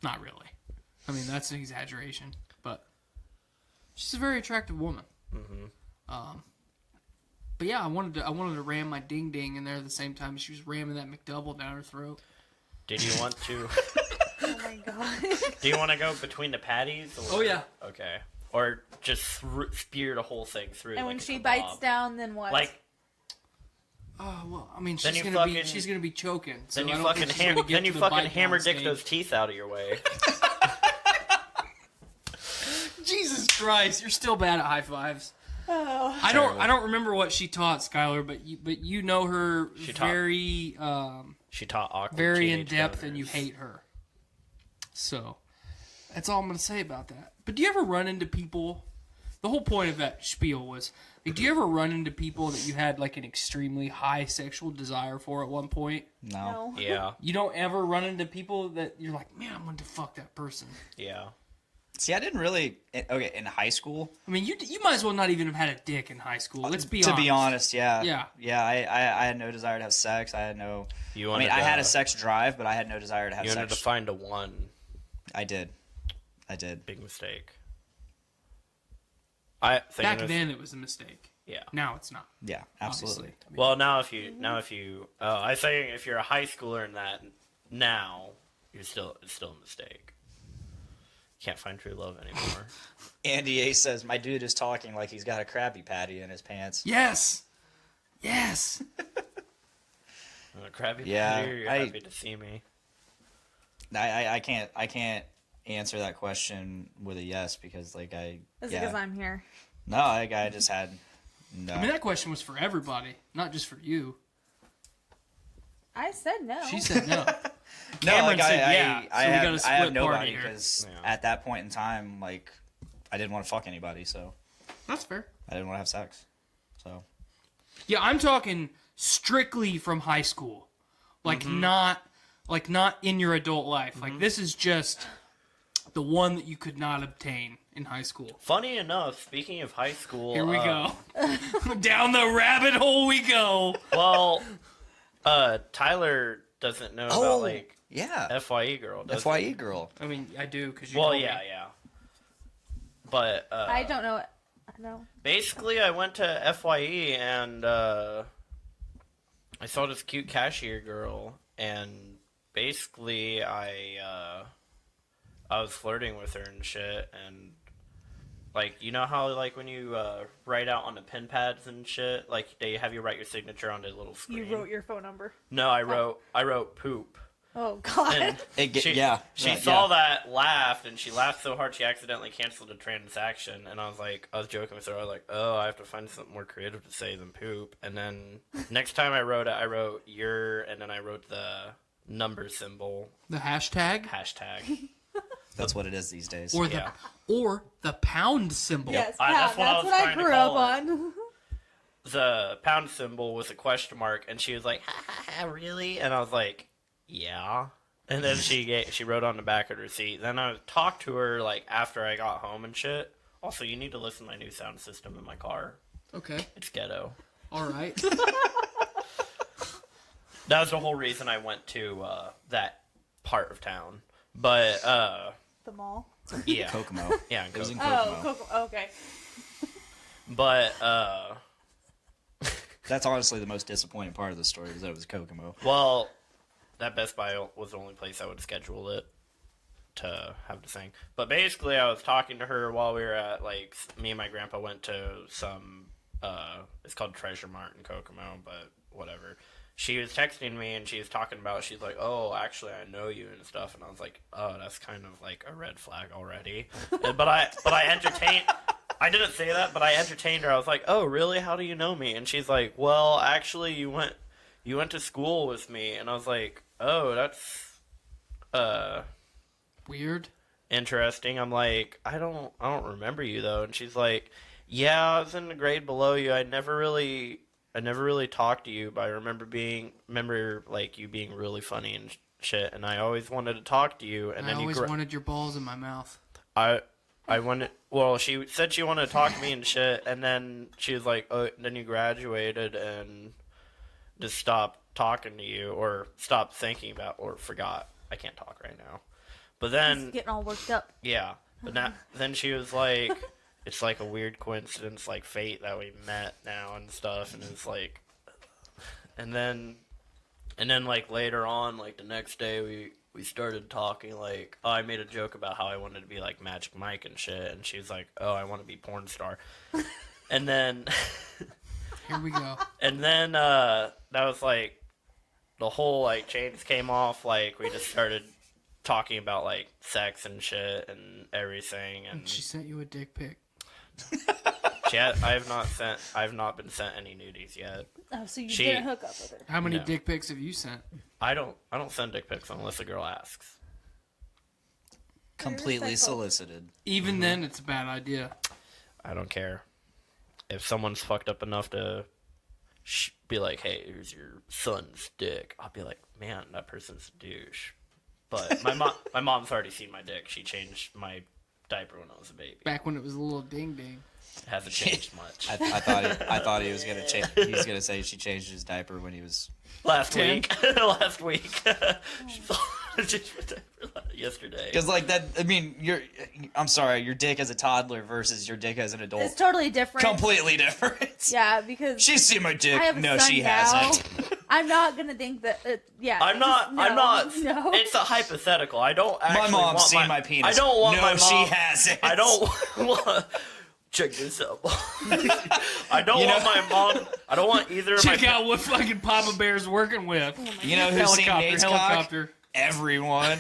[SPEAKER 7] Not really. I mean, that's an exaggeration, but she's a very attractive woman. Mm-hmm. But yeah, I wanted to ram my ding ding in there at the same time she was ramming that McDouble down her throat.
[SPEAKER 3] Did you want to?
[SPEAKER 8] Oh my god.
[SPEAKER 3] Do you want to go between the patties? Or,
[SPEAKER 7] Oh, yeah.
[SPEAKER 3] Okay. Or just spear the whole thing through.
[SPEAKER 8] And
[SPEAKER 3] like
[SPEAKER 8] when
[SPEAKER 3] a
[SPEAKER 8] she
[SPEAKER 3] kebab.
[SPEAKER 8] bites down, then what?
[SPEAKER 3] Like,
[SPEAKER 7] Oh well, I mean,
[SPEAKER 3] Then
[SPEAKER 7] she's
[SPEAKER 3] you
[SPEAKER 7] gonna be
[SPEAKER 3] fucking-
[SPEAKER 7] choking. So
[SPEAKER 3] then
[SPEAKER 7] I
[SPEAKER 3] you
[SPEAKER 7] don't
[SPEAKER 3] fucking
[SPEAKER 7] think she's gonna get
[SPEAKER 3] then you
[SPEAKER 7] to the
[SPEAKER 3] fucking
[SPEAKER 7] bite
[SPEAKER 3] hammer
[SPEAKER 7] down
[SPEAKER 3] dick
[SPEAKER 7] stage.
[SPEAKER 3] those teeth out of your way.
[SPEAKER 7] Jesus Christ, you're still bad at high fives.
[SPEAKER 8] oh.
[SPEAKER 7] I don't remember what she taught, Skylar, but you know her
[SPEAKER 3] She taught-
[SPEAKER 7] very
[SPEAKER 3] She taught awkward.
[SPEAKER 7] very in
[SPEAKER 3] teenage
[SPEAKER 7] depth, and you
[SPEAKER 3] boners.
[SPEAKER 7] hate her. So that's all I'm gonna say about that. But do you ever run into people? The whole point of that spiel was, like, do you ever run into people that you had like an extremely high sexual desire for at one point?
[SPEAKER 6] No.
[SPEAKER 8] No.
[SPEAKER 3] Yeah,
[SPEAKER 7] You don't ever run into people that you're like, man, I'm going to fuck that person.
[SPEAKER 3] yeah.
[SPEAKER 6] See, I didn't really. Okay, in high school.
[SPEAKER 7] I mean, you might as well not even have had a dick in high school. Let's be honest.
[SPEAKER 6] To be honest, yeah.
[SPEAKER 7] Yeah.
[SPEAKER 6] Yeah, I had no desire to have sex. I had no.
[SPEAKER 3] You
[SPEAKER 6] I
[SPEAKER 3] wanted
[SPEAKER 6] mean, I had
[SPEAKER 3] to-
[SPEAKER 6] a sex drive, but I had no desire to have
[SPEAKER 3] You wanted
[SPEAKER 6] sex.
[SPEAKER 3] to find a one.
[SPEAKER 6] I did.
[SPEAKER 3] Big mistake. I think
[SPEAKER 7] Back then, it was a mistake.
[SPEAKER 3] Yeah.
[SPEAKER 7] Now it's not.
[SPEAKER 6] Yeah, absolutely.
[SPEAKER 7] Obviously.
[SPEAKER 3] Well, now if you, I think if you're a high schooler in that now, it's still a mistake. Can't find true love anymore.
[SPEAKER 6] Andy A says, my dude is talking like he's got a Krabby Patty in his pants.
[SPEAKER 7] Yes. Yes.
[SPEAKER 3] A Krabby
[SPEAKER 6] Yeah,
[SPEAKER 3] Patty, or you're happy to see me.
[SPEAKER 6] I can't answer that question with a yes because like
[SPEAKER 8] Is it because I'm here?
[SPEAKER 6] No, like I just had no.
[SPEAKER 7] I mean, that question was for everybody, not just for you.
[SPEAKER 8] I said no.
[SPEAKER 7] She said no.
[SPEAKER 6] No,
[SPEAKER 7] Cameron
[SPEAKER 6] like
[SPEAKER 7] said
[SPEAKER 6] I,
[SPEAKER 7] yeah,
[SPEAKER 6] I,
[SPEAKER 7] so we
[SPEAKER 6] have,
[SPEAKER 7] got a
[SPEAKER 6] I
[SPEAKER 7] split
[SPEAKER 6] have
[SPEAKER 7] party
[SPEAKER 6] nobody
[SPEAKER 7] here.
[SPEAKER 6] because
[SPEAKER 3] Yeah.
[SPEAKER 6] at that point in time, like I didn't want to fuck anybody, so
[SPEAKER 7] That's fair.
[SPEAKER 6] I didn't want to have sex. So
[SPEAKER 7] Yeah, I'm talking strictly from high school, like not in your adult life. Like this is just the one that you could not obtain in high school.
[SPEAKER 3] Funny enough, speaking of high school,
[SPEAKER 7] Here we go. Down the rabbit hole we go.
[SPEAKER 3] Well, Tyler doesn't know about like
[SPEAKER 6] yeah,
[SPEAKER 3] FYE girl. Does
[SPEAKER 6] FYE
[SPEAKER 3] he?
[SPEAKER 6] girl.
[SPEAKER 7] I mean, I do because you.
[SPEAKER 3] Well,
[SPEAKER 7] told me.
[SPEAKER 3] yeah. But
[SPEAKER 8] I don't know it. I know.
[SPEAKER 3] basically, I went to FYE and I saw this cute cashier girl, and basically I was flirting with her and shit, and like you know how like when you write out on the pen pads and shit, like they have you write your signature on the little screen.
[SPEAKER 8] You wrote your phone number.
[SPEAKER 3] No, I wrote poop.
[SPEAKER 8] Oh God.
[SPEAKER 3] And she saw that, laughed, and she laughed so hard she accidentally canceled a transaction. And I was joking with her. I was like, oh, I have to find something more creative to say than poop. And then next time I wrote your, and then I wrote the number symbol,
[SPEAKER 7] The hashtag
[SPEAKER 3] hashtag.
[SPEAKER 6] That's what it is these days.
[SPEAKER 7] or
[SPEAKER 3] Yeah.
[SPEAKER 7] the pound symbol.
[SPEAKER 8] Yes,
[SPEAKER 3] That's what I was
[SPEAKER 8] I
[SPEAKER 3] trying to
[SPEAKER 8] grew up
[SPEAKER 3] call it.
[SPEAKER 8] on.
[SPEAKER 3] The pound symbol with a question mark, and she was like, ha, ha, ha, really? And I was like, yeah. And then she wrote on the back of her seat. Then I talked to her like after I got home and shit. Also, you need to listen to my new sound system in my car.
[SPEAKER 7] Okay.
[SPEAKER 3] It's ghetto.
[SPEAKER 7] All right.
[SPEAKER 3] That was the whole reason I went to that part of town. But
[SPEAKER 8] The mall.
[SPEAKER 3] yeah,
[SPEAKER 6] Kokomo.
[SPEAKER 3] yeah,
[SPEAKER 6] It was in
[SPEAKER 8] Oh,
[SPEAKER 6] Kokomo.
[SPEAKER 8] okay.
[SPEAKER 3] but
[SPEAKER 6] That's honestly the most disappointing part of the story, is that it was Kokomo.
[SPEAKER 3] well, that Best Buy was the only place I would schedule it to have the thing. But basically, I was talking to her while we were at, like, me and my grandpa went to some, it's called Treasure Mart in Kokomo, but whatever. She was texting me, and she was talking about, she's like, oh, actually, I know you and stuff. And I was like, oh, that's kind of like a red flag already. but I entertained... I didn't say that, but I entertained her. I was like, oh, really? How do you know me? And she's like, well, actually, you went to school with me. And I was like, oh, that's
[SPEAKER 7] Weird.
[SPEAKER 3] interesting. I'm like, I don't remember you though. And she's like, yeah, I was in the grade below you. I never really talked to you, but I remember like you being really funny and shit. And I always wanted to talk to you. And
[SPEAKER 7] I
[SPEAKER 3] then
[SPEAKER 7] always wanted your balls in my mouth.
[SPEAKER 3] I wanted. Well, she said she wanted to talk to me and shit, and then she was like, "Oh, then you graduated and just stopped talking to you, or stopped thinking about, or forgot." I can't talk right now. But then,
[SPEAKER 8] He's getting all worked up.
[SPEAKER 3] yeah. But now, then she was like, "It's like a weird coincidence, like fate that we met now and stuff." And it's like, and then like later on, like the next day, we started talking, like, oh, I made a joke about how I wanted to be like Magic Mike and shit, and she was like, oh, I want to be porn star. And then
[SPEAKER 7] Here we go.
[SPEAKER 3] and then that was like the whole like chains came off. Like we just started talking about like sex and shit and everything. And
[SPEAKER 7] She sent you a dick pic.
[SPEAKER 3] I have not been sent any nudies yet.
[SPEAKER 8] Oh, so you
[SPEAKER 3] She-
[SPEAKER 8] didn't hook up with her.
[SPEAKER 7] How many
[SPEAKER 3] No.
[SPEAKER 7] dick pics have you sent?
[SPEAKER 3] I don't send dick pics unless a girl asks.
[SPEAKER 6] Completely
[SPEAKER 8] respectful.
[SPEAKER 6] solicited.
[SPEAKER 7] Even then, it's a bad idea.
[SPEAKER 3] I don't care. If someone's fucked up enough to be like, hey, here's your son's dick, I'll be like, man, that person's a douche. But my mom's already seen my dick. She changed my diaper when I was a baby.
[SPEAKER 7] Back when it was a little ding ding.
[SPEAKER 3] It hasn't changed much.
[SPEAKER 6] I thought he was gonna change. He was gonna say she changed his diaper when he was.
[SPEAKER 3] Last
[SPEAKER 7] 10?
[SPEAKER 3] week. Last week. She changed my diaper yesterday.
[SPEAKER 6] Because like that, I mean, I'm sorry, your dick as a toddler versus your dick as an adult,
[SPEAKER 8] It's totally different.
[SPEAKER 6] completely different.
[SPEAKER 8] Yeah, because
[SPEAKER 6] She's seen my dick.
[SPEAKER 8] I have a
[SPEAKER 6] No,
[SPEAKER 8] son
[SPEAKER 6] she
[SPEAKER 8] now.
[SPEAKER 6] hasn't.
[SPEAKER 8] I'm not gonna think that. Yeah,
[SPEAKER 3] I'm not.
[SPEAKER 8] No.
[SPEAKER 3] It's a hypothetical. I don't actually.
[SPEAKER 6] My mom's
[SPEAKER 3] want
[SPEAKER 6] seen my penis.
[SPEAKER 3] I don't want
[SPEAKER 6] no,
[SPEAKER 3] my mom.
[SPEAKER 6] she hasn't.
[SPEAKER 3] I don't want. Check this out. I don't
[SPEAKER 6] You know-
[SPEAKER 3] want my mom. I don't want either of my.
[SPEAKER 7] Check out what fucking Papa Bear's working with.
[SPEAKER 6] You know who's seen Nate's cock?
[SPEAKER 7] Helicopter.
[SPEAKER 6] Everyone.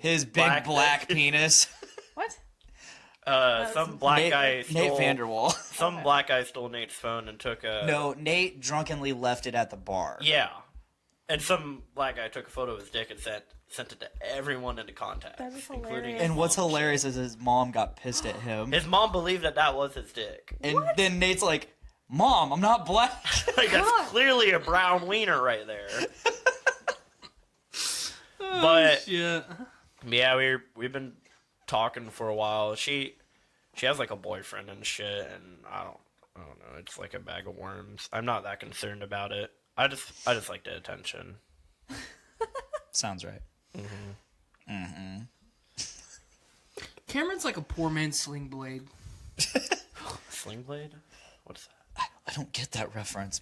[SPEAKER 6] His big black penis.
[SPEAKER 8] What?
[SPEAKER 3] Some black guy
[SPEAKER 6] Nate
[SPEAKER 3] stole.
[SPEAKER 6] Vanderwall.
[SPEAKER 3] Some black guy stole Nate's phone and took a.
[SPEAKER 6] No, Nate drunkenly left it at the bar.
[SPEAKER 3] Yeah, and some black guy took a photo of his dick and sent it to everyone into contact,
[SPEAKER 8] That is
[SPEAKER 3] including.
[SPEAKER 8] hilarious.
[SPEAKER 3] His
[SPEAKER 6] And what's
[SPEAKER 3] mom.
[SPEAKER 6] hilarious is his mom got pissed at him.
[SPEAKER 3] His mom believed that was his dick.
[SPEAKER 6] And then Nate's like, Mom, I'm not black.
[SPEAKER 3] Like that's
[SPEAKER 8] God.
[SPEAKER 3] clearly a brown wiener right there. But
[SPEAKER 7] Shit.
[SPEAKER 3] yeah, we've been talking for a while. She has like a boyfriend and shit, and I don't know. It's like a bag of worms. I'm not that concerned about it. I just like the attention.
[SPEAKER 6] Sounds right.
[SPEAKER 7] Cameron's like a poor man's sling blade.
[SPEAKER 3] Sling blade? What's that?
[SPEAKER 6] I don't get that reference.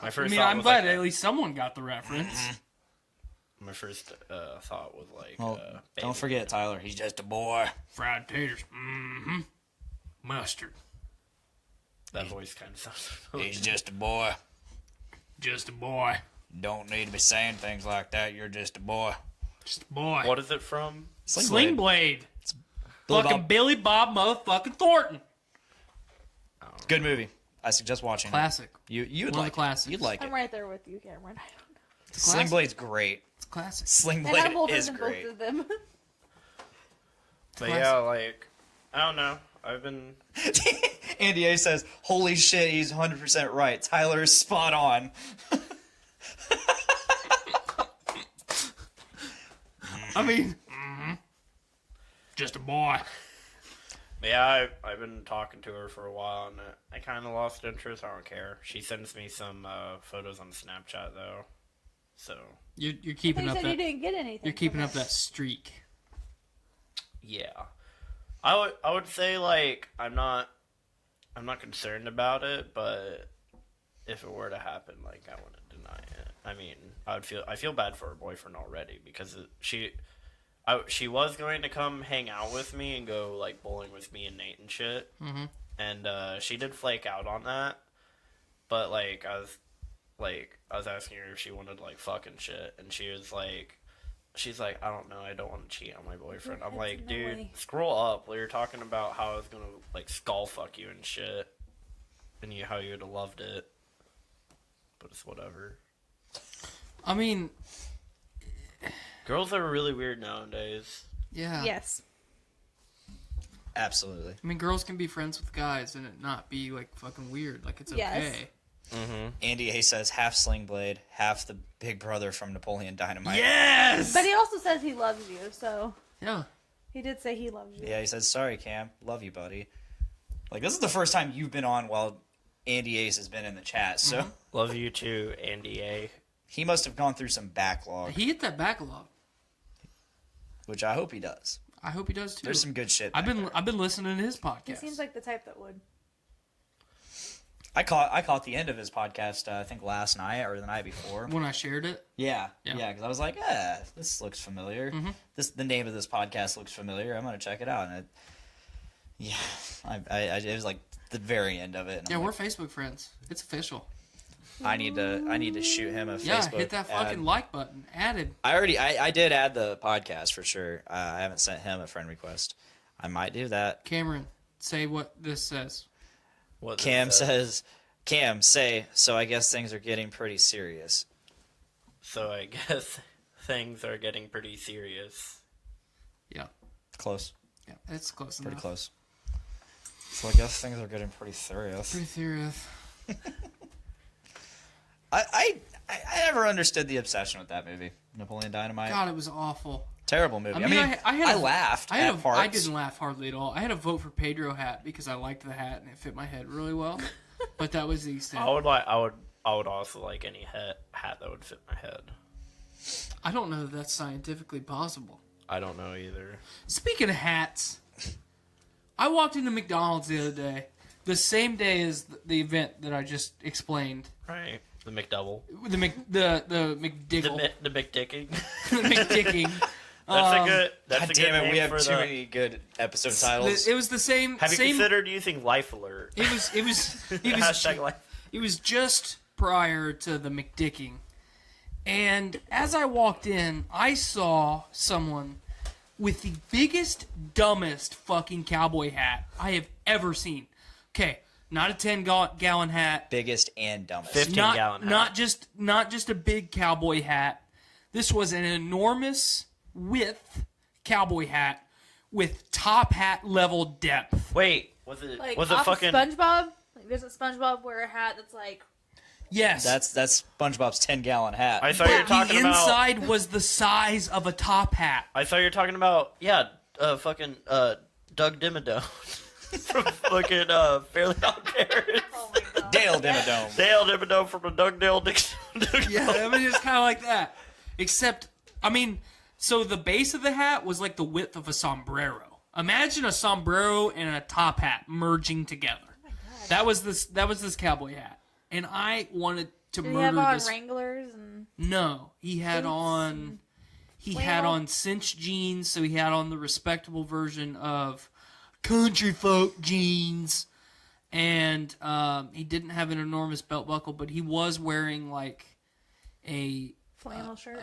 [SPEAKER 3] My
[SPEAKER 7] I
[SPEAKER 3] first
[SPEAKER 7] mean,
[SPEAKER 3] thought
[SPEAKER 7] I'm
[SPEAKER 3] was
[SPEAKER 7] glad
[SPEAKER 3] like
[SPEAKER 7] at least someone got the reference.
[SPEAKER 3] my first thought was like.
[SPEAKER 6] Well,
[SPEAKER 3] baby.
[SPEAKER 6] don't forget, Tyler. He's just a boy.
[SPEAKER 7] Fried taters. Mm-hmm. Mustard.
[SPEAKER 3] That voice kind of sounds familiar.
[SPEAKER 6] He's just a boy.
[SPEAKER 7] Just a boy.
[SPEAKER 6] Don't need to be saying things like that. You're just a boy.
[SPEAKER 7] Just a boy.
[SPEAKER 3] What is it from?
[SPEAKER 7] Sling blade.
[SPEAKER 6] Billy
[SPEAKER 7] Fucking
[SPEAKER 6] Bob.
[SPEAKER 7] Billy Bob motherfucking Thornton.
[SPEAKER 6] Good movie. I suggest watching
[SPEAKER 7] Classic.
[SPEAKER 6] it. You'd
[SPEAKER 7] One of the
[SPEAKER 6] like
[SPEAKER 7] classics.
[SPEAKER 6] it. You'd like
[SPEAKER 8] I'm
[SPEAKER 6] it.
[SPEAKER 8] right there with you, Cameron.
[SPEAKER 6] Sling Blade's great.
[SPEAKER 7] It's classic.
[SPEAKER 6] Sling
[SPEAKER 8] And
[SPEAKER 6] Blade
[SPEAKER 8] I'm older
[SPEAKER 6] is
[SPEAKER 8] than
[SPEAKER 6] great.
[SPEAKER 8] both of them.
[SPEAKER 3] But yeah, like I don't know. I've been.
[SPEAKER 6] Andy A says, "Holy shit, he's 100% right. Tyler is spot on."
[SPEAKER 7] I mean, just a boy.
[SPEAKER 3] Yeah, I've been talking to her for a while, and I kind of lost interest. I don't care. She sends me some photos on Snapchat, though. So
[SPEAKER 7] You're keeping
[SPEAKER 8] You
[SPEAKER 7] up
[SPEAKER 8] said
[SPEAKER 7] that.
[SPEAKER 8] you didn't get anything.
[SPEAKER 7] You're keeping
[SPEAKER 8] from
[SPEAKER 7] up
[SPEAKER 8] it.
[SPEAKER 7] that streak.
[SPEAKER 3] yeah, I would say like I'm not concerned about it, but if it were to happen, like I wouldn't deny it. I mean, I feel bad for her boyfriend already because she was going to come hang out with me and go like bowling with me and Nate and shit, and she did flake out on that. But like I was asking her if she wanted like fucking shit, and she's like, I don't know, I don't want to cheat on my boyfriend. I'm like,
[SPEAKER 8] No
[SPEAKER 3] dude,
[SPEAKER 8] way.
[SPEAKER 3] scroll up. We were talking about how I was gonna like skull fuck you and shit, and how you would have loved it, but it's whatever.
[SPEAKER 7] I mean,
[SPEAKER 3] Girls are really weird nowadays.
[SPEAKER 7] yeah.
[SPEAKER 8] Yes.
[SPEAKER 6] Absolutely.
[SPEAKER 7] I mean, girls can be friends with guys and it not be like fucking weird. Like it's
[SPEAKER 8] Yes.
[SPEAKER 7] okay.
[SPEAKER 6] Andy A says half Sling Blade, half the big brother from Napoleon Dynamite.
[SPEAKER 7] Yes.
[SPEAKER 8] But he also says he loves you, so
[SPEAKER 7] Yeah.
[SPEAKER 8] he did say he loves you.
[SPEAKER 6] Yeah, he says, sorry, Cam. Love you, buddy. Like, this is the first time you've been on while Andy Ace has been in the chat, so
[SPEAKER 3] Love you too, Andy A.
[SPEAKER 6] he must have gone through some backlog,
[SPEAKER 7] He hit that backlog.
[SPEAKER 6] which I hope he does.
[SPEAKER 7] I hope he does too.
[SPEAKER 6] There's some good shit.
[SPEAKER 7] I've
[SPEAKER 6] back
[SPEAKER 7] been
[SPEAKER 6] there.
[SPEAKER 7] I've been listening to his podcast.
[SPEAKER 8] He seems like the type that would.
[SPEAKER 6] I caught the end of his podcast, I think last night or the night before.
[SPEAKER 7] when I shared it.
[SPEAKER 6] Yeah,
[SPEAKER 7] Yeah.
[SPEAKER 6] because I was like, this looks familiar. The name of this podcast looks familiar. I'm gonna check it out. And it was like the very end of it. And
[SPEAKER 7] Yeah,
[SPEAKER 6] I'm
[SPEAKER 7] we're
[SPEAKER 6] like,
[SPEAKER 7] Facebook friends. It's official.
[SPEAKER 6] I need to shoot him a
[SPEAKER 7] Yeah,
[SPEAKER 6] Facebook
[SPEAKER 7] hit that fucking
[SPEAKER 6] ad.
[SPEAKER 7] like button. Add him.
[SPEAKER 6] I did add the podcast for sure. I haven't sent him a friend request. I might do that.
[SPEAKER 7] Cameron, say what this says.
[SPEAKER 3] What
[SPEAKER 6] Cam
[SPEAKER 3] is that?
[SPEAKER 6] says, Cam, say, so I guess things are getting pretty serious.
[SPEAKER 3] So I guess things are getting pretty serious.
[SPEAKER 7] Yeah.
[SPEAKER 6] Close.
[SPEAKER 7] Yeah, it's close
[SPEAKER 6] Pretty
[SPEAKER 7] enough.
[SPEAKER 6] close. So I guess things are getting pretty serious.
[SPEAKER 7] Pretty serious.
[SPEAKER 6] I never understood the obsession with that movie, Napoleon Dynamite.
[SPEAKER 7] God, it was awful.
[SPEAKER 6] Terrible movie.
[SPEAKER 7] I mean, I
[SPEAKER 6] laughed
[SPEAKER 7] I
[SPEAKER 6] at parts.
[SPEAKER 7] I didn't laugh hardly at all. I had a vote for Pedro hat because I liked the hat and it fit my head really well. But that was the extent.
[SPEAKER 3] I would also like any hat that would fit my head.
[SPEAKER 7] I don't know that that's scientifically possible.
[SPEAKER 3] I don't know either.
[SPEAKER 7] Speaking of hats, I walked into McDonald's the other day, the same day as the event that I just explained.
[SPEAKER 3] Right. The McDouble.
[SPEAKER 7] The McDickle.
[SPEAKER 3] The McDicking.
[SPEAKER 7] The McDicking.
[SPEAKER 3] That's a good. That's
[SPEAKER 6] God
[SPEAKER 3] a
[SPEAKER 6] damn
[SPEAKER 3] good
[SPEAKER 6] it, we
[SPEAKER 3] name
[SPEAKER 6] have
[SPEAKER 3] for
[SPEAKER 6] too
[SPEAKER 3] the-
[SPEAKER 6] many good episode titles.
[SPEAKER 7] It was the same.
[SPEAKER 3] Have you
[SPEAKER 7] same,
[SPEAKER 3] considered using Life Alert?
[SPEAKER 7] It was
[SPEAKER 3] Hashtag Life.
[SPEAKER 7] It was just prior to the McDicking. And as I walked in, I saw someone with the biggest, dumbest fucking cowboy hat I have ever seen. Okay, not a 10-gallon hat.
[SPEAKER 6] Biggest and dumbest.
[SPEAKER 3] 15-gallon hat.
[SPEAKER 7] Not just a big cowboy hat. This was an enormous width cowboy hat with top hat level depth.
[SPEAKER 3] Wait, was it
[SPEAKER 8] Like
[SPEAKER 3] was it
[SPEAKER 8] off of
[SPEAKER 3] fucking?
[SPEAKER 8] SpongeBob? Like doesn't SpongeBob wear a hat that's like
[SPEAKER 7] Yes.
[SPEAKER 6] That's SpongeBob's 10-gallon hat.
[SPEAKER 3] I thought you were
[SPEAKER 7] But
[SPEAKER 3] talking
[SPEAKER 7] the
[SPEAKER 3] about.
[SPEAKER 7] inside was the size of a top hat.
[SPEAKER 3] I thought you were talking about fucking Doug Dimmadome from fucking Fairly Odd Parents.
[SPEAKER 8] oh my god.
[SPEAKER 6] Dale Dimmadome.
[SPEAKER 3] Dale Dimmadome from the Dugdale Dixon.
[SPEAKER 7] Yeah, I mean, it's kind of like that. Except, I mean, so the base of the hat was like the width of a sombrero. Imagine a sombrero and a top hat merging together. That was this cowboy hat. And I wanted to
[SPEAKER 8] Did he
[SPEAKER 7] murder
[SPEAKER 8] have on
[SPEAKER 7] this.
[SPEAKER 8] Wranglers and
[SPEAKER 7] No, he had
[SPEAKER 8] Boots
[SPEAKER 7] on. He
[SPEAKER 8] flannel?
[SPEAKER 7] had on cinch jeans, so he had on the respectable version of country folk jeans, and he didn't have an enormous belt buckle, but he was wearing like a.
[SPEAKER 8] flannel shirt?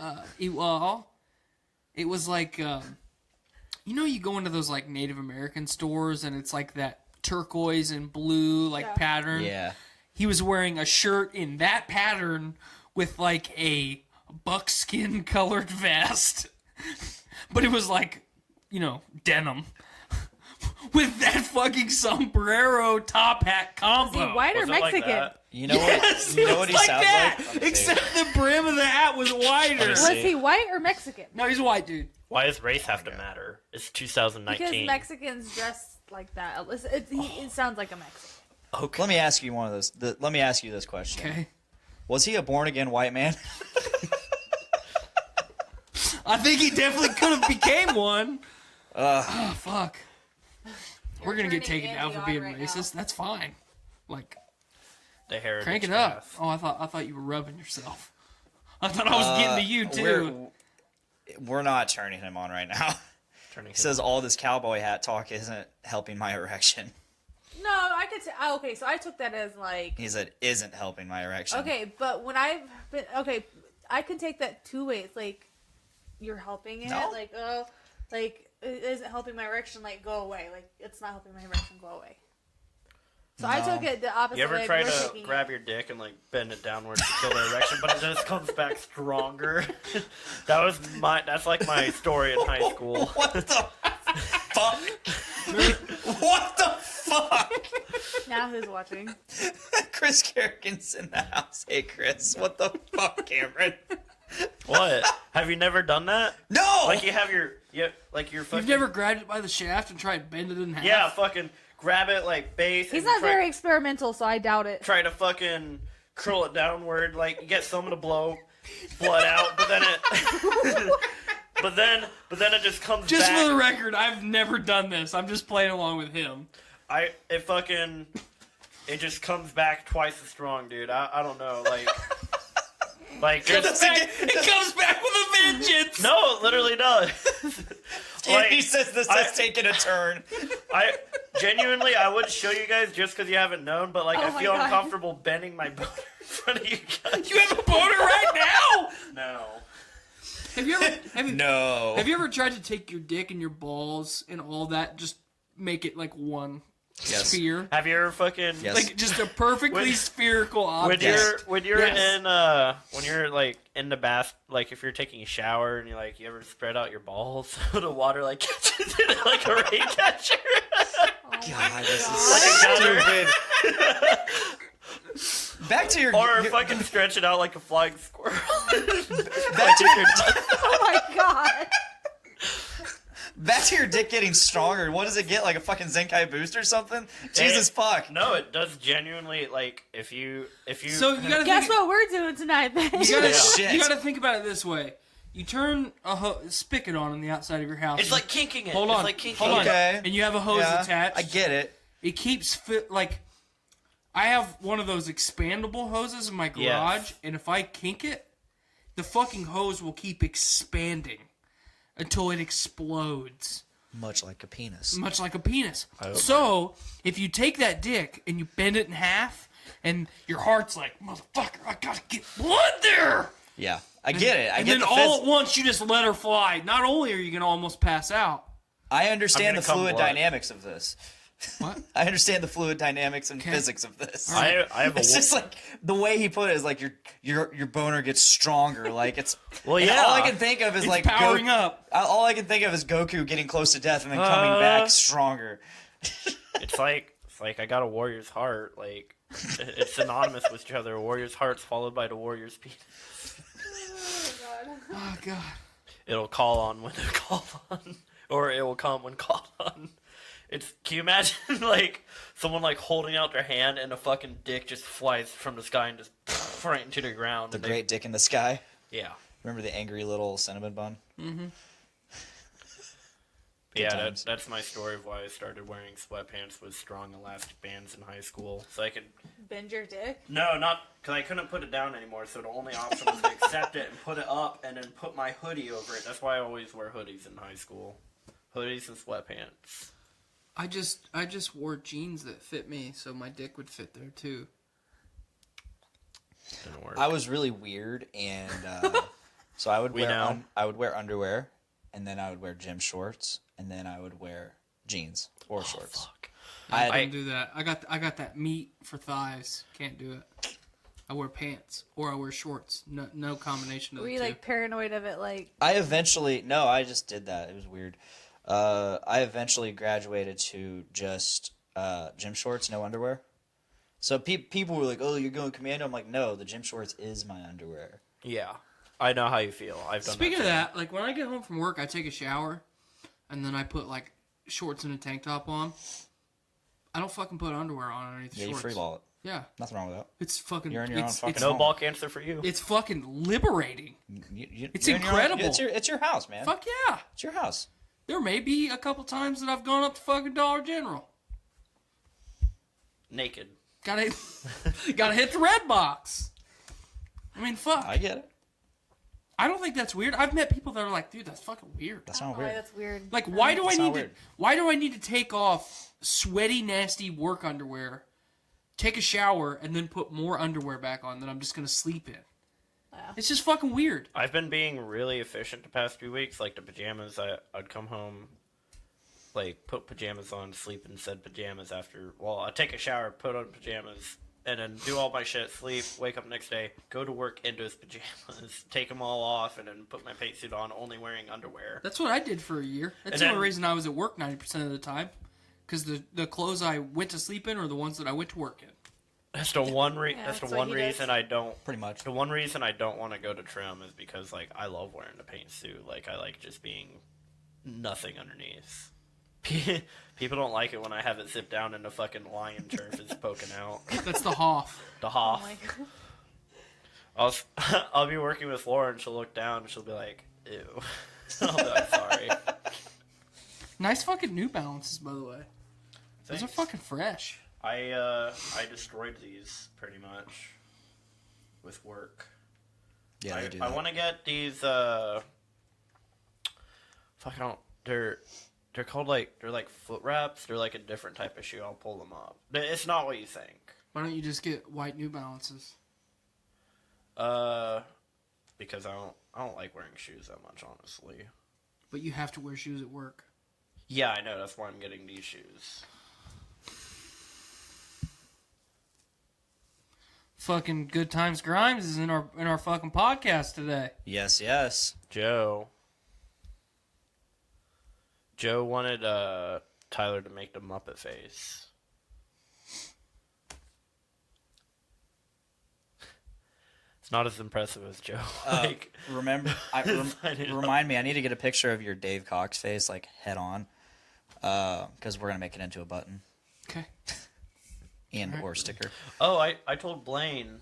[SPEAKER 7] It was like you go into those like Native American stores, and it's like that turquoise and blue like
[SPEAKER 8] Yeah.
[SPEAKER 7] pattern.
[SPEAKER 6] Yeah.
[SPEAKER 7] He was wearing a shirt in that pattern with like a buckskin colored vest. But it was like, denim. With that fucking sombrero top hat
[SPEAKER 8] Is he
[SPEAKER 7] combo.
[SPEAKER 8] white or
[SPEAKER 3] Was it like
[SPEAKER 8] Mexican?
[SPEAKER 3] that?
[SPEAKER 6] You know what? You know what he
[SPEAKER 7] like
[SPEAKER 6] sounds
[SPEAKER 7] that,
[SPEAKER 6] like?
[SPEAKER 7] except the brim of the hat was wider.
[SPEAKER 8] Was he white or Mexican?
[SPEAKER 7] No, he's a white dude.
[SPEAKER 3] Why does race have to matter? It's 2019.
[SPEAKER 8] Because Mexicans dress like that. It sounds like a Mexican.
[SPEAKER 3] Okay.
[SPEAKER 6] Let me ask you one of those. Let me ask you this question.
[SPEAKER 7] Okay.
[SPEAKER 6] Was he a born again white man?
[SPEAKER 7] I think he definitely could have became one. Oh fuck. We're gonna get taken down for being racist. That's fine. Like,
[SPEAKER 3] The heritage
[SPEAKER 7] crank it up.
[SPEAKER 3] path.
[SPEAKER 7] Oh, I thought you were rubbing yourself. I thought I was getting to you too.
[SPEAKER 6] We're not turning him on right now. He says all this cowboy hat talk isn't helping my erection.
[SPEAKER 8] No, I could. Okay, so I took that as like.
[SPEAKER 6] He said isn't helping my erection.
[SPEAKER 8] Okay, but when I've been I can take that two ways. Like, you're helping it.
[SPEAKER 6] No.
[SPEAKER 8] Like, like it isn't helping my erection. Like, go away. Like, it's not helping my erection. Go away. So I took it the opposite
[SPEAKER 3] You ever
[SPEAKER 8] way.
[SPEAKER 3] try
[SPEAKER 8] You're
[SPEAKER 3] to
[SPEAKER 8] taking
[SPEAKER 3] grab your dick and like bend it downwards to kill the erection, but it just comes back stronger? That's like my story in high school.
[SPEAKER 6] What the fuck? What the fuck?
[SPEAKER 8] Now who's watching?
[SPEAKER 6] Chris Kerrigan's in the house. Hey, Chris. What the fuck, Cameron?
[SPEAKER 3] What? Have you never done that?
[SPEAKER 6] No!
[SPEAKER 3] Like you have your fucking...
[SPEAKER 7] You've never grabbed it by the shaft and tried to bend it in half?
[SPEAKER 3] Yeah, fucking grab it like base.
[SPEAKER 8] He's
[SPEAKER 3] and
[SPEAKER 8] not very experimental, so I doubt it.
[SPEAKER 3] Try to fucking curl it downward, like you get someone to blow blood out, but then it... But then it just comes
[SPEAKER 7] Just
[SPEAKER 3] back.
[SPEAKER 7] for the record, I've never done this. I'm just playing along with him.
[SPEAKER 3] It just comes back twice as strong, dude. I don't know, like
[SPEAKER 7] It comes back with a vengeance.
[SPEAKER 3] no, it literally does.
[SPEAKER 6] He says this has taken a turn.
[SPEAKER 3] I genuinely, I would show you guys just because you haven't known, but like
[SPEAKER 8] Oh
[SPEAKER 3] I
[SPEAKER 8] my
[SPEAKER 3] feel
[SPEAKER 8] God.
[SPEAKER 3] uncomfortable bending my boner in front of you guys.
[SPEAKER 7] You have a boner right now?
[SPEAKER 3] No.
[SPEAKER 7] Have you ever tried to take your dick and your balls and all that, just make it like one sphere?
[SPEAKER 3] Have you ever fucking
[SPEAKER 7] Like just a perfectly spherical object?
[SPEAKER 3] when you're
[SPEAKER 7] Yes.
[SPEAKER 3] when you're like in the bath, like if you're taking a shower and you ever spread out your balls so the water like catches it like a rain catcher?
[SPEAKER 6] God, this is stupid. Back to your...
[SPEAKER 3] Or fucking stretch it out like a flying squirrel.
[SPEAKER 6] Back to your...
[SPEAKER 8] Oh my god.
[SPEAKER 6] Back to your dick getting stronger. What does it get? Like a fucking Zenkai boost or something? Jesus fuck.
[SPEAKER 3] No, it does genuinely, like, if you
[SPEAKER 7] So you gotta
[SPEAKER 8] Guess
[SPEAKER 7] think,
[SPEAKER 8] what we're doing tonight, then?
[SPEAKER 7] you gotta think about it this way. You turn a spigot on the outside of your house.
[SPEAKER 3] it's like kinking it.
[SPEAKER 7] Hold on.
[SPEAKER 3] It's like kinking
[SPEAKER 7] Hold on.
[SPEAKER 3] it.
[SPEAKER 6] Okay.
[SPEAKER 7] And you have a hose attached.
[SPEAKER 6] I get it.
[SPEAKER 7] It keeps like I have one of those expandable hoses in my garage,
[SPEAKER 3] Yes.
[SPEAKER 7] and if I kink it, the fucking hose will keep expanding until it explodes.
[SPEAKER 6] Much like a penis.
[SPEAKER 7] Much like a penis. So, if you take that dick and you bend it in half, and your heart's like, motherfucker, I gotta get blood there!
[SPEAKER 6] Yeah. I get it. I
[SPEAKER 7] And
[SPEAKER 6] get
[SPEAKER 7] then
[SPEAKER 6] the
[SPEAKER 7] all at once, you just let her fly. Not only are you gonna almost pass out.
[SPEAKER 6] I understand
[SPEAKER 3] I'm
[SPEAKER 6] the
[SPEAKER 3] gonna come
[SPEAKER 6] fluid
[SPEAKER 3] blood.
[SPEAKER 6] dynamics of this.
[SPEAKER 7] What?
[SPEAKER 6] I understand the fluid dynamics and physics of this.
[SPEAKER 3] I have a
[SPEAKER 6] It's just like the way he put it is like your boner gets stronger. Like it's
[SPEAKER 3] Well,
[SPEAKER 6] and
[SPEAKER 3] yeah.
[SPEAKER 6] all I can think of is like
[SPEAKER 7] powering up.
[SPEAKER 6] All I can think of is Goku getting close to death and then coming back stronger.
[SPEAKER 3] It's like I got a warrior's heart. Like it's synonymous with each other. A warrior's heart's followed by the warrior's penis.
[SPEAKER 7] Oh, God.
[SPEAKER 3] It'll call on when they're called on, or it will come when called on. Can you imagine like someone like holding out their hand and a fucking dick just flies from the sky and just right into the ground?
[SPEAKER 6] The great dick in the sky.
[SPEAKER 3] Yeah.
[SPEAKER 6] Remember the angry little cinnamon bun?
[SPEAKER 7] Mm-hmm.
[SPEAKER 3] Yeah,
[SPEAKER 6] times.
[SPEAKER 3] that's my story of why I started wearing sweatpants with strong elastic bands in high school. So I could...
[SPEAKER 8] Bend your dick?
[SPEAKER 3] No, not... Because I couldn't put it down anymore, so the only option was to accept it and put it up and then put my hoodie over it. That's why I always wear hoodies in high school. Hoodies and sweatpants.
[SPEAKER 7] I just wore jeans that fit me, so my dick would fit there, too.
[SPEAKER 3] Didn't work.
[SPEAKER 6] I was really weird, and so I would I would wear underwear, and then I would wear gym shorts, and then I would wear jeans or shorts.
[SPEAKER 3] Fuck.
[SPEAKER 7] I don't do that. I got that meat for thighs. Can't do it. I wear pants or I wear shorts. No combination of
[SPEAKER 8] Were
[SPEAKER 7] the
[SPEAKER 8] you
[SPEAKER 7] two.
[SPEAKER 8] like paranoid of it? Like
[SPEAKER 6] I just did that. It was weird. I eventually graduated to just gym shorts, no underwear. So people were like, "Oh, you're going commando." I'm like, "No, the gym shorts is my underwear."
[SPEAKER 3] Yeah, I know how you feel. I've done.
[SPEAKER 7] Speaking
[SPEAKER 3] that
[SPEAKER 7] of that, like when I get home from work, I take a shower, and then I put like shorts and a tank top on. I don't fucking put underwear on underneath the
[SPEAKER 6] Yeah,
[SPEAKER 7] shorts.
[SPEAKER 6] you freeball it.
[SPEAKER 7] Yeah,
[SPEAKER 6] Nothing wrong with that.
[SPEAKER 7] it's fucking.
[SPEAKER 6] You're in your own fucking
[SPEAKER 3] No
[SPEAKER 6] home.
[SPEAKER 3] ball cancer for you.
[SPEAKER 7] It's fucking liberating. It's
[SPEAKER 6] You're in your own-
[SPEAKER 7] incredible.
[SPEAKER 6] it's your house, man.
[SPEAKER 7] Fuck yeah.
[SPEAKER 6] It's your house.
[SPEAKER 7] There may be a couple times that I've gone up to fucking Dollar General.
[SPEAKER 3] Naked.
[SPEAKER 7] Gotta hit the red box. I mean, fuck.
[SPEAKER 6] I get it.
[SPEAKER 7] I don't think that's weird. I've met people that are like, dude, that's fucking weird.
[SPEAKER 6] That's
[SPEAKER 8] I don't
[SPEAKER 6] not
[SPEAKER 8] know why
[SPEAKER 6] weird.
[SPEAKER 8] that's weird.
[SPEAKER 7] Like, why do I
[SPEAKER 6] That's not
[SPEAKER 7] need to?
[SPEAKER 6] weird.
[SPEAKER 7] Why do I need to take off sweaty, nasty work underwear, take a shower, and then put more underwear back on that I'm just gonna sleep in? It's just fucking weird.
[SPEAKER 3] I've been being really efficient the past few weeks. Like the pajamas, I'd come home, like put pajamas on, sleep in said pajamas after. Well, I'd take a shower, put on pajamas, and then do all my shit, sleep, wake up next day, go to work in those pajamas, take them all off, and then put my paint suit on, only wearing underwear.
[SPEAKER 7] That's what I did for a year. That's
[SPEAKER 3] And
[SPEAKER 7] the
[SPEAKER 3] then-
[SPEAKER 7] only reason I was at work 90% of the time. Because the clothes I went to sleep in are the ones that I went to work in.
[SPEAKER 3] That's the one.
[SPEAKER 8] Yeah,
[SPEAKER 3] That's the
[SPEAKER 8] that's what
[SPEAKER 3] one
[SPEAKER 8] he
[SPEAKER 3] reason
[SPEAKER 8] does.
[SPEAKER 3] I don't.
[SPEAKER 6] Pretty much.
[SPEAKER 3] The one reason I don't want to go to trim is because like I love wearing the paint suit. Like I like just being nothing underneath. People don't like it when I have it zipped down and the fucking lion turf is poking out.
[SPEAKER 7] That's the Hoff.
[SPEAKER 3] The
[SPEAKER 8] Oh
[SPEAKER 3] Hoff.
[SPEAKER 8] my God.
[SPEAKER 3] I'll be working with Laura and she'll look down and she'll be like, "Ew." I'll be like, "Sorry."
[SPEAKER 7] Nice fucking New Balances, by the way. Those are
[SPEAKER 3] Thanks.
[SPEAKER 7] fucking fresh.
[SPEAKER 3] I destroyed these pretty much with work.
[SPEAKER 6] Yeah, they do.
[SPEAKER 3] I
[SPEAKER 6] that.
[SPEAKER 3] want to get these. Fuck, I don't. They're called they're like foot wraps. They're like a different type of shoe. I'll pull them up. It's not what you think.
[SPEAKER 7] Why don't you just get white New Balances?
[SPEAKER 3] Because I don't like wearing shoes that much, honestly.
[SPEAKER 7] But you have to wear shoes at work.
[SPEAKER 3] Yeah, I know. That's why I'm getting these shoes.
[SPEAKER 7] Fucking Good Times Grimes is in our fucking podcast today.
[SPEAKER 6] Yes, yes.
[SPEAKER 3] Joe wanted Tyler to make the Muppet face. It's not as impressive as Joe.
[SPEAKER 6] Remind me. I need to get a picture of your Dave Cox face, like head on, because we're gonna make it into a button
[SPEAKER 7] Okay.
[SPEAKER 6] and or sticker.
[SPEAKER 3] Oh, I told Blaine.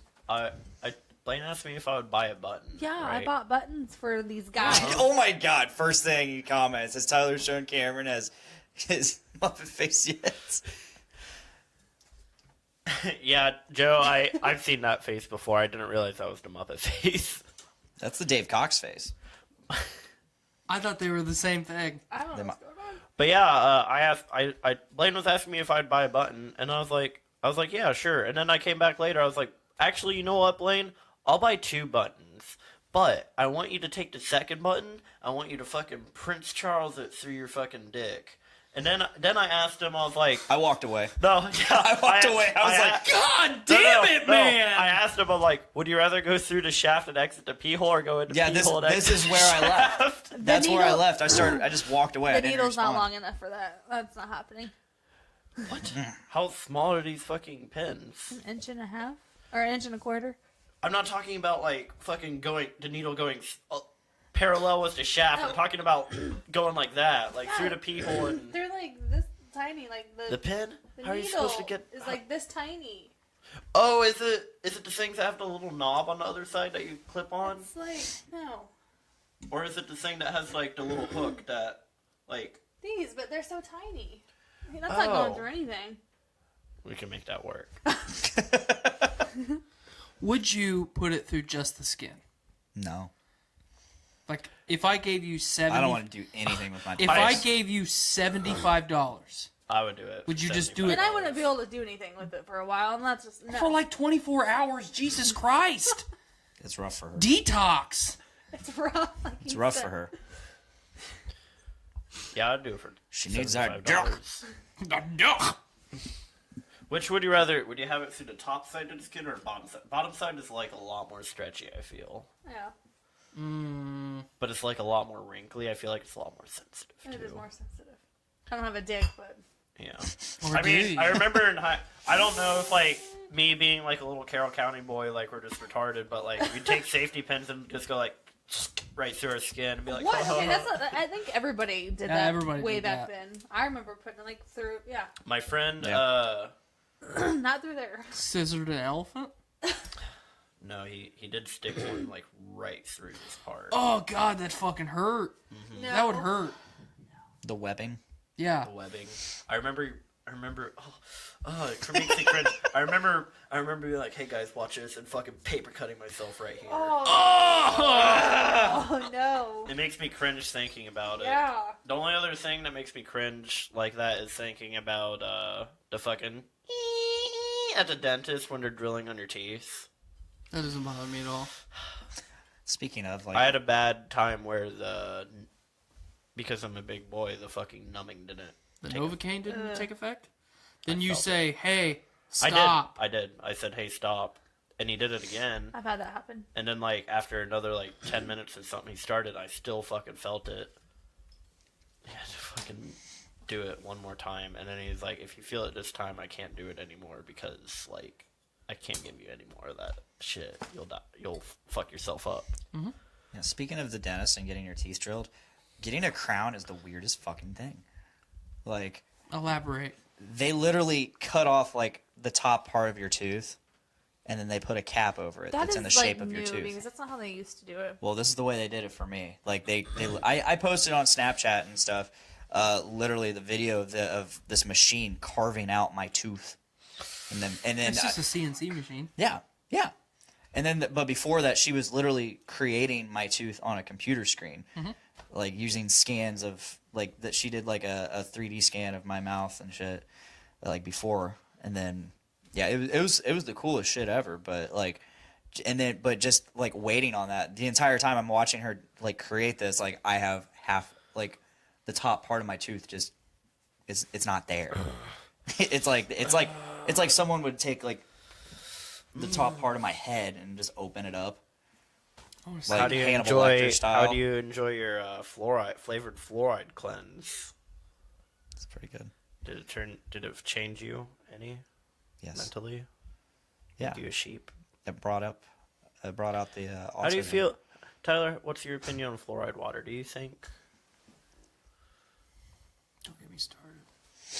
[SPEAKER 3] Blaine asked me if I would buy a button.
[SPEAKER 8] Yeah,
[SPEAKER 3] right?
[SPEAKER 8] I bought buttons for these guys.
[SPEAKER 6] Oh my god! First thing he comments is Tyler's shown Cameron as his Muppet face yet.
[SPEAKER 3] Yeah, Joe, I've seen that face before. I didn't realize that was the Muppet face.
[SPEAKER 6] That's the Dave Cox face.
[SPEAKER 7] I thought they were the same thing.
[SPEAKER 8] I don't know what's going on.
[SPEAKER 3] But yeah, Blaine was asking me if I'd buy a button, and I was like, yeah, sure. And then I came back later. I was like, actually, you know what, Blaine? I'll buy 2 buttons, but I want you to take the second button. I want you to fucking Prince Charles it through your fucking dick. And then I asked him. I was like,
[SPEAKER 6] I walked away.
[SPEAKER 3] no, yeah,
[SPEAKER 6] I walked away. I was like,
[SPEAKER 7] God damn it, man!
[SPEAKER 3] I asked him. I'm like, would you rather go through the shaft and exit the pee hole, or go into
[SPEAKER 6] yeah,
[SPEAKER 3] the pee
[SPEAKER 6] this
[SPEAKER 3] hole and exit
[SPEAKER 6] is where I left. That's where I
[SPEAKER 8] needle-
[SPEAKER 6] left. I just walked away. I
[SPEAKER 8] The
[SPEAKER 6] didn't
[SPEAKER 8] needle's not
[SPEAKER 6] respond.
[SPEAKER 8] long enough for that. That's not happening.
[SPEAKER 3] How small are these fucking pins?
[SPEAKER 8] An inch and a half? Or an inch and a quarter?
[SPEAKER 3] I'm not talking about like fucking the needle going parallel with the shaft. I'm talking about going like that, like through the pee hole and
[SPEAKER 8] They're like this tiny, like
[SPEAKER 3] the pin.
[SPEAKER 8] the
[SPEAKER 3] How are you
[SPEAKER 8] needle
[SPEAKER 3] supposed to get?
[SPEAKER 8] is like this tiny.
[SPEAKER 3] Oh, is it the things that have the little knob on the other side that you clip on,
[SPEAKER 8] It's like, no.
[SPEAKER 3] or is it the thing that has like the little hook that like?
[SPEAKER 8] These, but they're so tiny. I mean, that's not going
[SPEAKER 3] Oh.
[SPEAKER 8] through anything.
[SPEAKER 3] We can make that work.
[SPEAKER 7] Would you put it through just the skin?
[SPEAKER 6] No,
[SPEAKER 7] Like, if I gave you
[SPEAKER 6] I don't want to do anything with my.
[SPEAKER 7] If I gave you $75,
[SPEAKER 3] I would do it.
[SPEAKER 7] Would you just do
[SPEAKER 3] $75.
[SPEAKER 7] it?
[SPEAKER 8] And I wouldn't be able to do anything with it for a while, and that's just no.
[SPEAKER 7] for like 24 hours, Jesus Christ.
[SPEAKER 6] It's rough for her.
[SPEAKER 7] Detox.
[SPEAKER 8] It's rough. Like
[SPEAKER 6] It's
[SPEAKER 8] you
[SPEAKER 6] rough
[SPEAKER 8] said.
[SPEAKER 6] for her.
[SPEAKER 3] Yeah, I'd do it for.
[SPEAKER 6] She needs that
[SPEAKER 3] $75. Which would you rather? Would you have it through the top side of the skin or bottom side? Bottom side is like a lot more stretchy, I feel.
[SPEAKER 8] Yeah,
[SPEAKER 3] But it's like a lot more wrinkly. I feel like it's a lot more sensitive
[SPEAKER 8] it
[SPEAKER 3] too.
[SPEAKER 8] is more sensitive. I don't have a dick, but
[SPEAKER 3] Yeah.
[SPEAKER 7] Or
[SPEAKER 3] I mean,
[SPEAKER 7] do you?
[SPEAKER 3] I remember in high. I don't know if like me being like a little Carroll County boy, like we're just retarded, but like we take safety pins and just go like right through our skin and be like,
[SPEAKER 8] What? Okay, that's not, I think everybody did that
[SPEAKER 7] everybody
[SPEAKER 8] way
[SPEAKER 7] did
[SPEAKER 8] back
[SPEAKER 7] that.
[SPEAKER 8] then. I remember putting it like through, yeah.
[SPEAKER 3] My friend,
[SPEAKER 8] Not through there.
[SPEAKER 7] Scissored an elephant?
[SPEAKER 3] no, he did stick one like right through this part.
[SPEAKER 7] Oh, God, that fucking hurt.
[SPEAKER 8] No.
[SPEAKER 7] That would hurt.
[SPEAKER 6] The webbing.
[SPEAKER 7] Yeah.
[SPEAKER 3] The webbing. I remember. It makes me cringe. I remember being like, "Hey guys, watch this," and fucking paper cutting myself right here.
[SPEAKER 8] Oh no.
[SPEAKER 3] It makes me cringe thinking about it.
[SPEAKER 8] Yeah.
[SPEAKER 3] The only other thing that makes me cringe like that is thinking about the fucking at the dentist when they're drilling on your teeth.
[SPEAKER 7] That doesn't bother me at all.
[SPEAKER 6] Speaking of, like,
[SPEAKER 3] I had a bad time where because I'm a big boy, the fucking numbing didn't.
[SPEAKER 7] The Novocaine didn't take effect? Then
[SPEAKER 3] I
[SPEAKER 7] you
[SPEAKER 3] felt
[SPEAKER 7] say, hey, stop.
[SPEAKER 3] I did. I said, "Hey, stop," and he did it again.
[SPEAKER 8] I've had that happen.
[SPEAKER 3] And then, like, after another, like, 10 minutes or something he started, I still fucking felt it. I had to fucking do it one more time. And then he's like, "If you feel it this time, I can't do it anymore because, like, I can't give you any more of that shit. You'll die. You'll fuck yourself up."
[SPEAKER 7] Mm-hmm.
[SPEAKER 6] Yeah, speaking of the dentist and getting your teeth drilled, getting a crown is the weirdest fucking thing. Like,
[SPEAKER 7] Elaborate.
[SPEAKER 6] they literally cut off, like, the top part of your tooth, and then they put a cap over it
[SPEAKER 8] That
[SPEAKER 6] that's
[SPEAKER 8] is
[SPEAKER 6] in the
[SPEAKER 8] like
[SPEAKER 6] shape of
[SPEAKER 8] new
[SPEAKER 6] your tooth.
[SPEAKER 8] because that's not how they used to do it.
[SPEAKER 6] Well, this is the way they did it for me. Like, I posted on Snapchat and stuff, literally the video of this machine carving out my tooth, and then
[SPEAKER 7] It's just a CNC machine.
[SPEAKER 6] yeah. And then, but before that, she was literally creating my tooth on a computer screen, like using scans of like that. She did like a 3D scan of my mouth and shit, like before, and then yeah, it was the coolest shit ever. But like, but just like waiting on that the entire time I'm watching her like create this, like I have half like the top part of my tooth just it's not there. it's like someone would take like the top part of my head and just open it up. Like
[SPEAKER 3] How do you
[SPEAKER 6] Hannibal Lecter
[SPEAKER 3] enjoy?
[SPEAKER 6] style.
[SPEAKER 3] How do you enjoy your flavored fluoride cleanse?
[SPEAKER 6] It's pretty good.
[SPEAKER 3] Did it change you any
[SPEAKER 6] Yes.
[SPEAKER 3] mentally?
[SPEAKER 6] Yeah.
[SPEAKER 3] Make you a sheep?
[SPEAKER 6] It brought out the autism.
[SPEAKER 3] How do you feel, Tyler? What's your opinion on fluoride water? Do you think?
[SPEAKER 7] Don't get me started.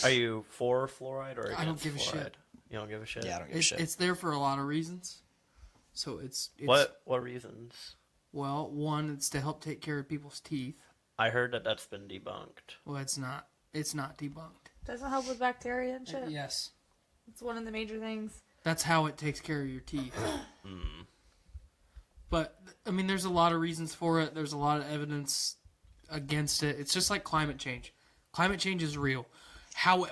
[SPEAKER 3] Are you for fluoride or against
[SPEAKER 7] I don't give a
[SPEAKER 3] fluoride?
[SPEAKER 7] shit.
[SPEAKER 3] You don't give a shit.
[SPEAKER 6] Yeah, I don't give a shit.
[SPEAKER 7] It's there for a lot of reasons. So it's
[SPEAKER 3] What reasons?
[SPEAKER 7] Well, one, it's to help take care of people's teeth.
[SPEAKER 3] I heard that that's been debunked.
[SPEAKER 7] Well, it's not. It's not debunked.
[SPEAKER 8] Doesn't help with bacteria and shit.
[SPEAKER 7] Yes.
[SPEAKER 8] It's one of the major things.
[SPEAKER 7] That's how it takes care of your teeth. But, I mean, there's a lot of reasons for it. There's a lot of evidence against it. It's just like climate change. Climate change is real.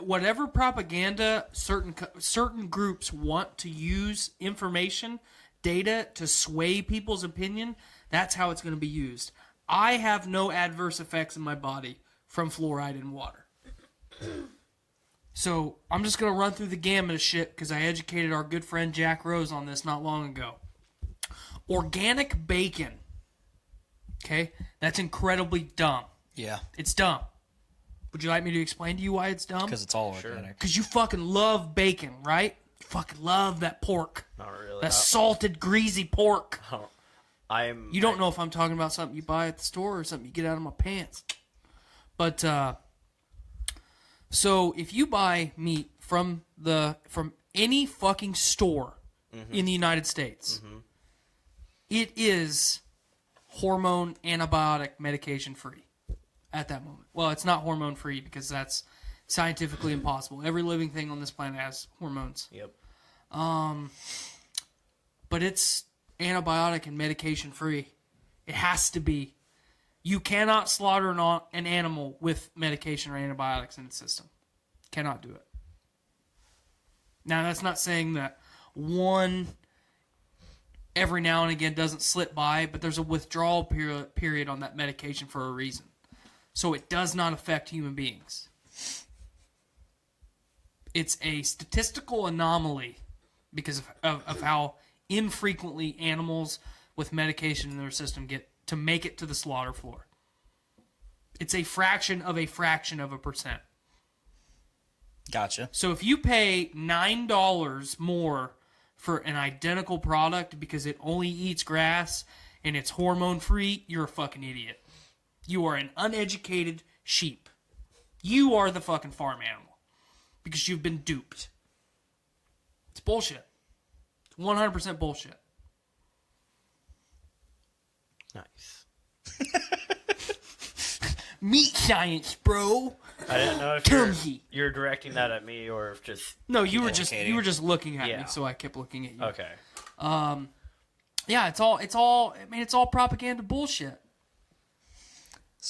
[SPEAKER 7] Whatever propaganda certain groups want to use information, data to sway people's opinion, that's how it's going to be used. I have no adverse effects in my body from fluoride in water. So I'm just going to run through the gamut of shit because I educated our good friend Jack Rose on this not long ago. Organic bacon. Okay? That's incredibly dumb.
[SPEAKER 6] Yeah,
[SPEAKER 7] It's dumb. Would you like me to explain to you why it's dumb?
[SPEAKER 6] because it's all organic.
[SPEAKER 7] Because you fucking love bacon, right? You fucking love that pork.
[SPEAKER 3] Not really.
[SPEAKER 7] That salted, greasy pork. You don't know if I'm talking about something you buy at the store or something you get out of my pants. But, so if you buy meat from any fucking store in the United States, it is hormone antibiotic medication free at that moment. Well, it's not hormone free because that's scientifically impossible. Every living thing on this planet has hormones.
[SPEAKER 3] Yep.
[SPEAKER 7] But it's antibiotic and medication free. It has to be. You cannot slaughter an animal with medication or antibiotics in its system. Cannot do it. Now, that's not saying that one every now and again doesn't slip by, but there's a withdrawal period on that medication for a reason. So it does not affect human beings. It's a statistical anomaly because of how infrequently animals with medication in their system get to make it to the slaughter floor. It's a fraction of a %.
[SPEAKER 6] Gotcha.
[SPEAKER 7] So if you pay $9 more for an identical product because it only eats grass and it's hormone free, you're a fucking idiot. You are an uneducated sheep. You are the fucking farm animal because you've been duped. It's bullshit. It's 100% bullshit.
[SPEAKER 3] Nice.
[SPEAKER 7] Meat science, bro.
[SPEAKER 3] I didn't know if
[SPEAKER 7] Clumsy.
[SPEAKER 3] you're directing that at me or if just...
[SPEAKER 7] No, you were just looking at
[SPEAKER 3] Yeah.
[SPEAKER 7] me, so I kept looking at you.
[SPEAKER 3] Okay.
[SPEAKER 7] Yeah, it's all propaganda bullshit.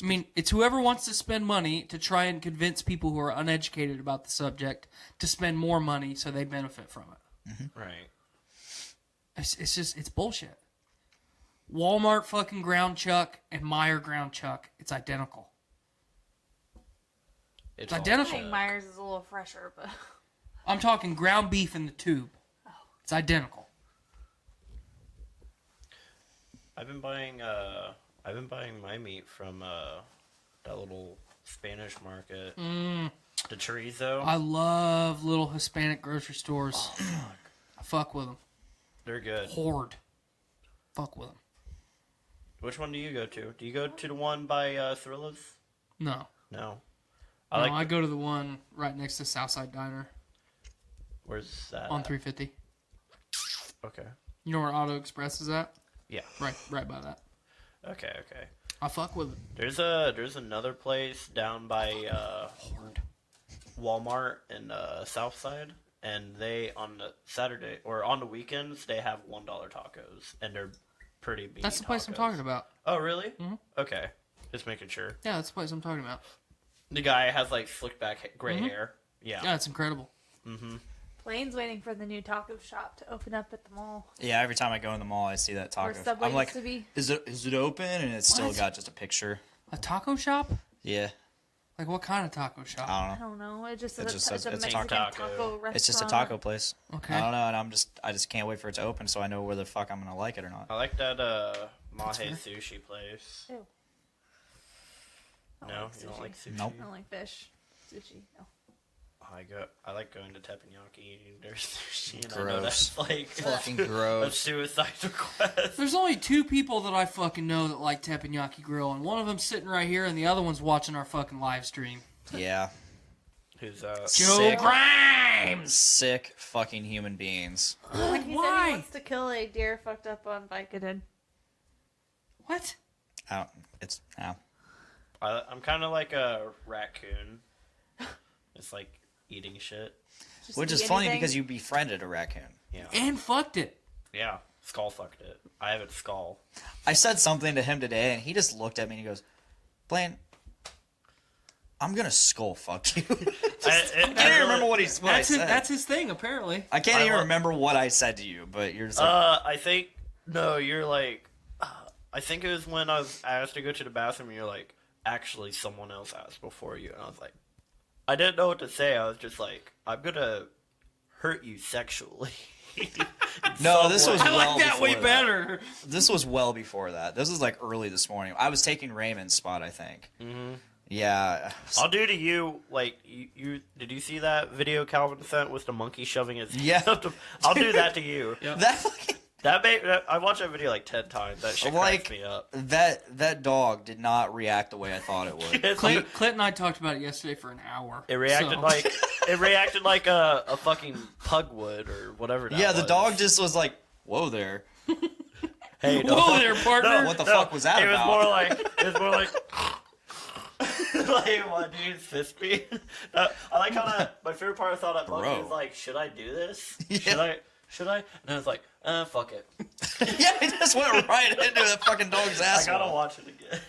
[SPEAKER 7] I mean, it's whoever wants to spend money to try and convince people who are uneducated about the subject to spend more money so they benefit from it.
[SPEAKER 3] Right.
[SPEAKER 7] It's bullshit. Walmart fucking ground chuck and Meijer ground chuck, it's identical. It's
[SPEAKER 8] I
[SPEAKER 7] identical.
[SPEAKER 8] think Myers is a little fresher, but
[SPEAKER 7] I'm talking ground beef in the tube. It's identical.
[SPEAKER 3] I've been buying my meat from that little Spanish market. The chorizo.
[SPEAKER 7] I love little Hispanic grocery stores. I fuck with them.
[SPEAKER 3] They're good.
[SPEAKER 7] Horde. Fuck with them.
[SPEAKER 3] Which one do you go to? Do you go to the one by Thrillas?
[SPEAKER 7] No.
[SPEAKER 3] No.
[SPEAKER 7] I go to the one right next to Southside Diner
[SPEAKER 3] Where's that?
[SPEAKER 7] on 350.
[SPEAKER 3] Okay.
[SPEAKER 7] You know where Auto Express is at?
[SPEAKER 3] Yeah.
[SPEAKER 7] Right by that.
[SPEAKER 3] Okay.
[SPEAKER 7] I fuck with it.
[SPEAKER 3] There's another place down by Walmart in Southside, and they on the Saturday or on the weekends they have $1 tacos, and they're pretty meaty.
[SPEAKER 7] That's the place I'm
[SPEAKER 3] tacos.
[SPEAKER 7] talking about.
[SPEAKER 3] Oh, really? Mm-hmm. Okay, just making sure.
[SPEAKER 7] Yeah, that's the place I'm talking about.
[SPEAKER 3] The guy has like slicked back gray hair. Yeah.
[SPEAKER 7] Yeah, it's incredible.
[SPEAKER 8] Blaine's waiting for the new taco shop to open up at the mall.
[SPEAKER 6] Yeah, every time I go in the mall, I see that taco.
[SPEAKER 8] Where Subway
[SPEAKER 6] I'm like,
[SPEAKER 8] used to be.
[SPEAKER 6] is it open? And it's still
[SPEAKER 7] What?
[SPEAKER 6] got just a picture.
[SPEAKER 7] A taco shop?
[SPEAKER 6] Yeah,
[SPEAKER 7] Like what kind of taco shop?
[SPEAKER 6] I
[SPEAKER 8] I
[SPEAKER 6] don't know.
[SPEAKER 8] don't know. It just
[SPEAKER 6] It
[SPEAKER 8] says
[SPEAKER 6] just says
[SPEAKER 8] it's a
[SPEAKER 6] it's a
[SPEAKER 8] Mexican
[SPEAKER 3] taco.
[SPEAKER 8] taco restaurant.
[SPEAKER 6] It's just a taco place.
[SPEAKER 7] Okay.
[SPEAKER 6] I don't know, and I just can't wait for it to open so I know where the fuck I'm gonna like it or not.
[SPEAKER 3] I like that Mahe sushi place.
[SPEAKER 8] Ew. I
[SPEAKER 3] No,
[SPEAKER 8] like
[SPEAKER 3] you don't
[SPEAKER 8] sushi.
[SPEAKER 3] like sushi.
[SPEAKER 6] Nope.
[SPEAKER 8] I don't like fish. Sushi. No.
[SPEAKER 3] I like going to teppanyaki eating their sushi, and I know
[SPEAKER 6] Gross.
[SPEAKER 3] that's like
[SPEAKER 6] Fucking
[SPEAKER 3] a
[SPEAKER 6] gross.
[SPEAKER 3] suicide request.
[SPEAKER 7] There's only two people that I fucking know that like teppanyaki grill, and one of them's sitting right here, and the other one's watching our fucking live stream.
[SPEAKER 6] Yeah.
[SPEAKER 3] Who's
[SPEAKER 7] Joe
[SPEAKER 6] Sick.
[SPEAKER 7] Grimes!
[SPEAKER 6] Sick fucking human beings.
[SPEAKER 7] Like,
[SPEAKER 8] He said
[SPEAKER 7] why?
[SPEAKER 8] he wants to kill a deer fucked up on Vicodin.
[SPEAKER 7] What?
[SPEAKER 3] I'm kind of like a raccoon. It's like eating shit.
[SPEAKER 8] Just
[SPEAKER 6] Which is
[SPEAKER 8] eat
[SPEAKER 6] funny
[SPEAKER 8] anything.
[SPEAKER 6] because you befriended a raccoon.
[SPEAKER 3] Yeah,
[SPEAKER 7] And fucked it.
[SPEAKER 3] yeah. Skull fucked it. I have it skull.
[SPEAKER 6] I said something to him today, and he just looked at me and he goes, Blaine, I'm gonna skull fuck you. I can't even remember what I said.
[SPEAKER 7] That's his thing, apparently.
[SPEAKER 6] I can't
[SPEAKER 3] I
[SPEAKER 6] even
[SPEAKER 3] love-
[SPEAKER 6] remember what I said to you, but you're just like,
[SPEAKER 3] I think no. You're like. I think it was when I was asked to go to the bathroom. And you're like, actually, someone else asked before you, and I was like, I didn't know what to say. I was just like, I'm gonna hurt you sexually.
[SPEAKER 6] no, this was
[SPEAKER 7] I
[SPEAKER 6] well
[SPEAKER 7] like that
[SPEAKER 6] before
[SPEAKER 7] way better.
[SPEAKER 6] This was well before that. This was like early this morning. I was taking Raymond's spot, I think. Mm-hmm. Yeah.
[SPEAKER 3] I'll do to you like you. Did you see that video Calvin sent with the monkey shoving his?
[SPEAKER 6] Yeah.
[SPEAKER 3] I'll do that to you.
[SPEAKER 6] That fucking...
[SPEAKER 3] I watched that video like 10 times. That shit cracks me up.
[SPEAKER 6] That dog did not react the way I thought it would.
[SPEAKER 7] Clint and I talked about it yesterday for an hour.
[SPEAKER 3] It reacted like a fucking pug would or whatever. That
[SPEAKER 6] Yeah, the
[SPEAKER 3] was.
[SPEAKER 6] dog just was like, "Whoa there."
[SPEAKER 3] Hey, no,
[SPEAKER 7] Whoa there, partner.
[SPEAKER 6] What the fuck was that
[SPEAKER 3] It was
[SPEAKER 6] about?
[SPEAKER 3] more like like what, dude, fist me. I like how my favorite part of that monkey
[SPEAKER 6] Bro.
[SPEAKER 3] was like, should I do this?
[SPEAKER 6] Yeah.
[SPEAKER 3] Should I? And I was like, fuck it.
[SPEAKER 6] Yeah, he just went right into that fucking dog's
[SPEAKER 3] I
[SPEAKER 6] asshole.
[SPEAKER 3] gotta watch it again.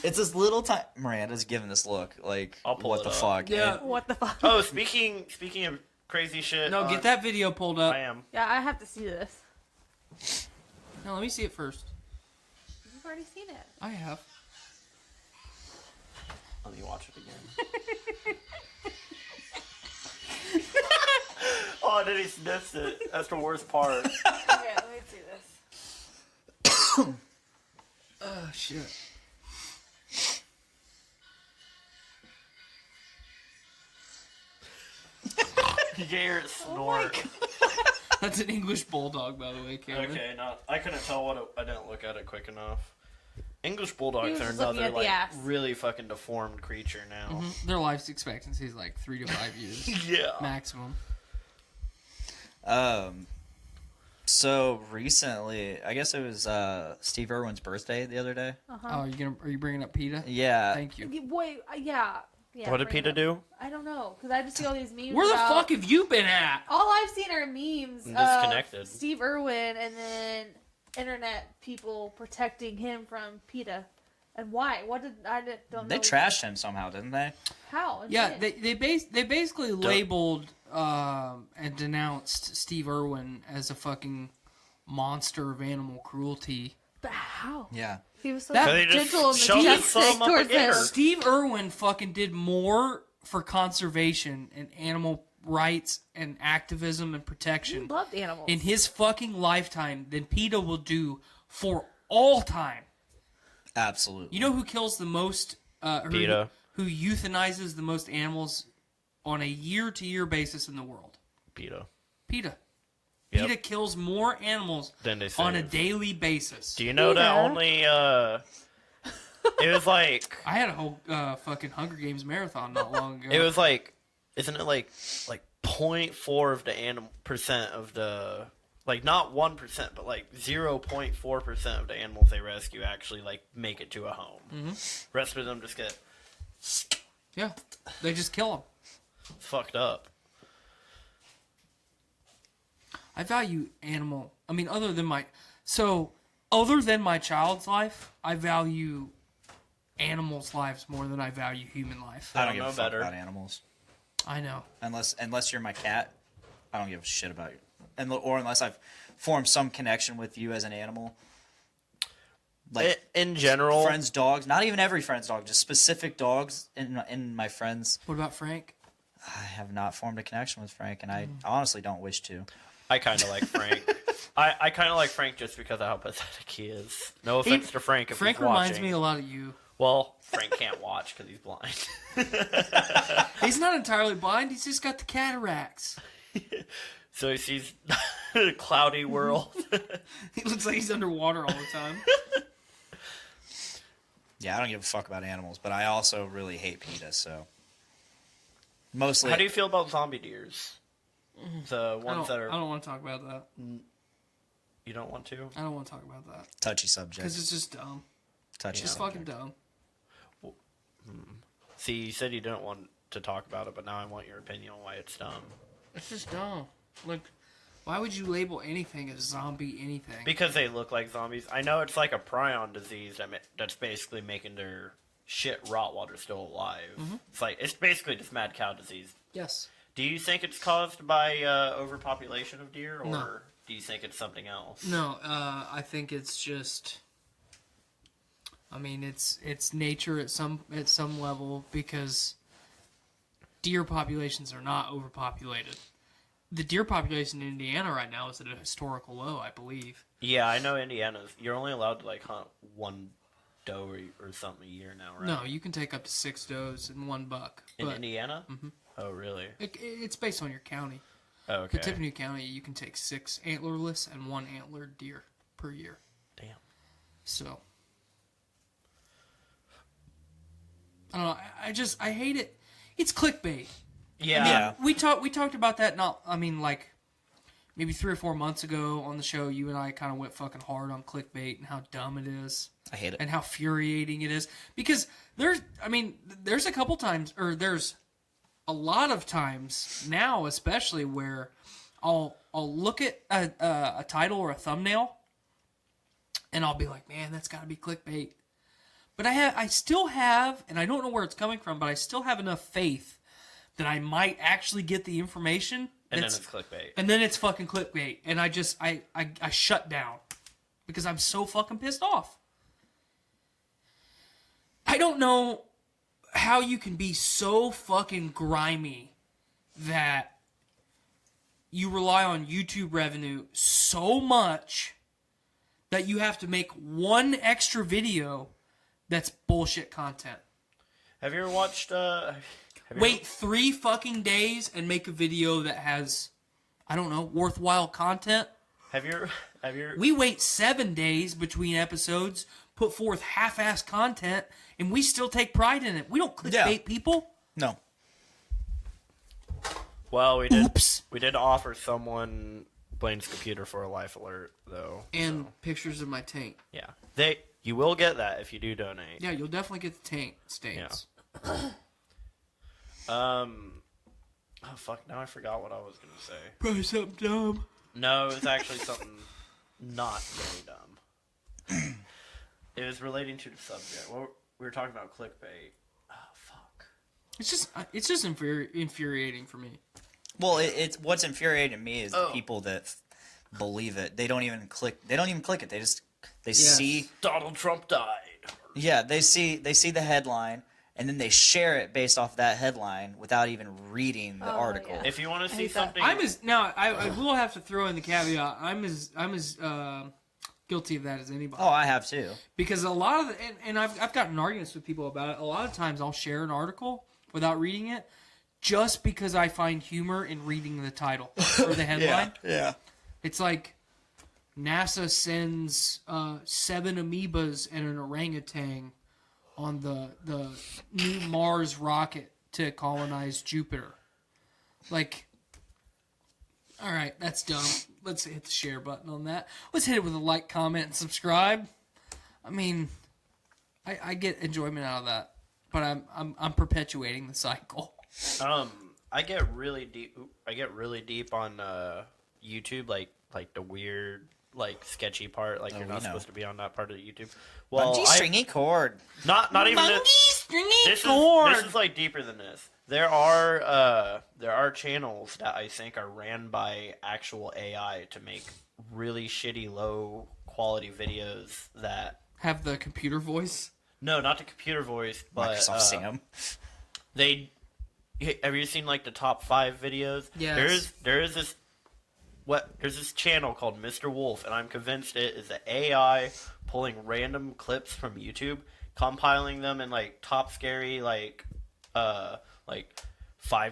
[SPEAKER 6] It's this little time. Miranda's giving this look like,
[SPEAKER 3] I'll pull
[SPEAKER 6] what
[SPEAKER 3] it
[SPEAKER 6] the
[SPEAKER 3] up.
[SPEAKER 6] fuck?
[SPEAKER 7] Yeah.
[SPEAKER 6] And
[SPEAKER 8] What the fuck?
[SPEAKER 3] Oh, speaking of crazy shit.
[SPEAKER 7] No, get that video pulled up.
[SPEAKER 3] I am.
[SPEAKER 8] Yeah, I have to see this.
[SPEAKER 7] No, let me see it first.
[SPEAKER 8] You've already seen it.
[SPEAKER 7] I have.
[SPEAKER 3] Let me watch it again. Oh, and then he sniffs it. That's the worst part.
[SPEAKER 8] Okay, let me see this.
[SPEAKER 7] Oh, shit.
[SPEAKER 3] You can hear it snort.
[SPEAKER 7] That's an English bulldog, by the way, Cameron.
[SPEAKER 3] Okay, I couldn't tell I didn't look at it quick enough. English
[SPEAKER 8] He
[SPEAKER 3] bulldogs
[SPEAKER 8] was
[SPEAKER 3] are
[SPEAKER 8] just looking
[SPEAKER 3] another
[SPEAKER 8] at the ass.
[SPEAKER 3] really fucking deformed creature now.
[SPEAKER 7] Their life expectancy is like 3 to 5 years
[SPEAKER 3] Yeah.
[SPEAKER 7] maximum.
[SPEAKER 6] So recently, I guess it was Steve Irwin's birthday the other day.
[SPEAKER 7] Oh, are you bringing up PETA?
[SPEAKER 6] Yeah.
[SPEAKER 7] Thank you.
[SPEAKER 8] Wait, yeah.
[SPEAKER 3] What did PETA do?
[SPEAKER 8] I don't know, because I just see all these memes.
[SPEAKER 7] Where the
[SPEAKER 8] about-
[SPEAKER 7] fuck have you been at?
[SPEAKER 8] All I've seen are memes
[SPEAKER 3] I'm
[SPEAKER 8] of
[SPEAKER 3] disconnected.
[SPEAKER 8] Steve Irwin and then internet people protecting him from PETA. And why? Don't know.
[SPEAKER 6] They trashed him somehow, didn't they?
[SPEAKER 8] How? And
[SPEAKER 7] Yeah,
[SPEAKER 8] when?
[SPEAKER 7] they basically labeled and denounced Steve Irwin as a fucking monster of animal cruelty.
[SPEAKER 8] But how?
[SPEAKER 6] Yeah.
[SPEAKER 8] He was so
[SPEAKER 7] That-
[SPEAKER 3] They just
[SPEAKER 8] gentle and
[SPEAKER 3] shoved his
[SPEAKER 8] majestic
[SPEAKER 3] thumb up
[SPEAKER 8] towards
[SPEAKER 3] again.
[SPEAKER 8] him.
[SPEAKER 7] Steve Irwin fucking did more for conservation and animal rights and activism and
[SPEAKER 8] He
[SPEAKER 7] protection
[SPEAKER 8] loved animals.
[SPEAKER 7] in his fucking lifetime than PETA will do for all time.
[SPEAKER 6] Absolutely.
[SPEAKER 7] You know who kills the most?
[SPEAKER 3] PETA.
[SPEAKER 7] Who euthanizes the most animals on a year-to-year basis in the world?
[SPEAKER 3] PETA.
[SPEAKER 7] PETA.
[SPEAKER 3] Yep.
[SPEAKER 7] PETA kills more animals
[SPEAKER 3] Then they
[SPEAKER 7] on a
[SPEAKER 3] save.
[SPEAKER 7] daily basis.
[SPEAKER 3] Do you know that
[SPEAKER 8] PETA?
[SPEAKER 3] only it was like
[SPEAKER 7] I had a whole fucking Hunger Games marathon not long ago.
[SPEAKER 3] it was like isn't it like 0.4 of the percent of the like not 1% but like 0.4% of the animals they rescue actually like make it to a home. Mm-hmm. Rest of them just get
[SPEAKER 7] Yeah, they just kill them.
[SPEAKER 3] fucked up.
[SPEAKER 7] I value animal. I mean, other than my child's life, I value animals' lives more than I value human life.
[SPEAKER 6] I don't
[SPEAKER 3] know
[SPEAKER 6] give a fuck
[SPEAKER 3] better.
[SPEAKER 6] about animals.
[SPEAKER 7] I know.
[SPEAKER 6] Unless you're my cat, I don't give a shit about you. Or unless I've formed some connection with you as an animal. Like
[SPEAKER 3] In general,
[SPEAKER 6] friends' dogs. Not even every friend's dog. Just specific dogs in my friends.
[SPEAKER 7] What about Frank?
[SPEAKER 6] I have not formed a connection with Frank, and I honestly don't wish to.
[SPEAKER 3] I kind of like Frank. I kind of like Frank just because of how pathetic he is. No offense to Frank if
[SPEAKER 7] Frank
[SPEAKER 3] he's watching.
[SPEAKER 7] reminds me a lot of you.
[SPEAKER 3] Well, Frank can't watch because he's blind.
[SPEAKER 7] He's not entirely blind. He's just got the cataracts.
[SPEAKER 3] So he sees a cloudy world.
[SPEAKER 7] He looks like he's underwater all the time.
[SPEAKER 6] Yeah, I don't give a fuck about animals, but I also really hate PETA, so. Mostly.
[SPEAKER 3] How do you feel about zombie deers? The ones that
[SPEAKER 7] I
[SPEAKER 3] are...
[SPEAKER 7] don't want to talk about that.
[SPEAKER 3] You don't want to?
[SPEAKER 7] I don't want to talk about that.
[SPEAKER 6] Touchy subject.
[SPEAKER 7] Because it's just dumb.
[SPEAKER 6] Touchy
[SPEAKER 7] It's just
[SPEAKER 6] subject.
[SPEAKER 7] fucking dumb.
[SPEAKER 3] See, you said you didn't want to talk about it, but now I want your opinion on why it's dumb.
[SPEAKER 7] It's just dumb. Like, why would you label anything as zombie anything?
[SPEAKER 3] Because they look like zombies. I know it's like a prion disease that's basically making their shit rot while they're still alive. It's basically just mad cow disease.
[SPEAKER 7] Yes.
[SPEAKER 3] Do you think it's caused by overpopulation of deer, or
[SPEAKER 7] No.
[SPEAKER 3] do you think it's something else?
[SPEAKER 7] No, I think it's just. I mean, it's nature at some level because deer populations are not overpopulated. The deer population in Indiana right now is at a historical low, I believe.
[SPEAKER 3] Yeah, I know Indiana's. You're only allowed to hunt one doe or something a year now, right?
[SPEAKER 7] No, you can take up to 6 does and 1 buck.
[SPEAKER 3] In
[SPEAKER 7] But
[SPEAKER 3] Indiana? Mm-hmm. Oh, really?
[SPEAKER 7] it's based on your county.
[SPEAKER 3] Oh, okay.
[SPEAKER 7] But Tiffany County, you can take 6 antlerless and 1 antlered deer per year.
[SPEAKER 3] Damn.
[SPEAKER 7] So, I don't know. I hate it. It's clickbait.
[SPEAKER 3] Yeah.
[SPEAKER 6] Yeah.
[SPEAKER 7] We talked about that. Maybe 3 or 4 months ago on the show. You and I kind of went fucking hard on clickbait and how dumb it is.
[SPEAKER 6] I hate it.
[SPEAKER 7] And how infuriating it is because there's a couple times, or there's a lot of times now, especially where I'll look at a title or a thumbnail, and I'll be like, man, that's got to be clickbait. But I still have, and I don't know where it's coming from, but I still have enough faith that I might actually get the information.
[SPEAKER 3] And then it's clickbait.
[SPEAKER 7] And then it's fucking clickbait, and I shut down because I'm so fucking pissed off. I don't know how you can be so fucking grimy that you rely on YouTube revenue so much that you have to make one extra video that's bullshit content.
[SPEAKER 3] Have you ever watched
[SPEAKER 7] wait 3 fucking days and make a video that has, I don't know, worthwhile content.
[SPEAKER 3] Have you?
[SPEAKER 7] We wait 7 days between episodes, put forth half-ass content, and we still take pride in it. We don't clickbait people.
[SPEAKER 6] No.
[SPEAKER 3] Well, we did.
[SPEAKER 7] Oops.
[SPEAKER 3] We did offer someone Blaine's computer for a life alert, though.
[SPEAKER 7] And pictures of my taint.
[SPEAKER 3] Yeah, you will get that if you do donate.
[SPEAKER 7] Yeah, you'll definitely get the taint stains.
[SPEAKER 3] Yeah. Oh fuck! Now I forgot what I was gonna say.
[SPEAKER 7] Probably something dumb.
[SPEAKER 3] No, it was actually something not very dumb. It was relating to the subject. Well, we were talking about clickbait. Oh fuck!
[SPEAKER 7] It's just infuriating for me.
[SPEAKER 6] Well, it's what's infuriating to me is the people that believe it. They don't even click it. They see
[SPEAKER 3] Donald Trump died.
[SPEAKER 6] Yeah, they see the headline and then they share it based off that headline without even reading the article.
[SPEAKER 3] Yeah. If you want to see something,
[SPEAKER 7] I will have to throw in the caveat. I'm as guilty of that as anybody.
[SPEAKER 6] Oh, I have too.
[SPEAKER 7] Because a lot of and I've gotten arguments with people about it. A lot of times I'll share an article without reading it, just because I find humor in reading the title or the headline.
[SPEAKER 6] Yeah.
[SPEAKER 7] It's like NASA sends 7 amoebas and an orangutan on the new Mars rocket to colonize Jupiter. Like, all right, that's dumb. Let's hit the share button on that. Let's hit it with a like, comment, and subscribe. I mean, I get enjoyment out of that, but I'm perpetuating the cycle.
[SPEAKER 3] I get really deep. I get really deep on YouTube, like the weird, like sketchy part. Like you're not supposed to be on that part of YouTube. Well,
[SPEAKER 6] Bungee stringy cord.
[SPEAKER 3] Not even this is like deeper than this. There are channels that I think are ran by actual AI to make really shitty, low quality videos that
[SPEAKER 7] have the computer voice.
[SPEAKER 3] No, not the computer voice, but
[SPEAKER 6] Microsoft Sam.
[SPEAKER 3] Have you seen like the top 5 videos?
[SPEAKER 7] Yes.
[SPEAKER 3] There's this channel called Mr. Wolf, and I'm convinced it is an AI pulling random clips from YouTube, compiling them in like top scary like 5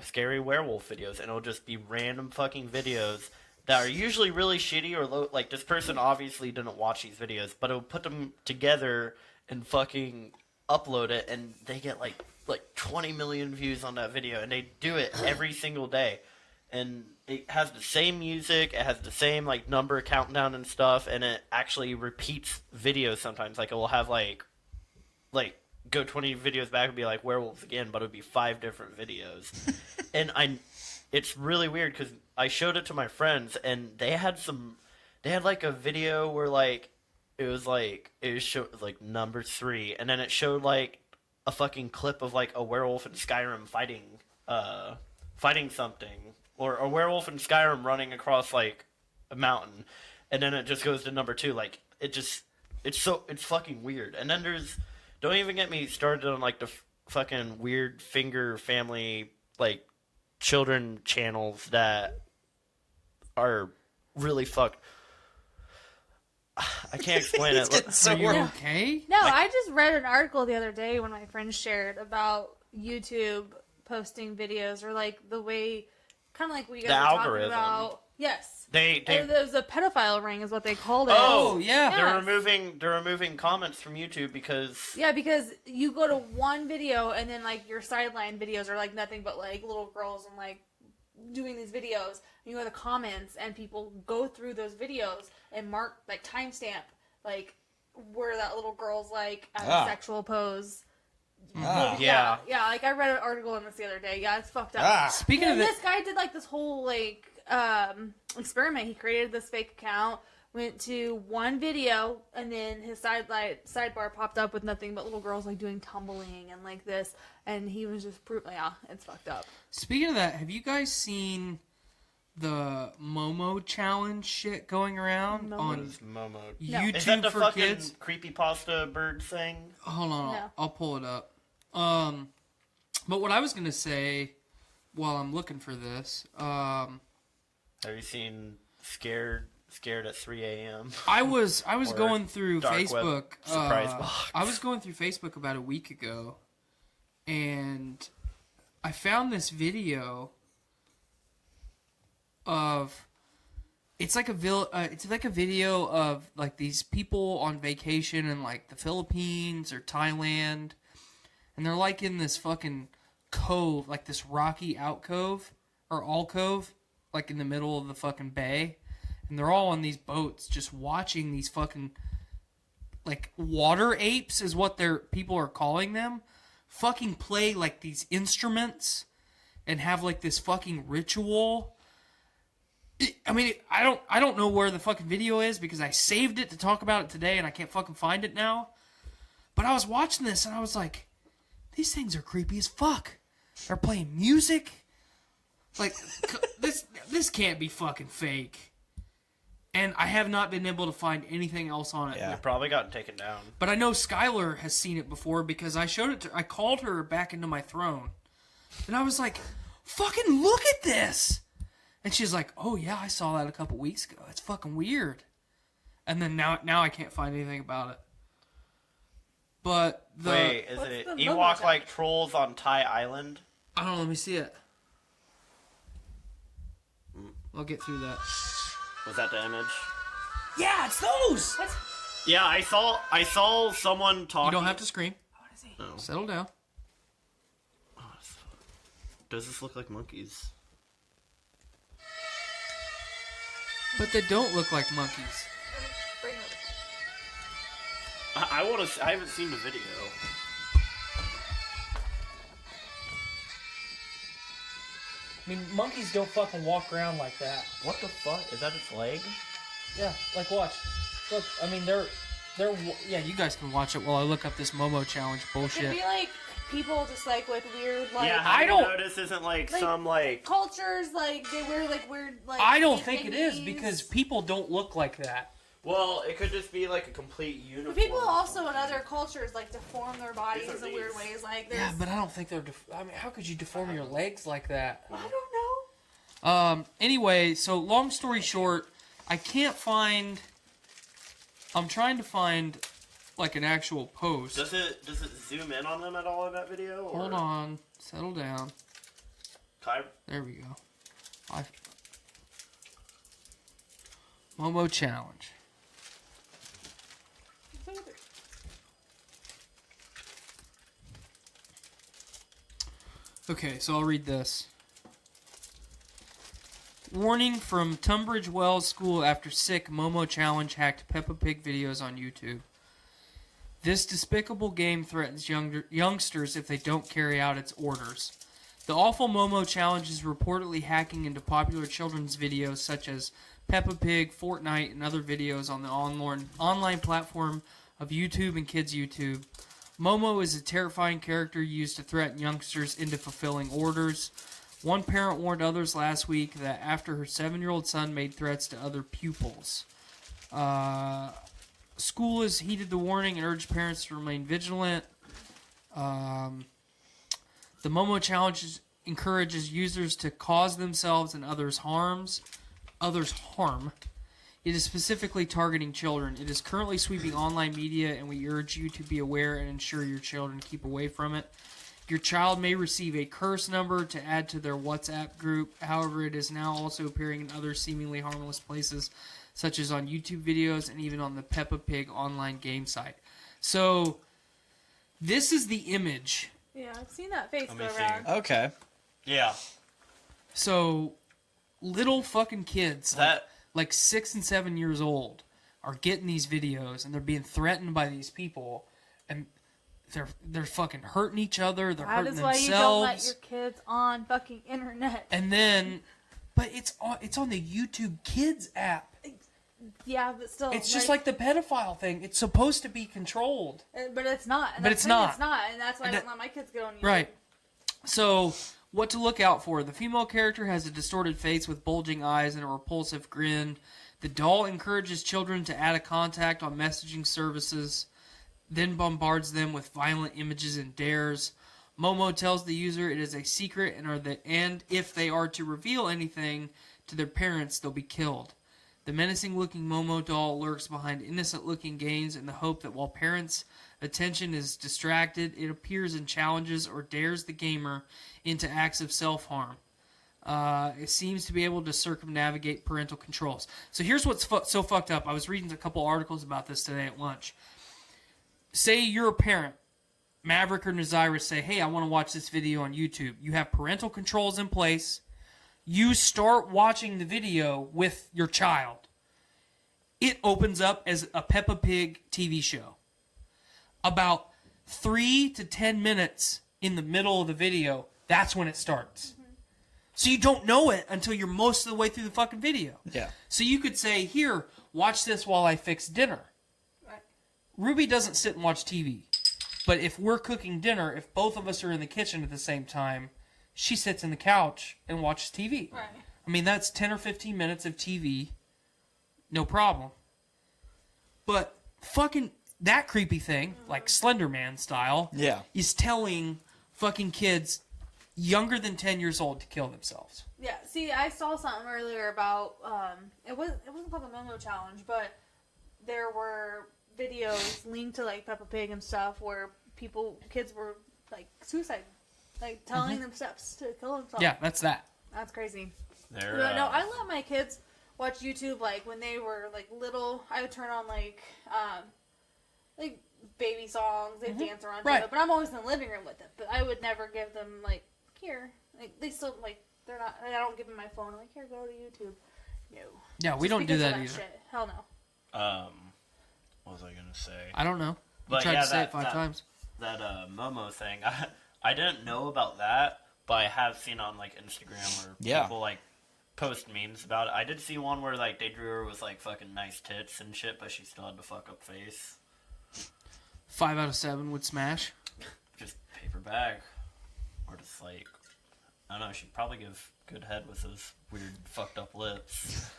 [SPEAKER 3] scary werewolf videos, and it'll just be random fucking videos that are usually really shitty or low. Like this person obviously didn't watch these videos, but it'll put them together and fucking upload it, and they get like 20 million views on that video, and they do it every single day. And it has the same music, it has the same like number countdown and stuff, and it actually repeats videos sometimes. Like it will have like go 20 videos back and be like werewolves again, but it would be 5 different videos. And it's really weird because I showed it to my friends, and they had like a video where like it showed like number 3, and then it showed like a fucking clip of like a werewolf in Skyrim fighting something, or a werewolf in Skyrim running across like a mountain, and then it just goes to number 2. Like it's fucking weird. And then don't even get me started on like the fucking weird finger family like children channels that are really fucked. I can't explain it.
[SPEAKER 6] So
[SPEAKER 7] Are you okay?
[SPEAKER 8] No, I just read an article the other day when my friend shared about YouTube posting videos, or like the way, kind of like what you guys were talking about. Yes. There's a pedophile ring is what they called it.
[SPEAKER 7] Oh, yeah.
[SPEAKER 8] Yes.
[SPEAKER 3] They're removing comments from YouTube because
[SPEAKER 8] you go to one video and then like your sideline videos are like nothing but like little girls and like doing these videos. And you go to the comments and people go through those videos and mark like timestamp like where that little girl's like at a sexual pose.
[SPEAKER 3] Yeah.
[SPEAKER 8] Like I read an article on this the other day. Yeah, it's fucked up.
[SPEAKER 7] Speaking of
[SPEAKER 8] this guy did like this whole like experiment. He created this fake account, went to one video, and then his sidebar popped up with nothing but little girls like doing tumbling and like this, and he was just it's fucked up.
[SPEAKER 7] Speaking of that, have you guys seen the Momo challenge shit going around on
[SPEAKER 3] Momo.
[SPEAKER 7] YouTube
[SPEAKER 3] Is that the
[SPEAKER 7] for
[SPEAKER 3] fucking
[SPEAKER 7] kids?
[SPEAKER 3] creepypasta bird thing?
[SPEAKER 7] Hold on,
[SPEAKER 8] No.
[SPEAKER 7] I'll pull it up. But what I was gonna say while I'm looking for this,
[SPEAKER 3] Have you seen Scared at 3 a.m.?
[SPEAKER 7] I was
[SPEAKER 3] Or
[SPEAKER 7] going through
[SPEAKER 3] Dark Web
[SPEAKER 7] Facebook.
[SPEAKER 3] surprise box.
[SPEAKER 7] I was going through Facebook about a week ago, and I found this video of it's like a video of like these people on vacation in like the Philippines or Thailand, and they're like in this fucking cove, like this rocky alcove or alcove, like in the middle of the fucking bay, and they're all on these boats just watching these fucking like water apes is what people are calling them, fucking play like these instruments and have like this fucking ritual. I mean, I don't know where the fucking video is because I saved it to talk about it today and I can't fucking find it now. But I was watching this and I was like, these things are creepy as fuck. They're playing music. Like, this can't be fucking fake. And I have not been able to find anything else on it.
[SPEAKER 3] Yeah. It probably got taken down.
[SPEAKER 7] But I know Skylar has seen it before because I showed it to her. I called her back into my throne. And I was like, fucking look at this. And she's like, oh yeah, I saw that a couple weeks ago. It's fucking weird. And then now I can't find anything about it. But
[SPEAKER 3] Wait, is it Ewok like trolls on Thai Island?
[SPEAKER 7] I don't know, let me see it. I'll get through that.
[SPEAKER 3] Was that the image?
[SPEAKER 7] Yeah, it's those!
[SPEAKER 8] What?
[SPEAKER 3] Yeah, I saw someone talking.
[SPEAKER 7] You don't have to scream.
[SPEAKER 8] What is he?
[SPEAKER 3] No.
[SPEAKER 7] Settle down.
[SPEAKER 3] Does this look like monkeys?
[SPEAKER 7] But they don't look like monkeys.
[SPEAKER 8] Bring it.
[SPEAKER 3] I want to. I haven't seen the video.
[SPEAKER 7] I mean, monkeys don't fucking walk around like that.
[SPEAKER 3] What the fuck? Is that its leg?
[SPEAKER 7] Yeah, like watch. Look, I mean, they're yeah, you guys can watch it while I look up this Momo challenge bullshit.
[SPEAKER 8] It'd be like people just like with weird like.
[SPEAKER 3] Yeah, how do you know this isn't like some like
[SPEAKER 8] cultures like they wear like weird like.
[SPEAKER 7] I don't think it is
[SPEAKER 8] thingies.
[SPEAKER 7] because people don't look like that.
[SPEAKER 3] Well, it could just be like a complete uniform.
[SPEAKER 8] But people also in other cultures like deform their bodies
[SPEAKER 3] These are
[SPEAKER 8] in weird
[SPEAKER 3] these.
[SPEAKER 8] ways. Like there's.
[SPEAKER 7] Yeah, but I don't think they're. I mean, how could you deform your legs like that?
[SPEAKER 8] I don't know.
[SPEAKER 7] Anyway, so long story short, I can't find. I'm trying to find like an actual post.
[SPEAKER 3] Does it zoom in on them at all in that video? Or?
[SPEAKER 7] Hold on, settle down.
[SPEAKER 3] Kai?
[SPEAKER 7] There we go. Momo challenge. Okay, so I'll read this. Warning from Tunbridge Wells School after sick Momo challenge hacked Peppa Pig videos on YouTube. This despicable game threatens youngsters if they don't carry out its orders. The awful Momo challenge is reportedly hacking into popular children's videos such as Peppa Pig, Fortnite, and other videos on the online platform of YouTube and Kids YouTube. Momo is a terrifying character used to threaten youngsters into fulfilling orders. One parent warned others last week that after her 7-year-old son made threats to other pupils. School has heeded the warning and urged parents to remain vigilant. The Momo Challenge encourages users to cause themselves and others harm. It is specifically targeting children. It is currently sweeping online media, and we urge you to be aware and ensure your children keep away from it. Your child may receive a curse number to add to their WhatsApp group. However, it is now also appearing in other seemingly harmless places, such as on YouTube videos and even on the Peppa Pig online game site. So, this is the image.
[SPEAKER 8] Yeah, I've seen that face go
[SPEAKER 3] Let me see.
[SPEAKER 8] around.
[SPEAKER 6] Okay.
[SPEAKER 3] Yeah.
[SPEAKER 7] So, little fucking kids, like 6 and 7 years old, are getting these videos, and they're being threatened by these people, and they're fucking hurting each other. They're hurting themselves.
[SPEAKER 8] That is why you don't let your kids on fucking internet.
[SPEAKER 7] And then, but it's on the YouTube Kids app.
[SPEAKER 8] Yeah, but still,
[SPEAKER 7] It's just like the pedophile thing. It's supposed to be controlled,
[SPEAKER 8] but it's not. And
[SPEAKER 7] but
[SPEAKER 8] that's
[SPEAKER 7] it's
[SPEAKER 8] the thing,
[SPEAKER 7] not.
[SPEAKER 8] It's not, and that's why I don't let my kids get on YouTube.
[SPEAKER 7] Right. So, what to look out for? The female character has a distorted face with bulging eyes and a repulsive grin. The doll encourages children to add a contact on messaging services, then bombards them with violent images and dares. Momo tells the user it is a secret and if they are to reveal anything to their parents, they'll be killed. The menacing-looking Momo doll lurks behind innocent-looking games in the hope that while parents' attention is distracted, it appears and challenges or dares the gamer into acts of self-harm. It seems to be able to circumnavigate parental controls. So here's what's so fucked up. I was reading a couple articles about this today at lunch. Say you're a parent. Maverick or Naziris say, hey, I want to watch this video on YouTube. You have parental controls in place. You start watching the video with your child. It opens up as a Peppa Pig TV show. About 3 to 10 minutes in the middle of the video, that's when it starts. So you don't know it until you're most of the way through the fucking video.
[SPEAKER 6] Yeah.
[SPEAKER 7] So you could say, here, watch this while I fix dinner.
[SPEAKER 8] Right.
[SPEAKER 7] Ruby doesn't sit and watch TV. But if we're cooking dinner, if both of us are in the kitchen at the same time, she sits in the couch and watches TV.
[SPEAKER 8] Right.
[SPEAKER 7] I mean, that's 10 or 15 minutes of TV. No problem. But fucking that creepy thing, like Slender Man style, is telling fucking kids younger than 10 years old to kill themselves.
[SPEAKER 8] Yeah, see, I saw something earlier about, it wasn't called the Momo Challenge, but there were videos linked to, like, Peppa Pig and stuff where kids were, like, suicide. Like, telling them steps to kill themselves.
[SPEAKER 7] Yeah, that's that.
[SPEAKER 8] That's crazy.
[SPEAKER 3] No,
[SPEAKER 8] I let my kids watch YouTube, like, when they were, like, little. I would turn on, like baby songs. They'd dance around to it. But I'm always in the living room with them. But I would never give them, like, here. Like, they still, like, they're not, I don't give them my phone. I'm like, here, go to YouTube. No.
[SPEAKER 7] Yeah, we don't do that either.
[SPEAKER 8] Shit. Hell no.
[SPEAKER 3] What was I going to say?
[SPEAKER 7] I don't know.
[SPEAKER 3] But
[SPEAKER 7] I tried to say it 5 times.
[SPEAKER 3] That Momo thing, I didn't know about that, but I have seen on, like, Instagram or people, like, post memes about it. I did see one where, like, they drew her with, like, fucking nice tits and shit, but she still had the fuck up face.
[SPEAKER 7] 5 out of 7 would smash.
[SPEAKER 3] Just paper bag. Or just, like, I don't know, she'd probably give good head with those weird fucked up lips.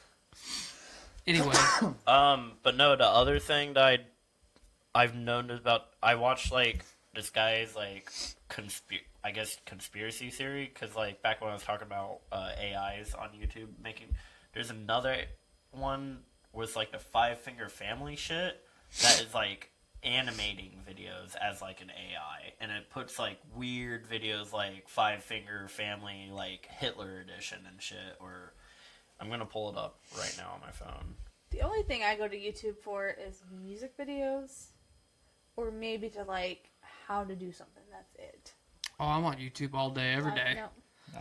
[SPEAKER 7] Anyway.
[SPEAKER 3] But no, the other thing that I've known about, I watched, like, this guy's, like, conspiracy theory, because, like, back when I was talking about AIs on YouTube there's another one with, like, the 5-finger family shit that is, like, animating videos as, like, an AI, and it puts, like, weird videos like 5-finger family, like, Hitler edition and shit, or I'm gonna pull it up right now on my phone.
[SPEAKER 8] The only thing I go to YouTube for is music videos, or maybe to, like, how to do something. That's it.
[SPEAKER 7] Oh, I'm on YouTube all day, every day.
[SPEAKER 8] No.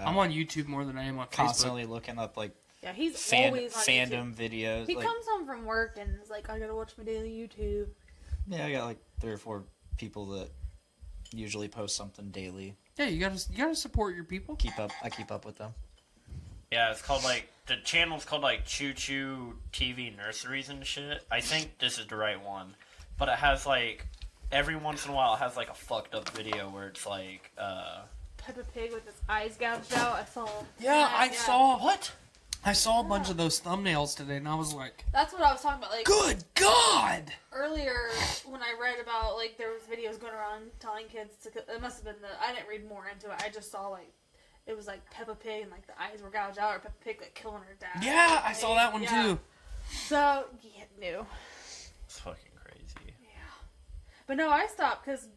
[SPEAKER 7] I'm on YouTube more than I am on
[SPEAKER 6] Constantly
[SPEAKER 7] Facebook.
[SPEAKER 6] looking up, like,
[SPEAKER 8] Yeah, he's always on
[SPEAKER 6] fandom
[SPEAKER 8] YouTube.
[SPEAKER 6] videos.
[SPEAKER 8] He
[SPEAKER 6] like,
[SPEAKER 8] comes home from work and is like, I gotta watch my daily YouTube.
[SPEAKER 6] Yeah, I got like 3 or 4 people that usually post something daily.
[SPEAKER 7] Yeah, you gotta support your people.
[SPEAKER 6] I keep up with them.
[SPEAKER 3] Yeah, it's called, like, the channel's called, like, Choo Choo TV Nurseries and shit. I think this is the right one. But it has, like, every once in a while it has, like, a fucked up video where it's, like,
[SPEAKER 8] Peppa Pig with his eyes gouged out. I saw.
[SPEAKER 7] Saw what? I saw a bunch of those thumbnails today, and I was like,
[SPEAKER 8] That's what I was talking about. Like,
[SPEAKER 7] good God!
[SPEAKER 8] Earlier, when I read about, like, there was videos going around telling kids to. It must have been I didn't read more into it. I just saw, like, it was like Peppa Pig and, like, the eyes were gouged out, or Peppa Pig, like, killing her dad.
[SPEAKER 7] Yeah, I saw that one too.
[SPEAKER 8] So, yeah, no.
[SPEAKER 3] it's fucking crazy.
[SPEAKER 8] Yeah. But no, I stopped because,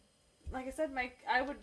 [SPEAKER 8] like I said, I would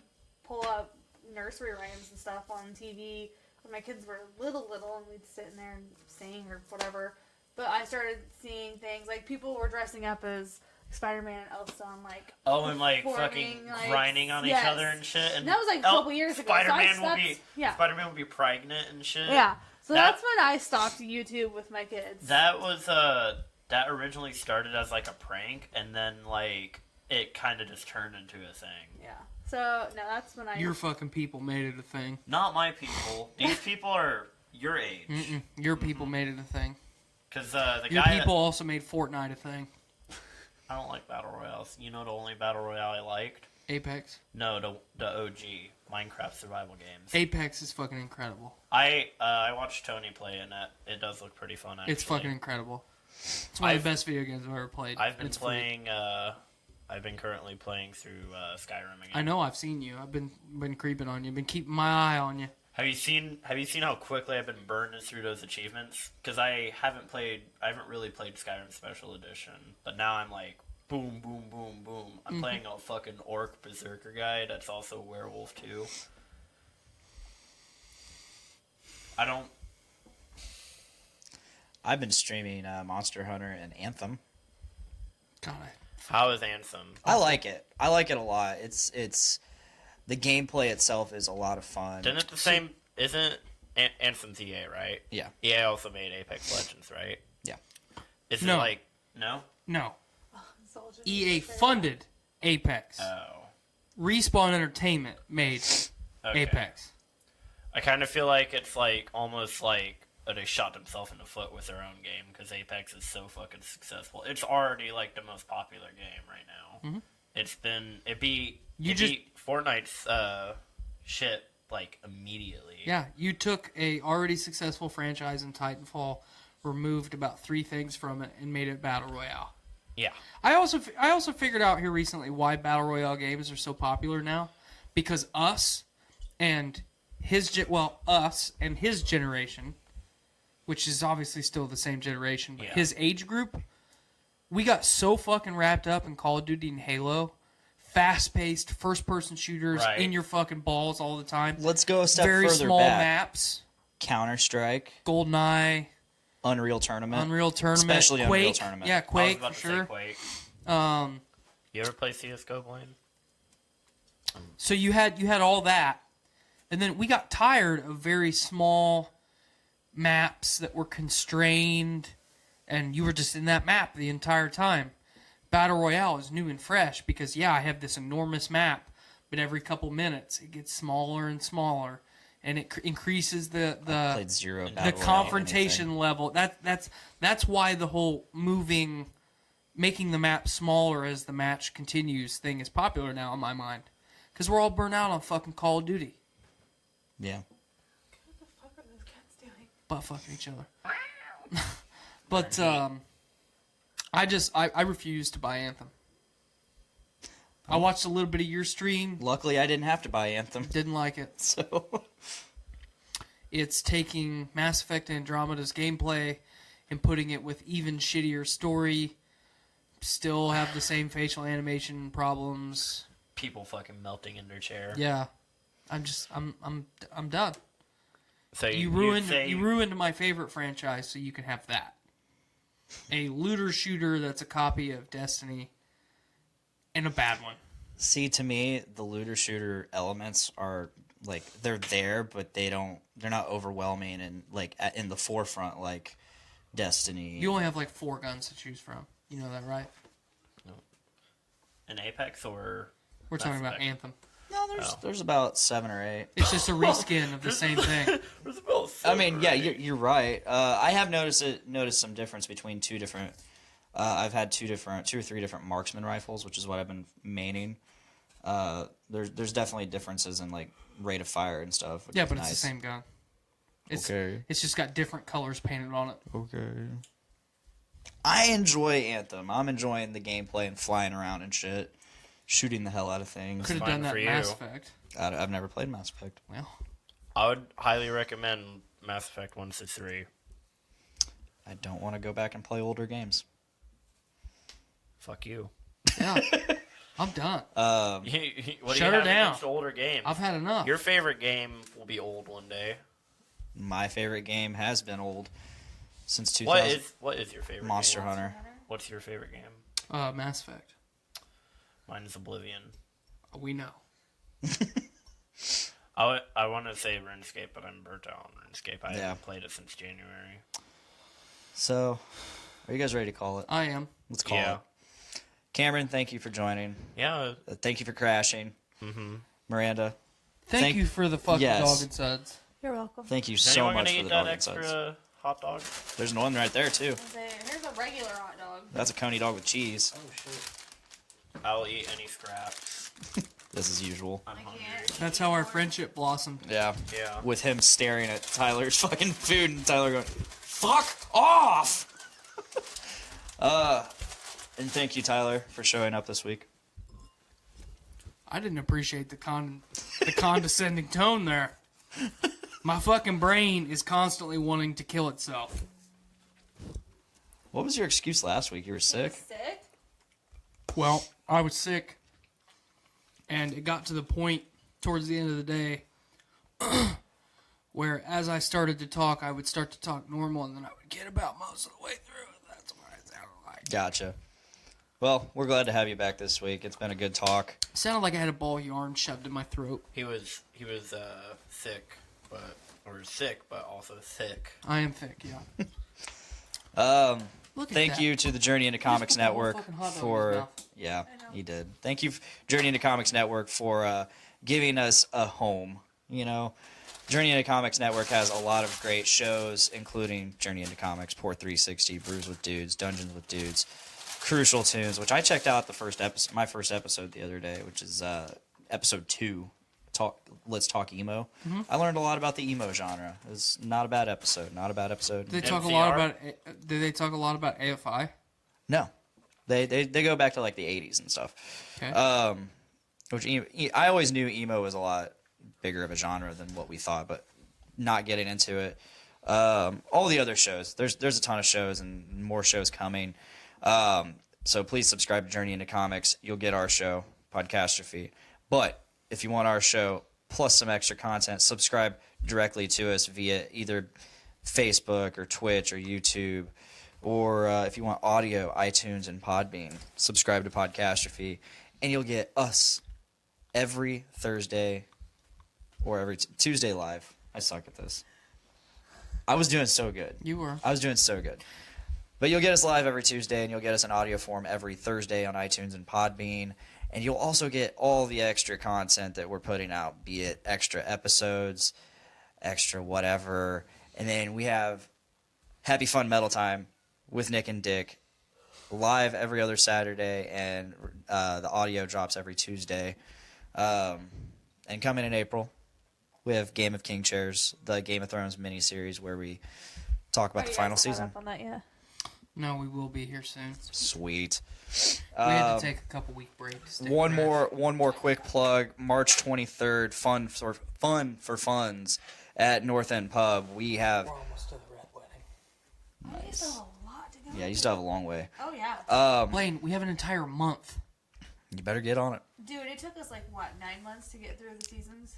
[SPEAKER 8] pull up nursery rhymes and stuff on TV when my kids were little, and we'd sit in there and sing or whatever. But I started seeing things, like, people were dressing up as Spider-Man and Elsa and, like...
[SPEAKER 3] Oh, and, like, fucking grinding on each other and shit. And that was, like, a couple years ago. Spider-Man will be pregnant and shit.
[SPEAKER 8] Yeah. So that's when I stopped YouTube with my kids.
[SPEAKER 3] That was, that originally started as, like, a prank, and then, like, it kind of just turned into a thing.
[SPEAKER 8] Yeah. So, no, that's when I...
[SPEAKER 7] Your fucking people made it a thing.
[SPEAKER 3] Not my people. These people are your age.
[SPEAKER 7] Your people made it a thing.
[SPEAKER 3] Because the
[SPEAKER 7] Your
[SPEAKER 3] guy
[SPEAKER 7] people also made Fortnite a thing.
[SPEAKER 3] I don't like Battle Royales. You know the only Battle Royale I liked?
[SPEAKER 7] Apex.
[SPEAKER 3] No, the OG. Minecraft survival games.
[SPEAKER 7] Apex is fucking incredible.
[SPEAKER 3] I watched Tony play in it. It does look pretty fun, actually.
[SPEAKER 7] It's fucking incredible. It's one of the best video games I've ever played.
[SPEAKER 3] I've been playing... I've been currently playing through Skyrim again.
[SPEAKER 7] I know, I've seen you. I've been creeping on you. Been keeping my eye on you.
[SPEAKER 3] Have you seen how quickly I've been burning through those achievements? Because I haven't really played Skyrim Special Edition, but now I'm like, boom, boom, boom, boom. I'm playing a fucking orc berserker guy that's also a werewolf too.
[SPEAKER 6] I've been streaming Monster Hunter and Anthem.
[SPEAKER 7] God,
[SPEAKER 3] How is Anthem?
[SPEAKER 6] I like it. I like it a lot. It's the gameplay itself is a lot of fun.
[SPEAKER 3] Isn't Anthem's EA, right?
[SPEAKER 6] Yeah.
[SPEAKER 3] EA also made Apex Legends, right?
[SPEAKER 6] Yeah.
[SPEAKER 3] Is
[SPEAKER 7] No.
[SPEAKER 3] it like no?
[SPEAKER 7] no.
[SPEAKER 8] Soldier
[SPEAKER 7] EA
[SPEAKER 8] Fair.
[SPEAKER 7] funded Apex.
[SPEAKER 3] Oh.
[SPEAKER 7] Respawn Entertainment made
[SPEAKER 3] Okay.
[SPEAKER 7] Apex.
[SPEAKER 3] I kind of feel like it's like almost like they shot themselves in the foot with their own game because Apex is so fucking successful. It's already like the most popular game right now.
[SPEAKER 7] Mm-hmm.
[SPEAKER 3] It beat Fortnite's shit like immediately.
[SPEAKER 7] Yeah, you took a already successful franchise in Titanfall, removed about 3 things from it, and made it battle royale.
[SPEAKER 3] Yeah.
[SPEAKER 7] I also figured out here recently why battle royale games are so popular now, because us and his generation, which is obviously still the same generation, but
[SPEAKER 3] Yeah.
[SPEAKER 7] his age group, we got so fucking wrapped up in Call of Duty and Halo, fast-paced first-person shooters
[SPEAKER 3] Right.
[SPEAKER 7] in your fucking balls all the time.
[SPEAKER 6] Let's go a step
[SPEAKER 7] Very
[SPEAKER 6] further
[SPEAKER 7] small
[SPEAKER 6] back.
[SPEAKER 7] maps.
[SPEAKER 6] Counter-Strike,
[SPEAKER 7] GoldenEye,
[SPEAKER 6] Unreal Tournament.
[SPEAKER 7] Especially
[SPEAKER 6] Especially Unreal
[SPEAKER 7] Quake.
[SPEAKER 6] Tournament.
[SPEAKER 7] Yeah,
[SPEAKER 3] I was
[SPEAKER 7] Quake
[SPEAKER 3] about
[SPEAKER 7] for
[SPEAKER 3] to
[SPEAKER 7] sure.
[SPEAKER 3] say Quake.
[SPEAKER 7] Um,
[SPEAKER 3] You ever play CS:GO, Blaine?
[SPEAKER 7] so you had all that, and then we got tired of very small maps that were constrained, and you were just in that map the entire time. Battle Royale is new and fresh because I have this enormous map, but every couple minutes it gets smaller and smaller, and it increases the
[SPEAKER 6] Played zero
[SPEAKER 7] the
[SPEAKER 6] Battle Royale,
[SPEAKER 7] confrontation
[SPEAKER 6] anything.
[SPEAKER 7] level. That's why the whole making the map smaller as the match continues thing is popular now in my mind, because we're all burnt out on fucking Call of Duty,
[SPEAKER 6] Yeah.
[SPEAKER 8] What the fuck are those cats doing?
[SPEAKER 7] butt fucking each other. But I refuse to buy Anthem. I watched a little bit of your stream,
[SPEAKER 6] Luckily, I didn't have to buy Anthem.
[SPEAKER 7] didn't like it.
[SPEAKER 6] So
[SPEAKER 7] It's taking Mass Effect Andromeda's gameplay and putting it with even shittier story. Still have the same facial animation problems.
[SPEAKER 3] People fucking melting in their chair.
[SPEAKER 7] Yeah, I'm done.
[SPEAKER 3] So
[SPEAKER 7] You ruined my favorite franchise, so you can have that. A looter shooter that's a copy of Destiny, and a bad one.
[SPEAKER 6] see, to me, the looter shooter elements are like they're there, but they're not overwhelming and like in the forefront like Destiny.
[SPEAKER 7] You only have like 4 guns to choose from. You know that, right?
[SPEAKER 3] An Apex or
[SPEAKER 7] We're talking about
[SPEAKER 3] Effect?
[SPEAKER 7] Anthem.
[SPEAKER 6] No, there's about 7 or 8.
[SPEAKER 7] It's just a reskin of the same thing.
[SPEAKER 3] There's about
[SPEAKER 6] I mean, yeah, you're right. I have noticed some difference between 2 different. I've had 2 or 3 different marksman rifles, which is what I've been maining. There's definitely differences in like rate of fire and stuff. Which
[SPEAKER 7] Yeah,
[SPEAKER 6] is
[SPEAKER 7] but
[SPEAKER 6] nice.
[SPEAKER 7] it's the same gun.
[SPEAKER 6] Okay.
[SPEAKER 7] It's just got different colors painted on it.
[SPEAKER 6] Okay. I enjoy Anthem. I'm enjoying the gameplay and flying around and shit, shooting the hell out of things.
[SPEAKER 7] Could have
[SPEAKER 3] fine
[SPEAKER 7] done that
[SPEAKER 3] for
[SPEAKER 7] in
[SPEAKER 3] you.
[SPEAKER 7] Mass Effect.
[SPEAKER 6] I've never played Mass Effect.
[SPEAKER 7] Well,
[SPEAKER 3] I would highly recommend Mass Effect 1 to 3.
[SPEAKER 6] I don't want to go back and play older games.
[SPEAKER 3] Fuck you.
[SPEAKER 7] yeah. I'm done.
[SPEAKER 3] What do
[SPEAKER 7] Shut
[SPEAKER 3] you
[SPEAKER 7] her
[SPEAKER 3] have
[SPEAKER 7] down.
[SPEAKER 3] against older games?
[SPEAKER 7] I've had enough.
[SPEAKER 3] Your favorite game will be old one day.
[SPEAKER 6] My favorite game has been old since 2000.
[SPEAKER 3] What is your favorite
[SPEAKER 6] Monster
[SPEAKER 3] game?
[SPEAKER 6] Hunter.
[SPEAKER 3] What's your favorite game?
[SPEAKER 7] Mass Effect.
[SPEAKER 3] Mine is Oblivion.
[SPEAKER 7] We know.
[SPEAKER 3] I want to say RuneScape, but I'm burnt out on RuneScape. I
[SPEAKER 6] Yeah.
[SPEAKER 3] haven't played it since January.
[SPEAKER 6] So, are you guys ready to call it?
[SPEAKER 7] I am.
[SPEAKER 6] Let's call
[SPEAKER 3] Yeah.
[SPEAKER 6] it. Cameron, thank you for joining.
[SPEAKER 3] Yeah.
[SPEAKER 6] Thank you for crashing.
[SPEAKER 3] Mm-hmm.
[SPEAKER 6] Miranda,
[SPEAKER 7] Thank you for the fucking
[SPEAKER 6] Yes.
[SPEAKER 7] dog and suds.
[SPEAKER 8] You're welcome.
[SPEAKER 6] thank you
[SPEAKER 3] Is
[SPEAKER 6] so
[SPEAKER 3] anyone
[SPEAKER 6] much
[SPEAKER 3] gonna
[SPEAKER 6] for
[SPEAKER 3] eat
[SPEAKER 6] the
[SPEAKER 3] that
[SPEAKER 6] dog and suds.
[SPEAKER 3] extra hot dog?
[SPEAKER 6] There's one right there too.
[SPEAKER 8] Here's a regular hot dog.
[SPEAKER 6] That's a Coney dog with cheese.
[SPEAKER 3] Oh shit. I'll eat any scraps.
[SPEAKER 6] This is usual.
[SPEAKER 3] I'm hungry.
[SPEAKER 7] That's how our friendship blossomed.
[SPEAKER 6] Yeah.
[SPEAKER 3] Yeah.
[SPEAKER 6] With him staring at Tyler's fucking food and Tyler going, "Fuck off!" And thank you, Tyler, for showing up this week.
[SPEAKER 7] I didn't appreciate the condescending tone there. My fucking brain is constantly wanting to kill itself.
[SPEAKER 9] What was your excuse last week? You were sick?
[SPEAKER 8] Sick?
[SPEAKER 7] Well, I was sick, and it got to the point towards the end of the day where as I started to talk, I would start to talk normal, and then I would get about most of the way through it. That's what it sounded like.
[SPEAKER 9] Gotcha. Well, we're glad to have you back this week. It's been a good talk.
[SPEAKER 7] It sounded like I had a ball of yarn shoved in my throat.
[SPEAKER 3] He was thick, but also thick.
[SPEAKER 7] I am thick, yeah. Look at
[SPEAKER 9] Thank
[SPEAKER 7] that.
[SPEAKER 9] you to the Journey into Comics
[SPEAKER 7] put the whole
[SPEAKER 9] Network
[SPEAKER 7] fucking hot dog in his
[SPEAKER 9] for...
[SPEAKER 7] mouth.
[SPEAKER 9] Yeah, he did. Thank you, Journey into Comics Network, for giving us a home. You know, Journey into Comics Network has a lot of great shows, including Journey into Comics, Port 360, Brews with Dudes, Dungeons with Dudes, Crucial Tunes, which I checked out my first episode the other day, which is episode 2. Let's Talk Emo.
[SPEAKER 7] Mm-hmm.
[SPEAKER 9] I learned a lot about the emo genre. It was not a bad episode. Not a bad episode.
[SPEAKER 7] Did they talk a
[SPEAKER 3] NCR?
[SPEAKER 7] lot about? Did they talk a lot about AFI?
[SPEAKER 9] No, they go back to like the 80s and stuff.
[SPEAKER 7] Okay.
[SPEAKER 9] Which I always knew emo was a lot bigger of a genre than what we thought, but not getting into it. All the other shows, there's a ton of shows and more shows coming. So please subscribe to Journey into Comics. You'll get our show, Podcastrophe. But if you want our show plus some extra content, subscribe directly to us via either Facebook or Twitch or YouTube. Or if you want audio, iTunes and Podbean, subscribe to Podcastrophe, and you'll get us every Thursday or every Tuesday live. I suck at this. I was doing so good.
[SPEAKER 7] You were.
[SPEAKER 9] I was doing so good. But you'll get us live every Tuesday, and you'll get us in audio form every Thursday on iTunes and Podbean. And you'll also get all the extra content that we're putting out, be it extra episodes, extra whatever. And then we have Happy Fun Metal Time with Nick and Dick, live every other Saturday, and the audio drops every Tuesday. And coming in April, we have Game of King Chairs, the Game of Thrones miniseries, where we talk about the final season.
[SPEAKER 8] On that yet?
[SPEAKER 7] No, we will be here soon.
[SPEAKER 9] Sweet.
[SPEAKER 7] We had to take a couple week breaks.
[SPEAKER 9] One more quick plug. March 23rd, Fun for Funds at North End Pub. We have...
[SPEAKER 7] We're almost to the red wedding.
[SPEAKER 8] Nice. A lot to go.
[SPEAKER 9] Yeah, you still have a long way.
[SPEAKER 8] Oh yeah.
[SPEAKER 7] Blaine, we have an entire month.
[SPEAKER 9] You better get on it.
[SPEAKER 8] Dude, it took us 9 months to get through the seasons.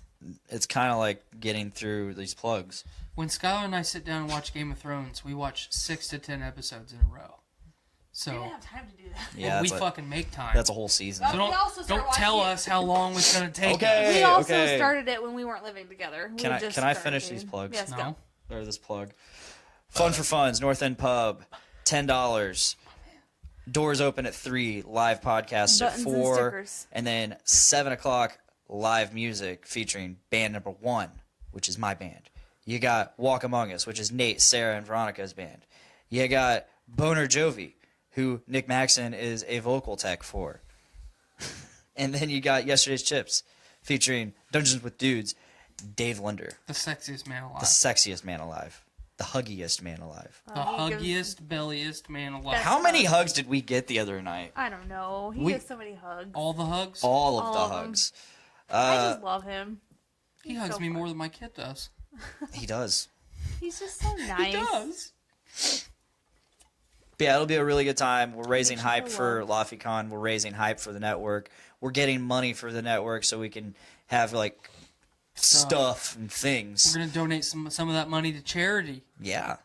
[SPEAKER 9] It's kind of like getting through these plugs.
[SPEAKER 7] When Skylar and I sit down and watch Game of Thrones, we watch 6 to 10 episodes in a row.
[SPEAKER 8] We
[SPEAKER 7] So
[SPEAKER 8] didn't have time to do that.
[SPEAKER 9] Yeah,
[SPEAKER 7] we
[SPEAKER 9] that's
[SPEAKER 7] fucking make time.
[SPEAKER 9] That's a whole season.
[SPEAKER 7] So
[SPEAKER 8] We also started
[SPEAKER 7] don't tell
[SPEAKER 8] watching it.
[SPEAKER 7] us how long it's gonna take.
[SPEAKER 9] Okay.
[SPEAKER 8] We also
[SPEAKER 9] okay.
[SPEAKER 8] started it when we weren't living together.
[SPEAKER 9] Can I finish these plugs?
[SPEAKER 8] Yes,
[SPEAKER 7] No.
[SPEAKER 8] go.
[SPEAKER 9] Or this plug. Fun for Funds, North End Pub, $10. Doors open at 3. Live podcasts at
[SPEAKER 8] Buttons and
[SPEAKER 9] 4.
[SPEAKER 8] stickers.
[SPEAKER 9] And then 7 o'clock, live music featuring band number 1, which is my band. You got Walk Among Us, which is Nate, Sarah, and Veronica's band. You got Boner Jovi, who Nick Maxon is a vocal tech for. And then you got Yesterday's Chips, featuring Dungeons with Dudes, Dave Linder,
[SPEAKER 7] The sexiest man alive.
[SPEAKER 9] the sexiest man alive, the huggiest man alive.
[SPEAKER 7] The huggiest, belliest man alive.
[SPEAKER 9] How many hugs did we get the other night?
[SPEAKER 8] I don't know. He
[SPEAKER 9] We-
[SPEAKER 8] gives so many hugs.
[SPEAKER 7] All the hugs?
[SPEAKER 9] All of
[SPEAKER 8] All
[SPEAKER 9] the
[SPEAKER 8] of 'em.
[SPEAKER 9] hugs.
[SPEAKER 8] I just love him.
[SPEAKER 7] he hugs me more than my kid does.
[SPEAKER 9] He does.
[SPEAKER 8] He's just so nice.
[SPEAKER 7] He does.
[SPEAKER 9] But yeah, it'll be a really good time. We're raising
[SPEAKER 8] you
[SPEAKER 9] hype
[SPEAKER 8] feel
[SPEAKER 9] for LaFiCon. We're raising hype for the network. We're getting money for the network so we can have stuff and things.
[SPEAKER 7] We're gonna donate some of that money to charity.
[SPEAKER 9] Yeah.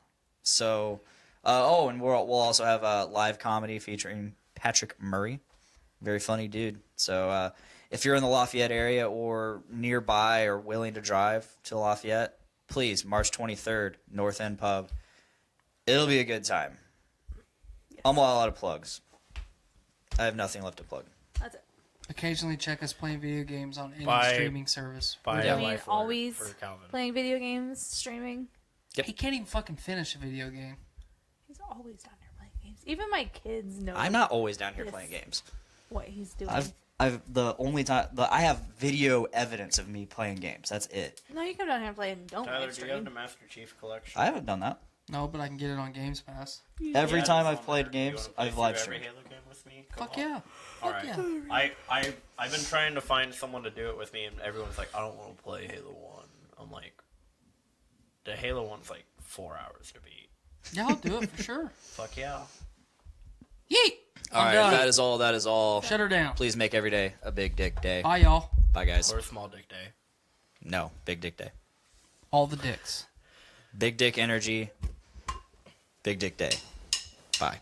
[SPEAKER 9] So, and we'll also have a live comedy featuring Patrick Murray. Very funny dude. So, if you're in the Lafayette area or nearby or willing to drive to Lafayette, please, March 23rd, North End Pub. It'll be a good time. I'm all out of plugs. I have nothing left to plug.
[SPEAKER 8] That's it.
[SPEAKER 7] Occasionally check us playing video games on any
[SPEAKER 3] Bye.
[SPEAKER 7] streaming service.
[SPEAKER 3] By
[SPEAKER 8] I
[SPEAKER 3] a
[SPEAKER 8] mean,
[SPEAKER 3] life alert
[SPEAKER 8] always
[SPEAKER 3] for Calvin.
[SPEAKER 8] playing video games, streaming.
[SPEAKER 9] Yep.
[SPEAKER 7] He can't even fucking finish a video game.
[SPEAKER 8] He's always down there playing games. Even my kids know
[SPEAKER 9] I'm not always down here
[SPEAKER 8] Yes.
[SPEAKER 9] playing games.
[SPEAKER 8] what he's doing.
[SPEAKER 9] I've the only time I have video evidence of me playing games. That's it.
[SPEAKER 8] No, you come down here and play and don't
[SPEAKER 3] Tyler,
[SPEAKER 8] live
[SPEAKER 3] do you have
[SPEAKER 8] stream.
[SPEAKER 3] the Master Chief Collection?
[SPEAKER 9] I haven't done that.
[SPEAKER 7] No, but I can get it on Games Pass.
[SPEAKER 9] Every
[SPEAKER 3] Yeah,
[SPEAKER 9] time
[SPEAKER 3] it's
[SPEAKER 9] I've
[SPEAKER 3] on
[SPEAKER 9] played
[SPEAKER 3] there. Do you
[SPEAKER 9] games,
[SPEAKER 3] wanna play
[SPEAKER 9] I've
[SPEAKER 3] through
[SPEAKER 9] live
[SPEAKER 3] every
[SPEAKER 9] streamed.
[SPEAKER 3] Halo game with me?
[SPEAKER 7] Fuck
[SPEAKER 3] Come on.
[SPEAKER 7] yeah.
[SPEAKER 3] All
[SPEAKER 7] Fuck
[SPEAKER 3] right.
[SPEAKER 7] yeah.
[SPEAKER 3] I've been trying to find someone to do it with me, and everyone's like, I don't want to play Halo 1. I'm like, The Halo one's like 4 hours to beat.
[SPEAKER 7] Yeah, I'll do it for sure.
[SPEAKER 3] Fuck yeah.
[SPEAKER 7] Yeet.
[SPEAKER 9] All right,
[SPEAKER 7] done.
[SPEAKER 9] that is all. That is all.
[SPEAKER 7] Shut her down.
[SPEAKER 9] Please make every day a big dick day.
[SPEAKER 7] Bye, y'all.
[SPEAKER 9] Bye, guys.
[SPEAKER 3] Or Small Dick Day.
[SPEAKER 9] No, big dick day.
[SPEAKER 7] All the dicks.
[SPEAKER 9] Big dick energy. Big dick day. Bye.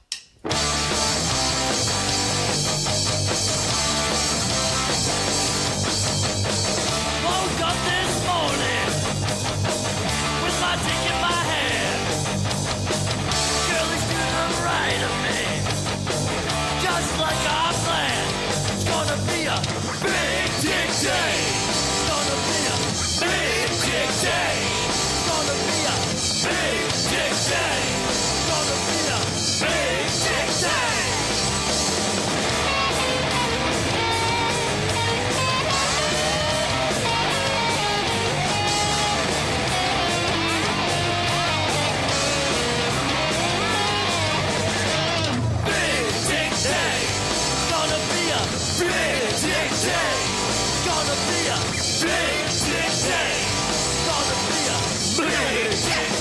[SPEAKER 4] Woke up this morning with my dick in my hand. Girlie's to the right of me, just like our plan. It's gonna be a big dick day. It's gonna be a big dick day. It's gonna be a big dick day. It's gonna be a big dick day. Big dick day. Gonna be a big dick day. Gonna be a big dick day. Gonna be a big dick